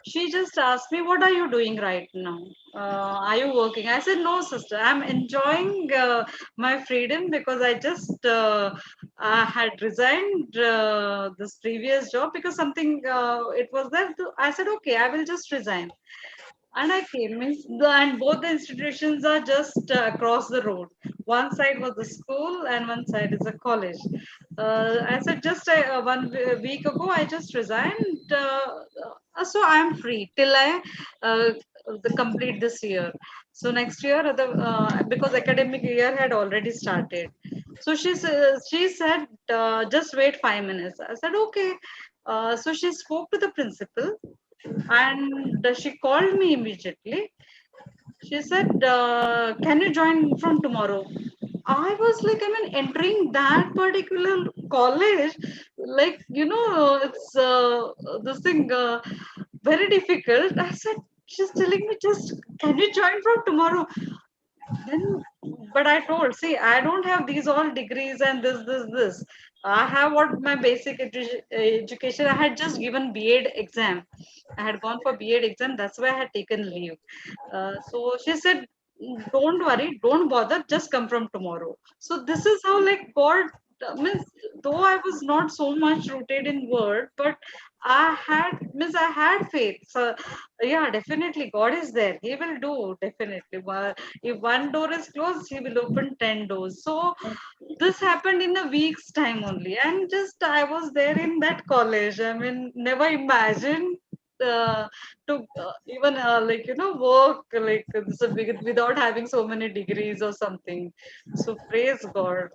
She just asked me, "What are you doing right now? Are you working?" I said, "No, sister. I'm enjoying my freedom because I had resigned this previous job because something it was there. I said, okay, I will just resign." And I came means and both the institutions are just across the road. One side was the school and one side is a college. I said just week ago I just resigned, so I'm free till I uh, complete this year. So next year, because academic year had already started. So she said just wait 5 minutes. I said okay. So she spoke to the principal and she called me immediately. She said, "Can you join from tomorrow?" I was like, I mean, entering that particular college, like, it's this thing very difficult. I said, she's telling me, just can you join from tomorrow? Then, but I told, see, I don't have these all degrees and this. I have what my basic education. I had just given B.Ed exam. I had gone for B.Ed exam. That's why I had taken leave. So she said, "Don't worry, don't bother. Just come from tomorrow." So this is how like God means. Though I was not so much rooted in word, but I had faith. So yeah, definitely God is there. He will do definitely. If one door is closed, He will open 10 doors. So this happened in a week's time only, and just I was there in that college. I mean, never imagined to even like work like this without having so many degrees or something. So praise God.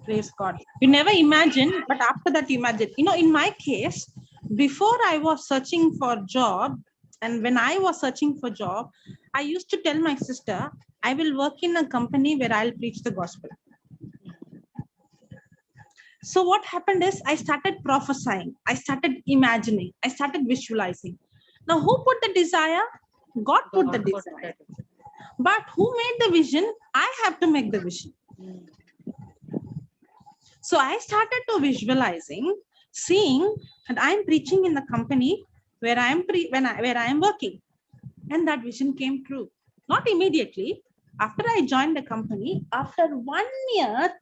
Praise God. You never imagine, but after that you imagine. In my case, before I was searching for job, and when I was searching for job, I used to tell my sister, I will work in a company where I'll preach the gospel. So what happened is I started prophesying, I started imagining, I started visualizing. Now, who put the desire? God put the desire. But who made the vision? I have to make the vision. So I started to visualizing, seeing that I'm preaching in the company where where I am working, and that vision came true. Not immediately. After I joined the company, after 1 year,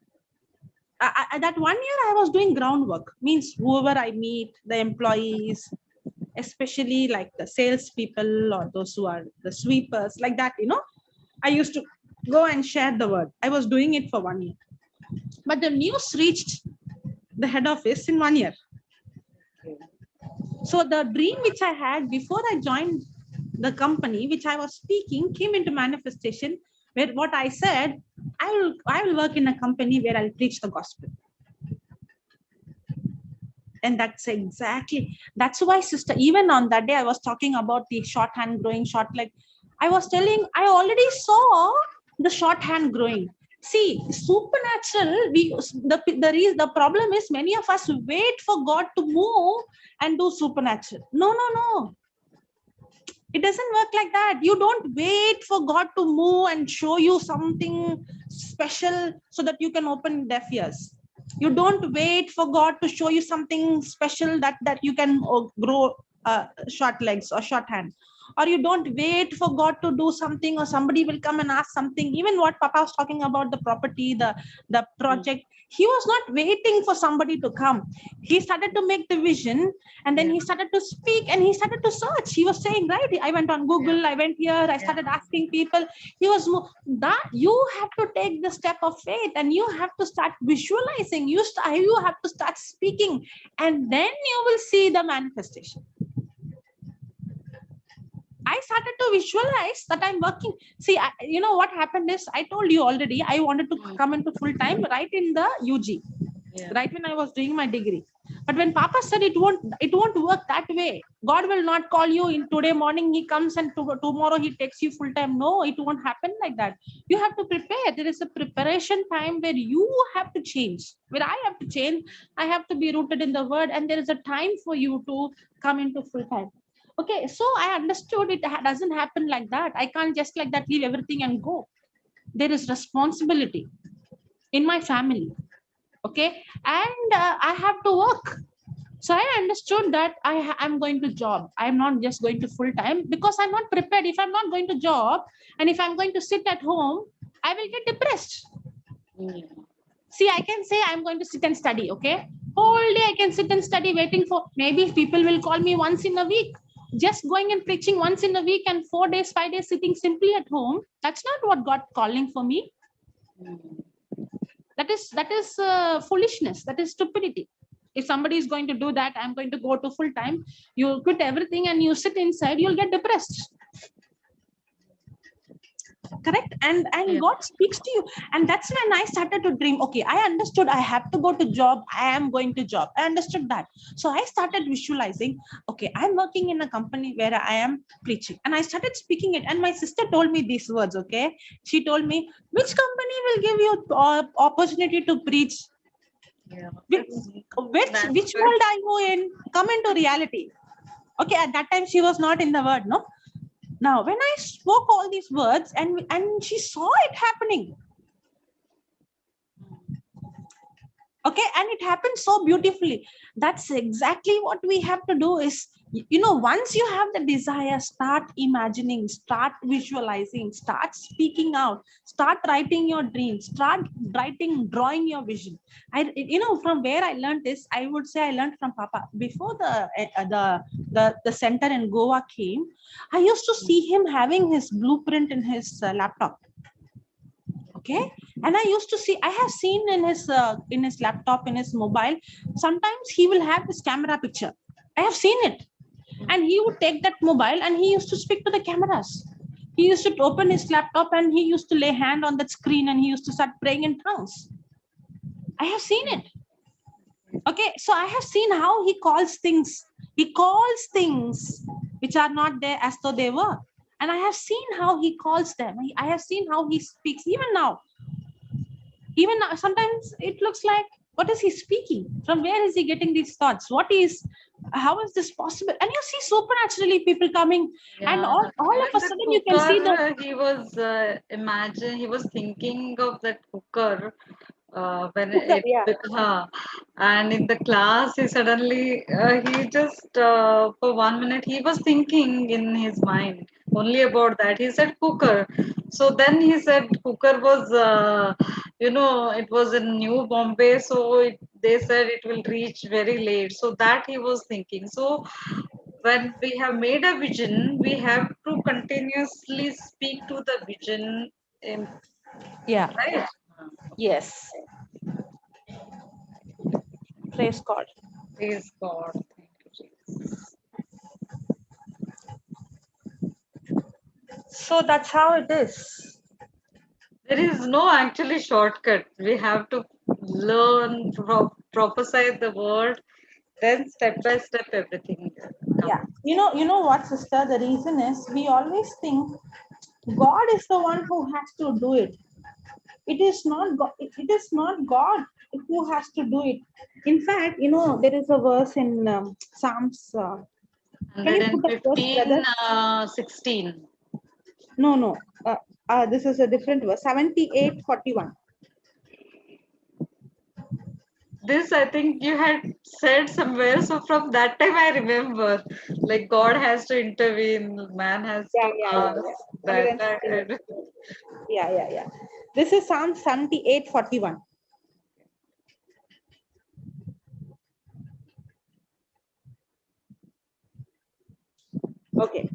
that 1 year I was doing groundwork. Means whoever I meet, the employees, especially like the salespeople or those who are the sweepers, like that. I used to go and share the word. I was doing it for 1 year, but the news reached the head office in 1 year. So the dream which I had before I joined the company, which I was speaking, came into manifestation. Where what I said, I will work in a company where I'll preach the gospel. And that's why, sister, even on that day, I was talking about the shorthand growing, short leg. I was telling, I already saw the shorthand growing. See, supernatural, the problem is many of us wait for God to move and do supernatural. No. It doesn't work like that. You don't wait for God to move and show you something special so that you can open deaf ears. You don't wait for God to show you something special that you can grow short legs or short hand. or you don't wait for God to do something, or somebody will come and ask something. Even what Papa was talking about, the property, the project, he was not waiting for somebody to come. He started to make the vision, and then he started to speak, and he started to search. He was saying, right, I went on Google, I went here, I started asking people. He was that you have to take the step of faith, and you have to start visualizing. You have to start speaking, and then you will see the manifestation. I started to visualize that I'm working. See, you know what happened is, I told you already, I wanted to come into full time right in the UG, right when I was doing my degree. But when Papa said it won't work that way. God will not call you in today morning, he comes, and tomorrow he takes you full time. No, it won't happen like that. You have to prepare. There is a preparation time where you have to change. Where I have to change, I have to be rooted in the word, and there is a time for you to come into full time. Okay, so I understood it doesn't happen like that. I can't just like that leave everything and go. There is responsibility in my family. Okay, and I have to work. So I understood that I'm going to job. I'm not just going to full time, because I'm not prepared. If I'm not going to job, and if I'm going to sit at home, I will get depressed. See, I can say I'm going to sit and study. Okay, whole day I can sit and study, waiting for maybe people will call me once in a week. Just going and preaching once in a week, and 4 days, 5 days sitting simply at home. That's not what God calling for me. That is foolishness. That is stupidity. If somebody is going to do that, I'm going to go to full time. You quit everything and you sit inside, you'll get depressed. Correct? And God speaks to you. And that's when I started to dream. Okay, I understood I have to go to job. I am going to job. I understood that. So I started visualizing, okay, I'm working in a company where I am preaching. And I started speaking it. And my sister told me these words, okay? She told me, which company will give you opportunity to preach? Which world are you in? Come into reality. Okay, at that time she was not in the word, no? Now, when I spoke all these words, and she saw it happening. Okay, and it happened so beautifully. That's exactly what we have to do is, you know, once you have the desire, start imagining, start visualizing, start speaking out, start writing your dreams, start drawing your vision. You know, from where I learned this, I would say I learned from Papa. Before the center in Goa came, I used to see him having his blueprint in his laptop. Okay, and I used to see, I have seen in his laptop, in his mobile, sometimes he will have his camera picture. I have seen it. And he would take that mobile and he used to speak to the cameras. He used to open his laptop and he used to lay hand on that screen and he used to start praying in tongues. I have seen it. Okay, so I have seen how he calls things. He calls things which are not there as though they were. And I have seen how he calls them. I have seen how he speaks. Even now, sometimes it looks like, what is he speaking? From where is he getting these thoughts? How is this possible? And you see supernaturally people coming, and all of a sudden you can see that he was he was thinking of that cooker and in the class he suddenly he just for 1 minute he was thinking in his mind only about that. He said cooker. So then he said cooker was it was in New Bombay, so they said it will reach very late. So that he was thinking. So when we have made a vision, we have to continuously speak to the vision. Right? Yes. Praise God. Praise God. Thank you, Jesus. So that's how it is. There is no actually shortcut. We have to learn, prophesy the word, then step by step everything comes. Yeah. You know what, sister? The reason is we always think God is the one who has to do it. It is not God. It is not God who has to do it. In fact, there is a verse in Psalms. Can you put a verse, 115, 16. No. This is a different verse. 78:41. this I think you had said somewhere. So from that time I remember, like God has to intervene, man has to ask that. 116. Yeah. This is Psalm 78:41. Okay.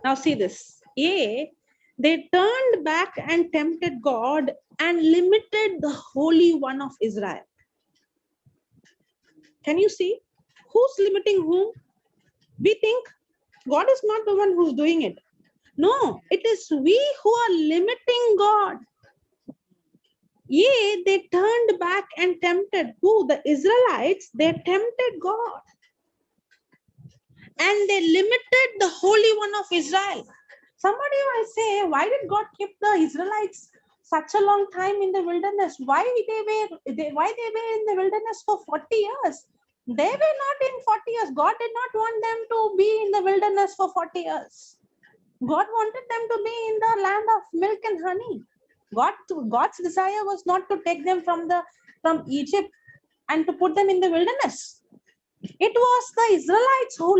Now see this. They turned back and tempted God and limited the Holy One of Israel. Can you see? Who's limiting whom? We think God is not the one who's doing it. No, it is we who are limiting God. They turned back and tempted. Who? The Israelites, they tempted God. And they limited the Holy One of Israel. Somebody might say, why did God keep the Israelites such a long time in the wilderness? Why they were in the wilderness for 40 years? They were not in 40 years. God did not want them to be in the wilderness for 40 years. God wanted them to be in the land of milk and honey. God's desire was not to take them from Egypt and to put them in the wilderness. It was the Israelites who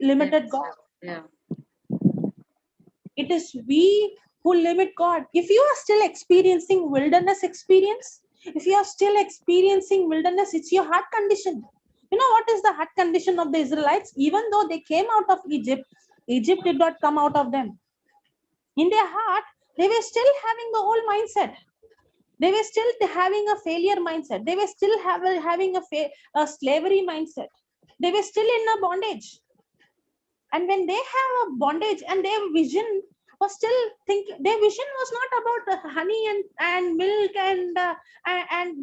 limited God. Yeah. It is we who limit God. If you are still experiencing wilderness experience, if you are still experiencing wilderness, it's your heart condition. You know what is the heart condition of the Israelites? Even though they came out of Egypt, Egypt did not come out of them. In their heart, they were still having the old mindset. They were still having a failure mindset. They were still having a slavery mindset. They were still in a bondage. And when they have a bondage and their vision was still thinking, their vision was not about the honey and milk and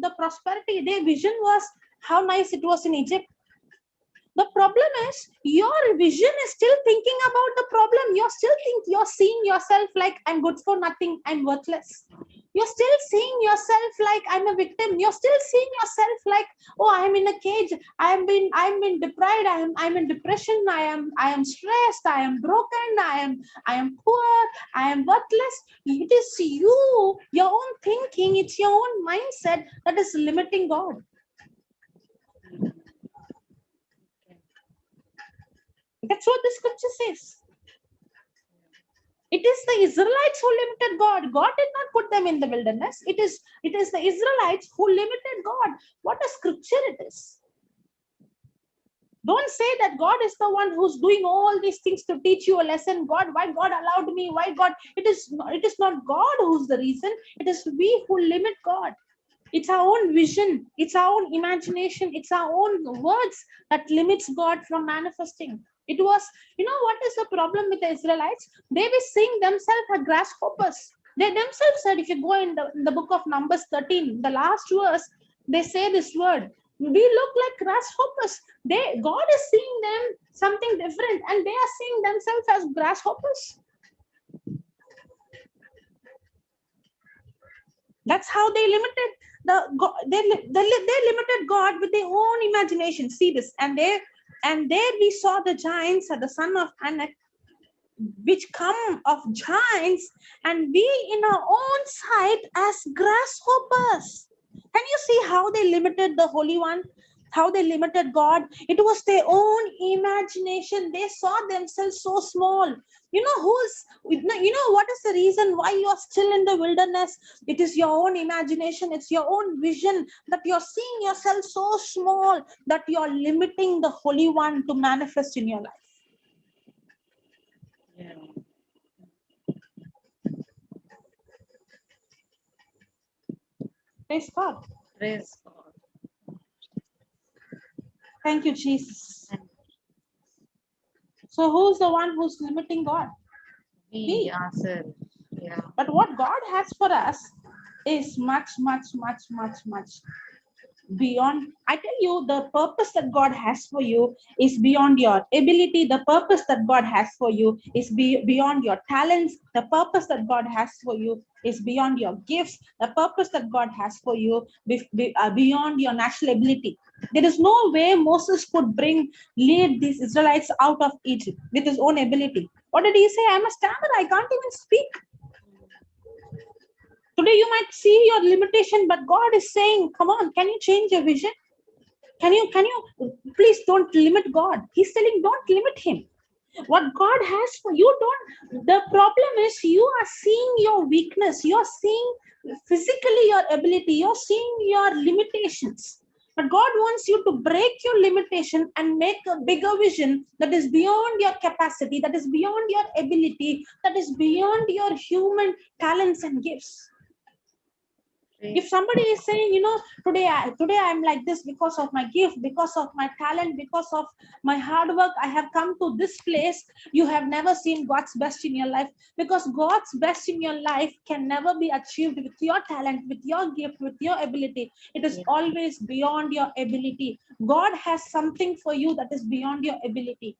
the prosperity. Their vision was how nice it was in Egypt. The problem is your vision is still thinking about the problem. You're seeing yourself like I'm good for nothing, I'm worthless. You're still seeing yourself like I'm a victim. You're still seeing yourself like, oh, I'm in a cage. I'm been deprived. I'm in depression. I am stressed. I am broken. I am poor. I am worthless. It is you, your own thinking. It's your own mindset that is limiting God. That's what the scripture says. It is the Israelites who limited God. God did not put them in the wilderness. It is the Israelites who limited God. What a scripture it is. Don't say that God is the one who's doing all these things to teach you a lesson. God, why God allowed me? Why God? It is not God who's the reason. It is we who limit God. It's our own vision. It's our own imagination. It's our own words that limits God from manifesting. It was, what is the problem with the Israelites? They were seeing themselves as grasshoppers. They themselves said, if you go in the book of Numbers 13, the last verse, they say this word, we look like grasshoppers. God is seeing them something different, and they are seeing themselves as grasshoppers. That's how they limited they limited God with their own imagination. See this, and there we saw the giants at the son of Anak, which come of giants, and we in our own sight as grasshoppers. Can you see how they limited the Holy One? How they limited God? It was their own imagination. They saw themselves so small. You know what is the reason why you are still in the wilderness? It is your own imagination. It's your own vision that you're seeing yourself so small that you're limiting the Holy One to manifest in your life. Yeah. Praise God. Praise God. Thank you, Jesus. So who's the one who's limiting God? We ourselves. Yeah. But what God has for us is much, much, much, much, much beyond. I tell you, the purpose that God has for you is beyond your ability. The purpose that God has for you is beyond your talents. The purpose that God has for you is beyond your gifts. The purpose that God has for you beyond your natural ability. There is no way Moses could lead these Israelites out of Egypt with his own ability. What did he say? I'm a stammerer. I can't even speak. Today you might see your limitation, but God is saying, come on, can you change your vision? Can you please don't limit God. He's telling, don't limit him. What God has for you, the problem is you are seeing your weakness, you're seeing physically your ability, you're seeing your limitations. But God wants you to break your limitation and make a bigger vision that is beyond your capacity, that is beyond your ability, that is beyond your human talents and gifts. If somebody is saying, today I'm like this because of my gift, because of my talent, because of my hard work, I have come to this place, you have never seen God's best in your life, because God's best in your life can never be achieved with your talent, with your gift, with your ability. It is always beyond your ability. God has something for you that is beyond your ability.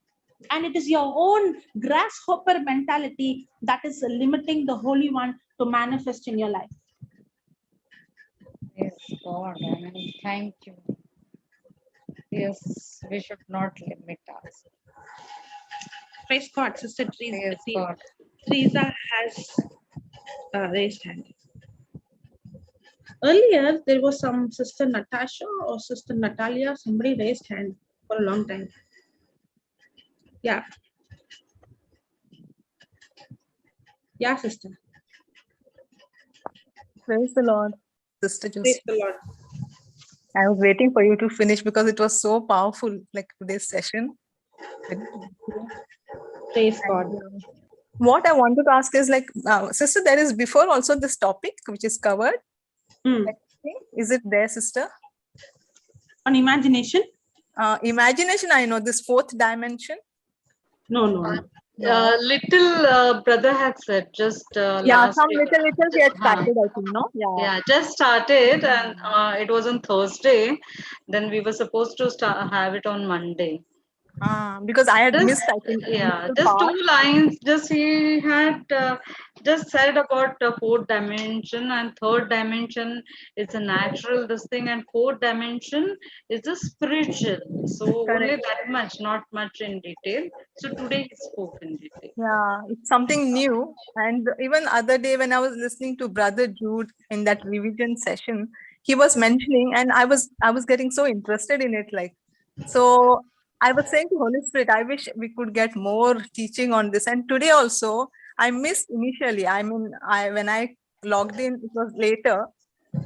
And it is your own grasshopper mentality that is limiting the Holy One to manifest in your life. Yes, God, I mean, thank you. Yes, we should not limit us. Praise God, Sister Teresa. Praise God. Teresa has raised hand. Earlier, there was some Sister Natasha or Sister Natalia. Somebody raised hand for a long time. Yeah. Yeah, Sister. Praise the Lord, Sister Praise Josie. the Lord. I was waiting for you to finish because it was so powerful, like today's session. Praise God. What I wanted to ask is, like, Sister, there is before also this topic which is covered. Is it there, Sister? On imagination? Imagination, I know this fourth dimension. No. Little brother had said just Yeah, some little get started, I think, no? Yeah, just started, and it was on Thursday. Then we were supposed to have it on Monday. Because I had missed, I think. Yeah, just 2 lines. Just he had just said about the fourth dimension, and third dimension is a natural this thing, and fourth dimension is a spiritual. So only that much, not much in detail. So today he spoke in detail. Yeah, it's something new. And even other day when I was listening to Brother Jude in that revision session, he was mentioning, and I was getting so interested in it. Like, so I was saying to Holy Spirit, I wish we could get more teaching on this. And today also, I missed initially. I mean, when I logged in, it was later,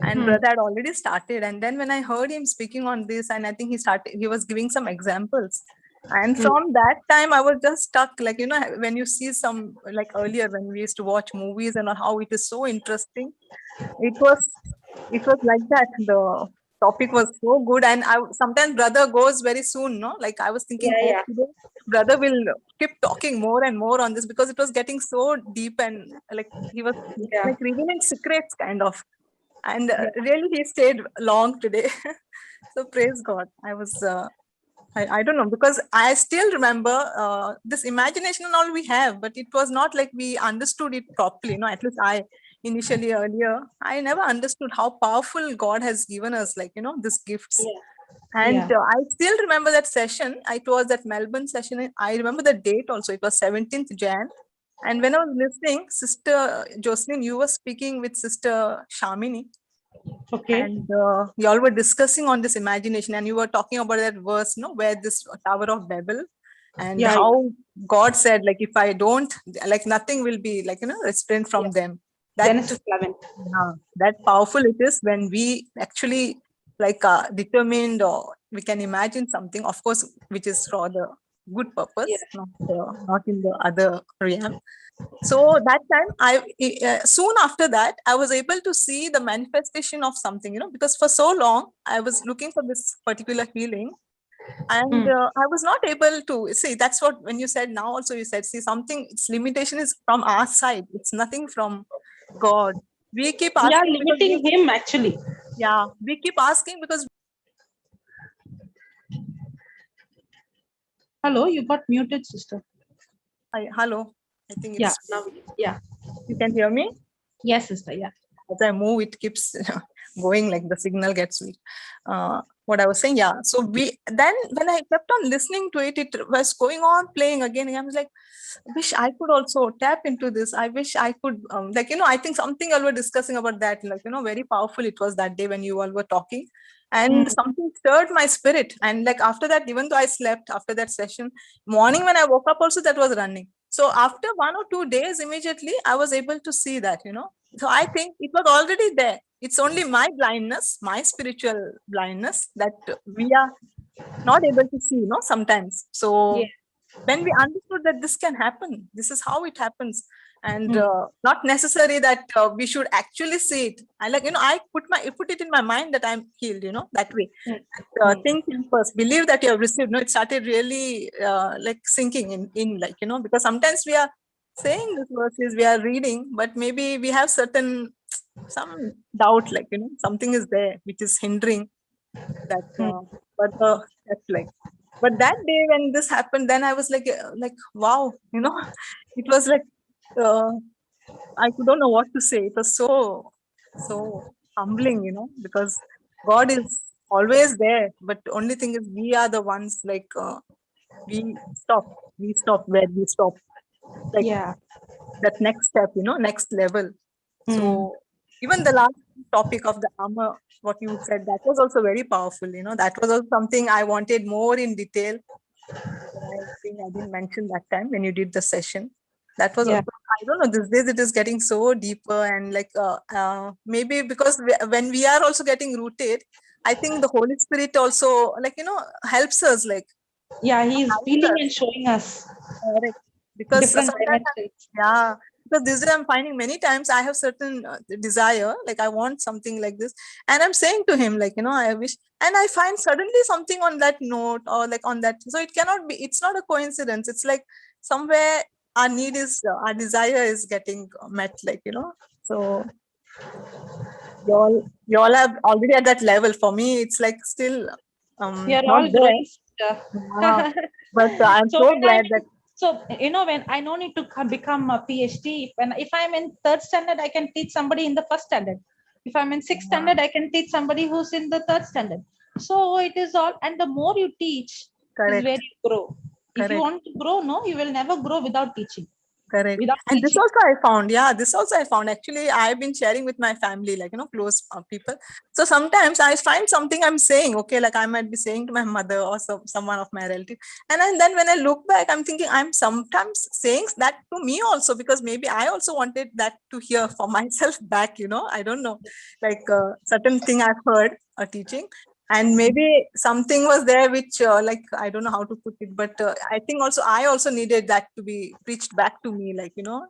and Brother had already started. And then when I heard him speaking on this, and I think he was giving some examples. And from that time, I was just stuck. Like, when you see some, like earlier when we used to watch movies and how it is so interesting, it was like that. The topic was so good, and sometimes Brother goes very soon, no? Like I was thinking, today Brother will keep talking more and more on this, because it was getting so deep, and like he was like revealing secrets kind of, and really he stayed long today. So praise God. I was I don't know, because I still remember this imagination and all we have, but it was not like we understood it properly. At least I initially earlier, I never understood how powerful God has given us, like, these gifts. And I still remember that session. It was that Melbourne session. I remember the date also. It was 17th Jan. And when I was listening, Sister Jocelyn, you were speaking with Sister Shamini. Okay. And you all were discussing on this imagination, and you were talking about that verse, where this Tower of Babel, and how God said, like, if I don't, like, nothing will be, like, restrained from them. Genesis 11. That powerful it is when we actually, like, determined, or we can imagine something, of course, which is for the good purpose, not in the other realm. So that time, soon after that, I was able to see the manifestation of something, because for so long I was looking for this particular healing, and I was not able to see. That's what, when you said now also, you said, see, something, its limitation is from our side. It's nothing from God. We keep asking. Yeah, limiting him actually. Yeah, we keep asking because. Hello, you got muted, Sister. Hello. I think it's now. Yeah. You can hear me? Yes, Sister. Yeah. As I move, it keeps going, like the signal gets weak. What I was saying, yeah. So then when I kept on listening to it, it was going on playing again. And I was like, I wish I could also tap into this. I wish I could, I think something you all were discussing about that, very powerful it was that day when you all were talking. And something stirred my spirit. And like after that, even though I slept after that session, morning when I woke up also, that was running. So after 1 or 2 days, immediately I was able to see that, So I think it was already there. It's only my blindness, my spiritual blindness, that we are not able to see, sometimes. So when we understood that this can happen, this is how it happens, and not necessary that we should actually see it. I put it in my mind that I'm healed, that way. Think first, believe that you have received. It started really sinking in because sometimes we are saying these verses, we are reading, but maybe we have some doubt, something is there which is hindering that. But that day when this happened, then I was like, wow, it was like, I don't know what to say. It was so humbling, because God is always there, but the only thing is we are the ones we stop where we stop. That next step, next level. So even the last topic of the armor, what you said, that was also very powerful. That was also something I wanted more in detail. I think I didn't mention that time when you did the session. That was also, I don't know, these days it is getting so deeper, and maybe because when we are also getting rooted, I think the Holy Spirit also helps us He's feeling and showing us because different sometimes dimensions. because this day I'm finding many times I have certain desire, I want something like this, and I'm saying to him I wish, and I find suddenly something on that note or on that. So it cannot be, it's not a coincidence. It's like somewhere our need is, our desire is getting met, so you all have already at that level. For me, it's still We are not all there. growing, sister. But I'm so glad that. So when I no need to become a PhD. If I'm in 3rd standard, I can teach somebody in the 1st standard. If I'm in 6th standard, I can teach somebody who's in the 3rd standard. So it is all, and the more you teach, is where you grow. If you want to grow, you will never grow without teaching. Correct. And this also I found, actually I've been sharing with my family, close people. So sometimes I find something I'm saying, I might be saying to my mother or someone of my relative. And then when I look back, I'm thinking I'm sometimes saying that to me also, because maybe I also wanted that to hear for myself back, I don't know, certain thing I've heard a teaching. And maybe something was there which I don't know how to put it, but I think I also needed that to be preached back to me,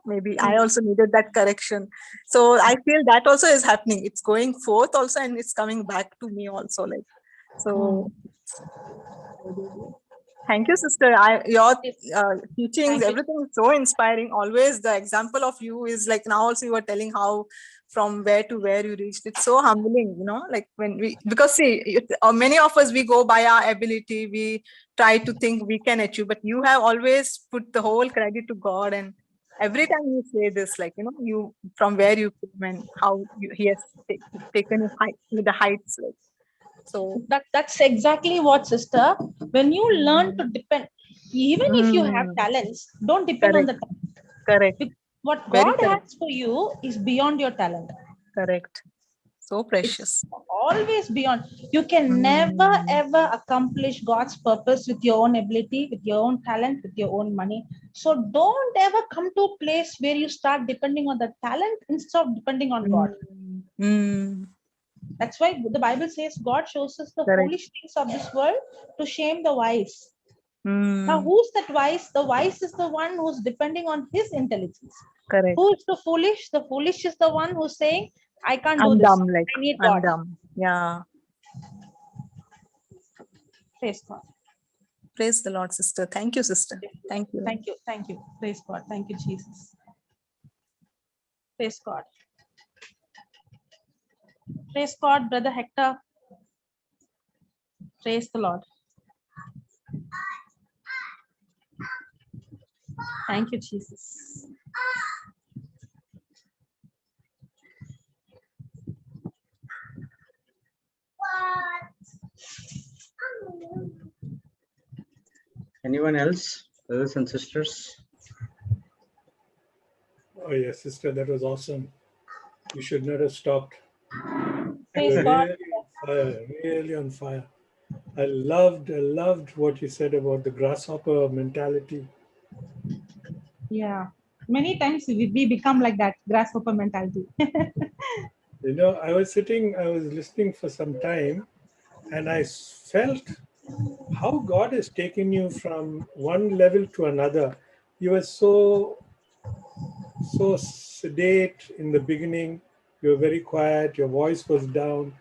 maybe I also needed that correction. So I feel that also is happening. It's going forth also, and it's coming back to me also, so. Thank you, sister. Your teachings, everything is so inspiring. Always the example of you is now also you were telling how from where to where you reached. It's so humbling, when because see, many of us, we go by our ability, we try to think we can achieve, but you have always put the whole credit to God. And every time you say this, you from where you came and how he has taken you the heights. So that's exactly what, sister. When you learn to depend, even if you have talents, don't depend on the talent. Correct. What God has for you is beyond your talent. Correct. So precious. It's always beyond. You can never ever accomplish God's purpose with your own ability, with your own talent, with your own money. So don't ever come to a place where you start depending on the talent instead of depending on God. That's why the Bible says God shows us the foolish things of this world to shame the wise. Now, who's that wise? The wise is the one who's depending on his intelligence. Correct. Who is the foolish? The foolish is the one who's saying, I can't do I'm this. dumb, I need God. I'm dumb. Yeah. Praise God. Praise the Lord, sister. Thank you, sister. Thank you. Thank you. Thank you. Praise God. Thank you, Jesus. Praise God. Praise God, Brother Hector. Praise the Lord. Thank you, Jesus. Anyone else, brothers and sisters? Oh yes, sister, that was awesome. You should not have stopped. Praise You were God. really on fire, really on fire. I loved what you said about the grasshopper mentality. Yeah. Many times we become like that, grasshopper mentality. You know, I was listening for some time, and I felt how God has taken you from one level to another. You were so sedate in the beginning. You were very quiet. Your voice was down.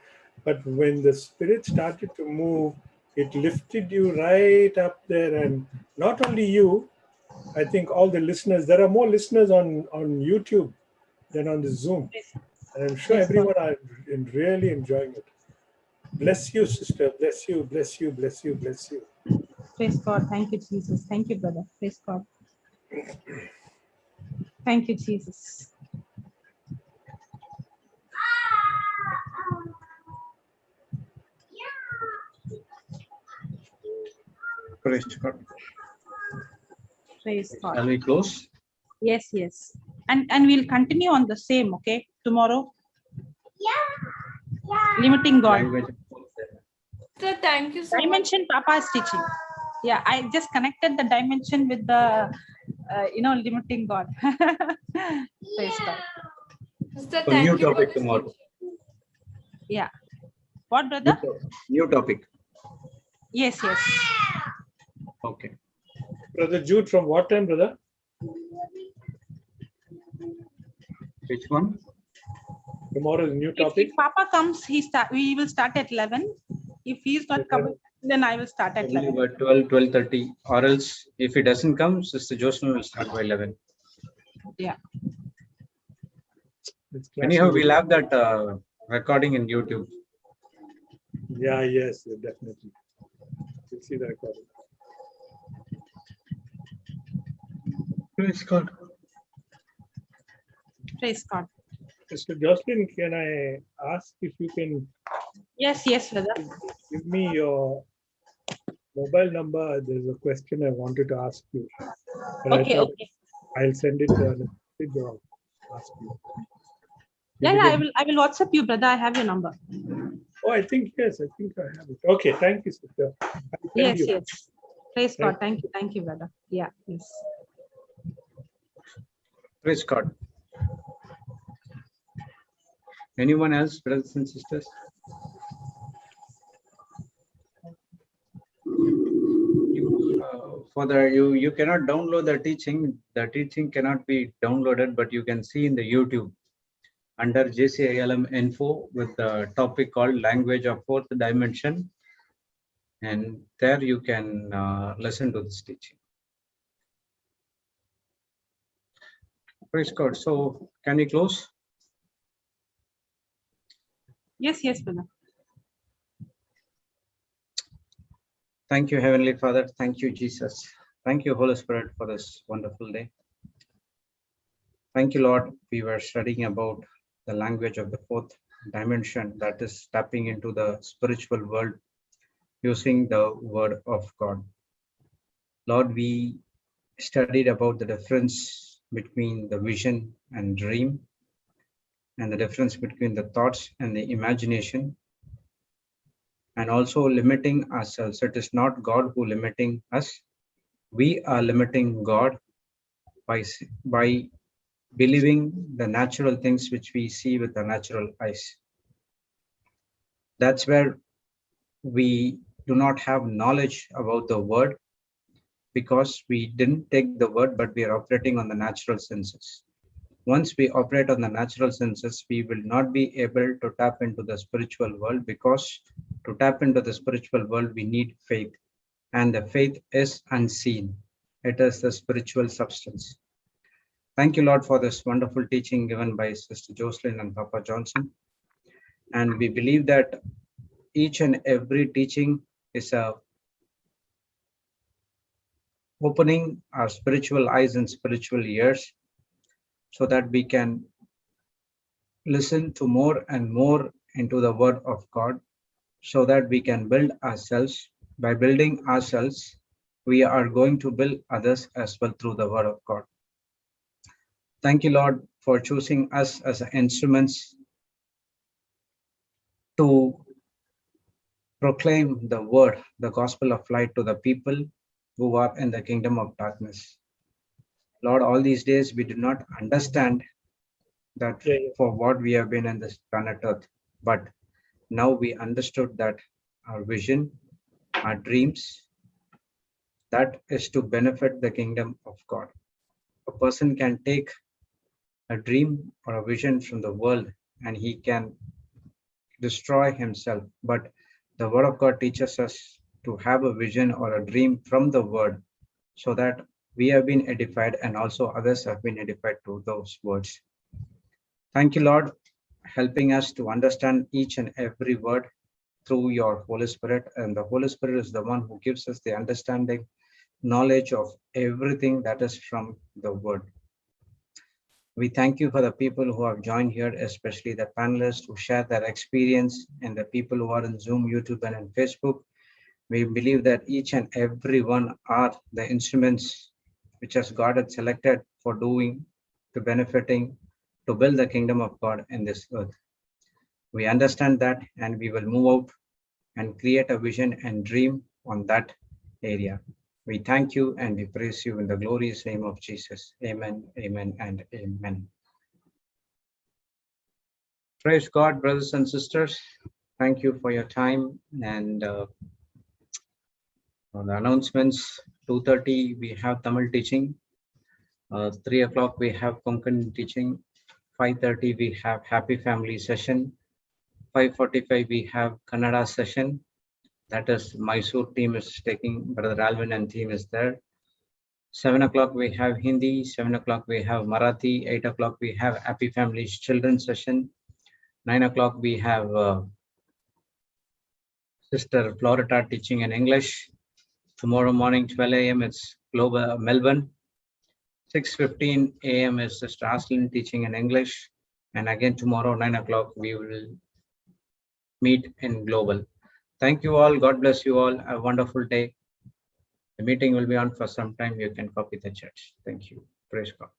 But when the Spirit started to move, it lifted you right up there. And not only you, I think all the listeners, there are more listeners on YouTube than on the Zoom. And I'm sure Praise God. everyone are really enjoying it. Bless you, sister. Bless you, bless you, bless you, bless you. Praise God. Thank you, Jesus. Thank you, brother. Praise God. Thank you, Jesus. Praise God. Praise God. Shall we close? Yes, yes. And we'll continue on the same, okay? Tomorrow. Limiting God. Language. So thank you so much. Dimension Papa is teaching. Yeah, I just connected the dimension with the, limiting God. Praise God. Sister, So thank new you for topic this tomorrow. Yeah. What, brother? New topic. Yes, yes. Okay. Brother Jude, from what time, brother? Which one? Tomorrow is new If topic. Papa comes, we will start at 11. If he's not coming, then I will start at 11. By 12, 12:30. Or else, if he doesn't come, Sister Jocelyn will start by 11. Yeah. Anyhow, we'll have that recording in YouTube. Yeah, yes, definitely. We'll see the recording. Praise God. Praise God. Sister Jocelyn, can I ask if you can Yes, yes, brother. give me your mobile number? There's a question I wanted to ask you. But Okay, okay. I'll send it a message or ask you. Yeah, I will WhatsApp you, brother. I have your number. Oh, I think yes, I think I have it. Okay, thank you, sister. Yes, you. yes. Praise God. Thank you, brother. Yeah, yes. Praise God. Anyone else, brothers and sisters? Father, you cannot download the teaching. The teaching cannot be downloaded, but you can see in the YouTube under JCILM info with the topic called Language of Fourth Dimension. And there you can listen to this teaching. Praise God. So can we close? Yes, yes, brother. Thank you, Heavenly Father. Thank you, Jesus. Thank you, Holy Spirit, for this wonderful day. Thank you, Lord. We were studying about the language of the fourth dimension, that is tapping into the spiritual world using the word of God. Lord, we studied about the difference between the vision and dream, and the difference between the thoughts and the imagination, and also limiting ourselves. It is not God who limiting us. We are limiting God by believing the natural things which we see with the natural eyes. That's where we do not have knowledge about the word, because we didn't take the word, but we are operating on the natural senses. Once we operate on the natural senses, we will not be able to tap into the spiritual world, because to tap into the spiritual world, we need faith. And the faith is unseen. It is the spiritual substance. Thank you, Lord, for this wonderful teaching given by Sister Jocelyn and Papa Johnson. And we believe that each and every teaching is a opening our spiritual eyes and spiritual ears, so that we can listen to more and more into the word of God, so that we can build ourselves. By building ourselves, we are going to build others as well through the word of God. Thank you, Lord, for choosing us as instruments to proclaim the word, the gospel of light to the people who are in the kingdom of darkness. Lord, all these days we did not understand that for what we have been in this planet Earth, but now we understood that our vision, our dreams, that is to benefit the kingdom of God. A person can take a dream or a vision from the world and he can destroy himself, but the word of God teaches us to have a vision or a dream from the word so that we have been edified and also others have been edified through those words. Thank you, Lord, helping us to understand each and every word through your Holy Spirit. And the Holy Spirit is the one who gives us the understanding, knowledge of everything that is from the word. We thank you for the people who have joined here, especially the panelists who share their experience and the people who are in Zoom, YouTube, and on Facebook. We believe that each and every one are the instruments which has God had selected for doing, to benefiting, to build the kingdom of God in this earth. We understand that and we will move out and create a vision and dream on that area. We thank you and we praise you in the glorious name of Jesus. Amen, amen, and amen. Praise God, brothers and sisters. Thank you for your time. And on the announcements, 2:30 we have Tamil teaching. 3 o'clock we have Konkan teaching. 5:30 we have Happy Family session. 5:45 we have Kannada session. That is Mysore team is taking, Brother Alvin and team is there. 7 o'clock we have Hindi. 7 o'clock we have Marathi. 8 o'clock we have Happy Families Children's session. 9 o'clock we have Sister Florita teaching in English. Tomorrow morning 12 a.m. it's Global Melbourne. 6:15 a.m. is Sister Aslin teaching in English. And again tomorrow 9 o'clock we will meet in Global. Thank you all. God bless you all. Have a wonderful day. The meeting will be on for some time. You can copy the chat. Thank you. Praise God.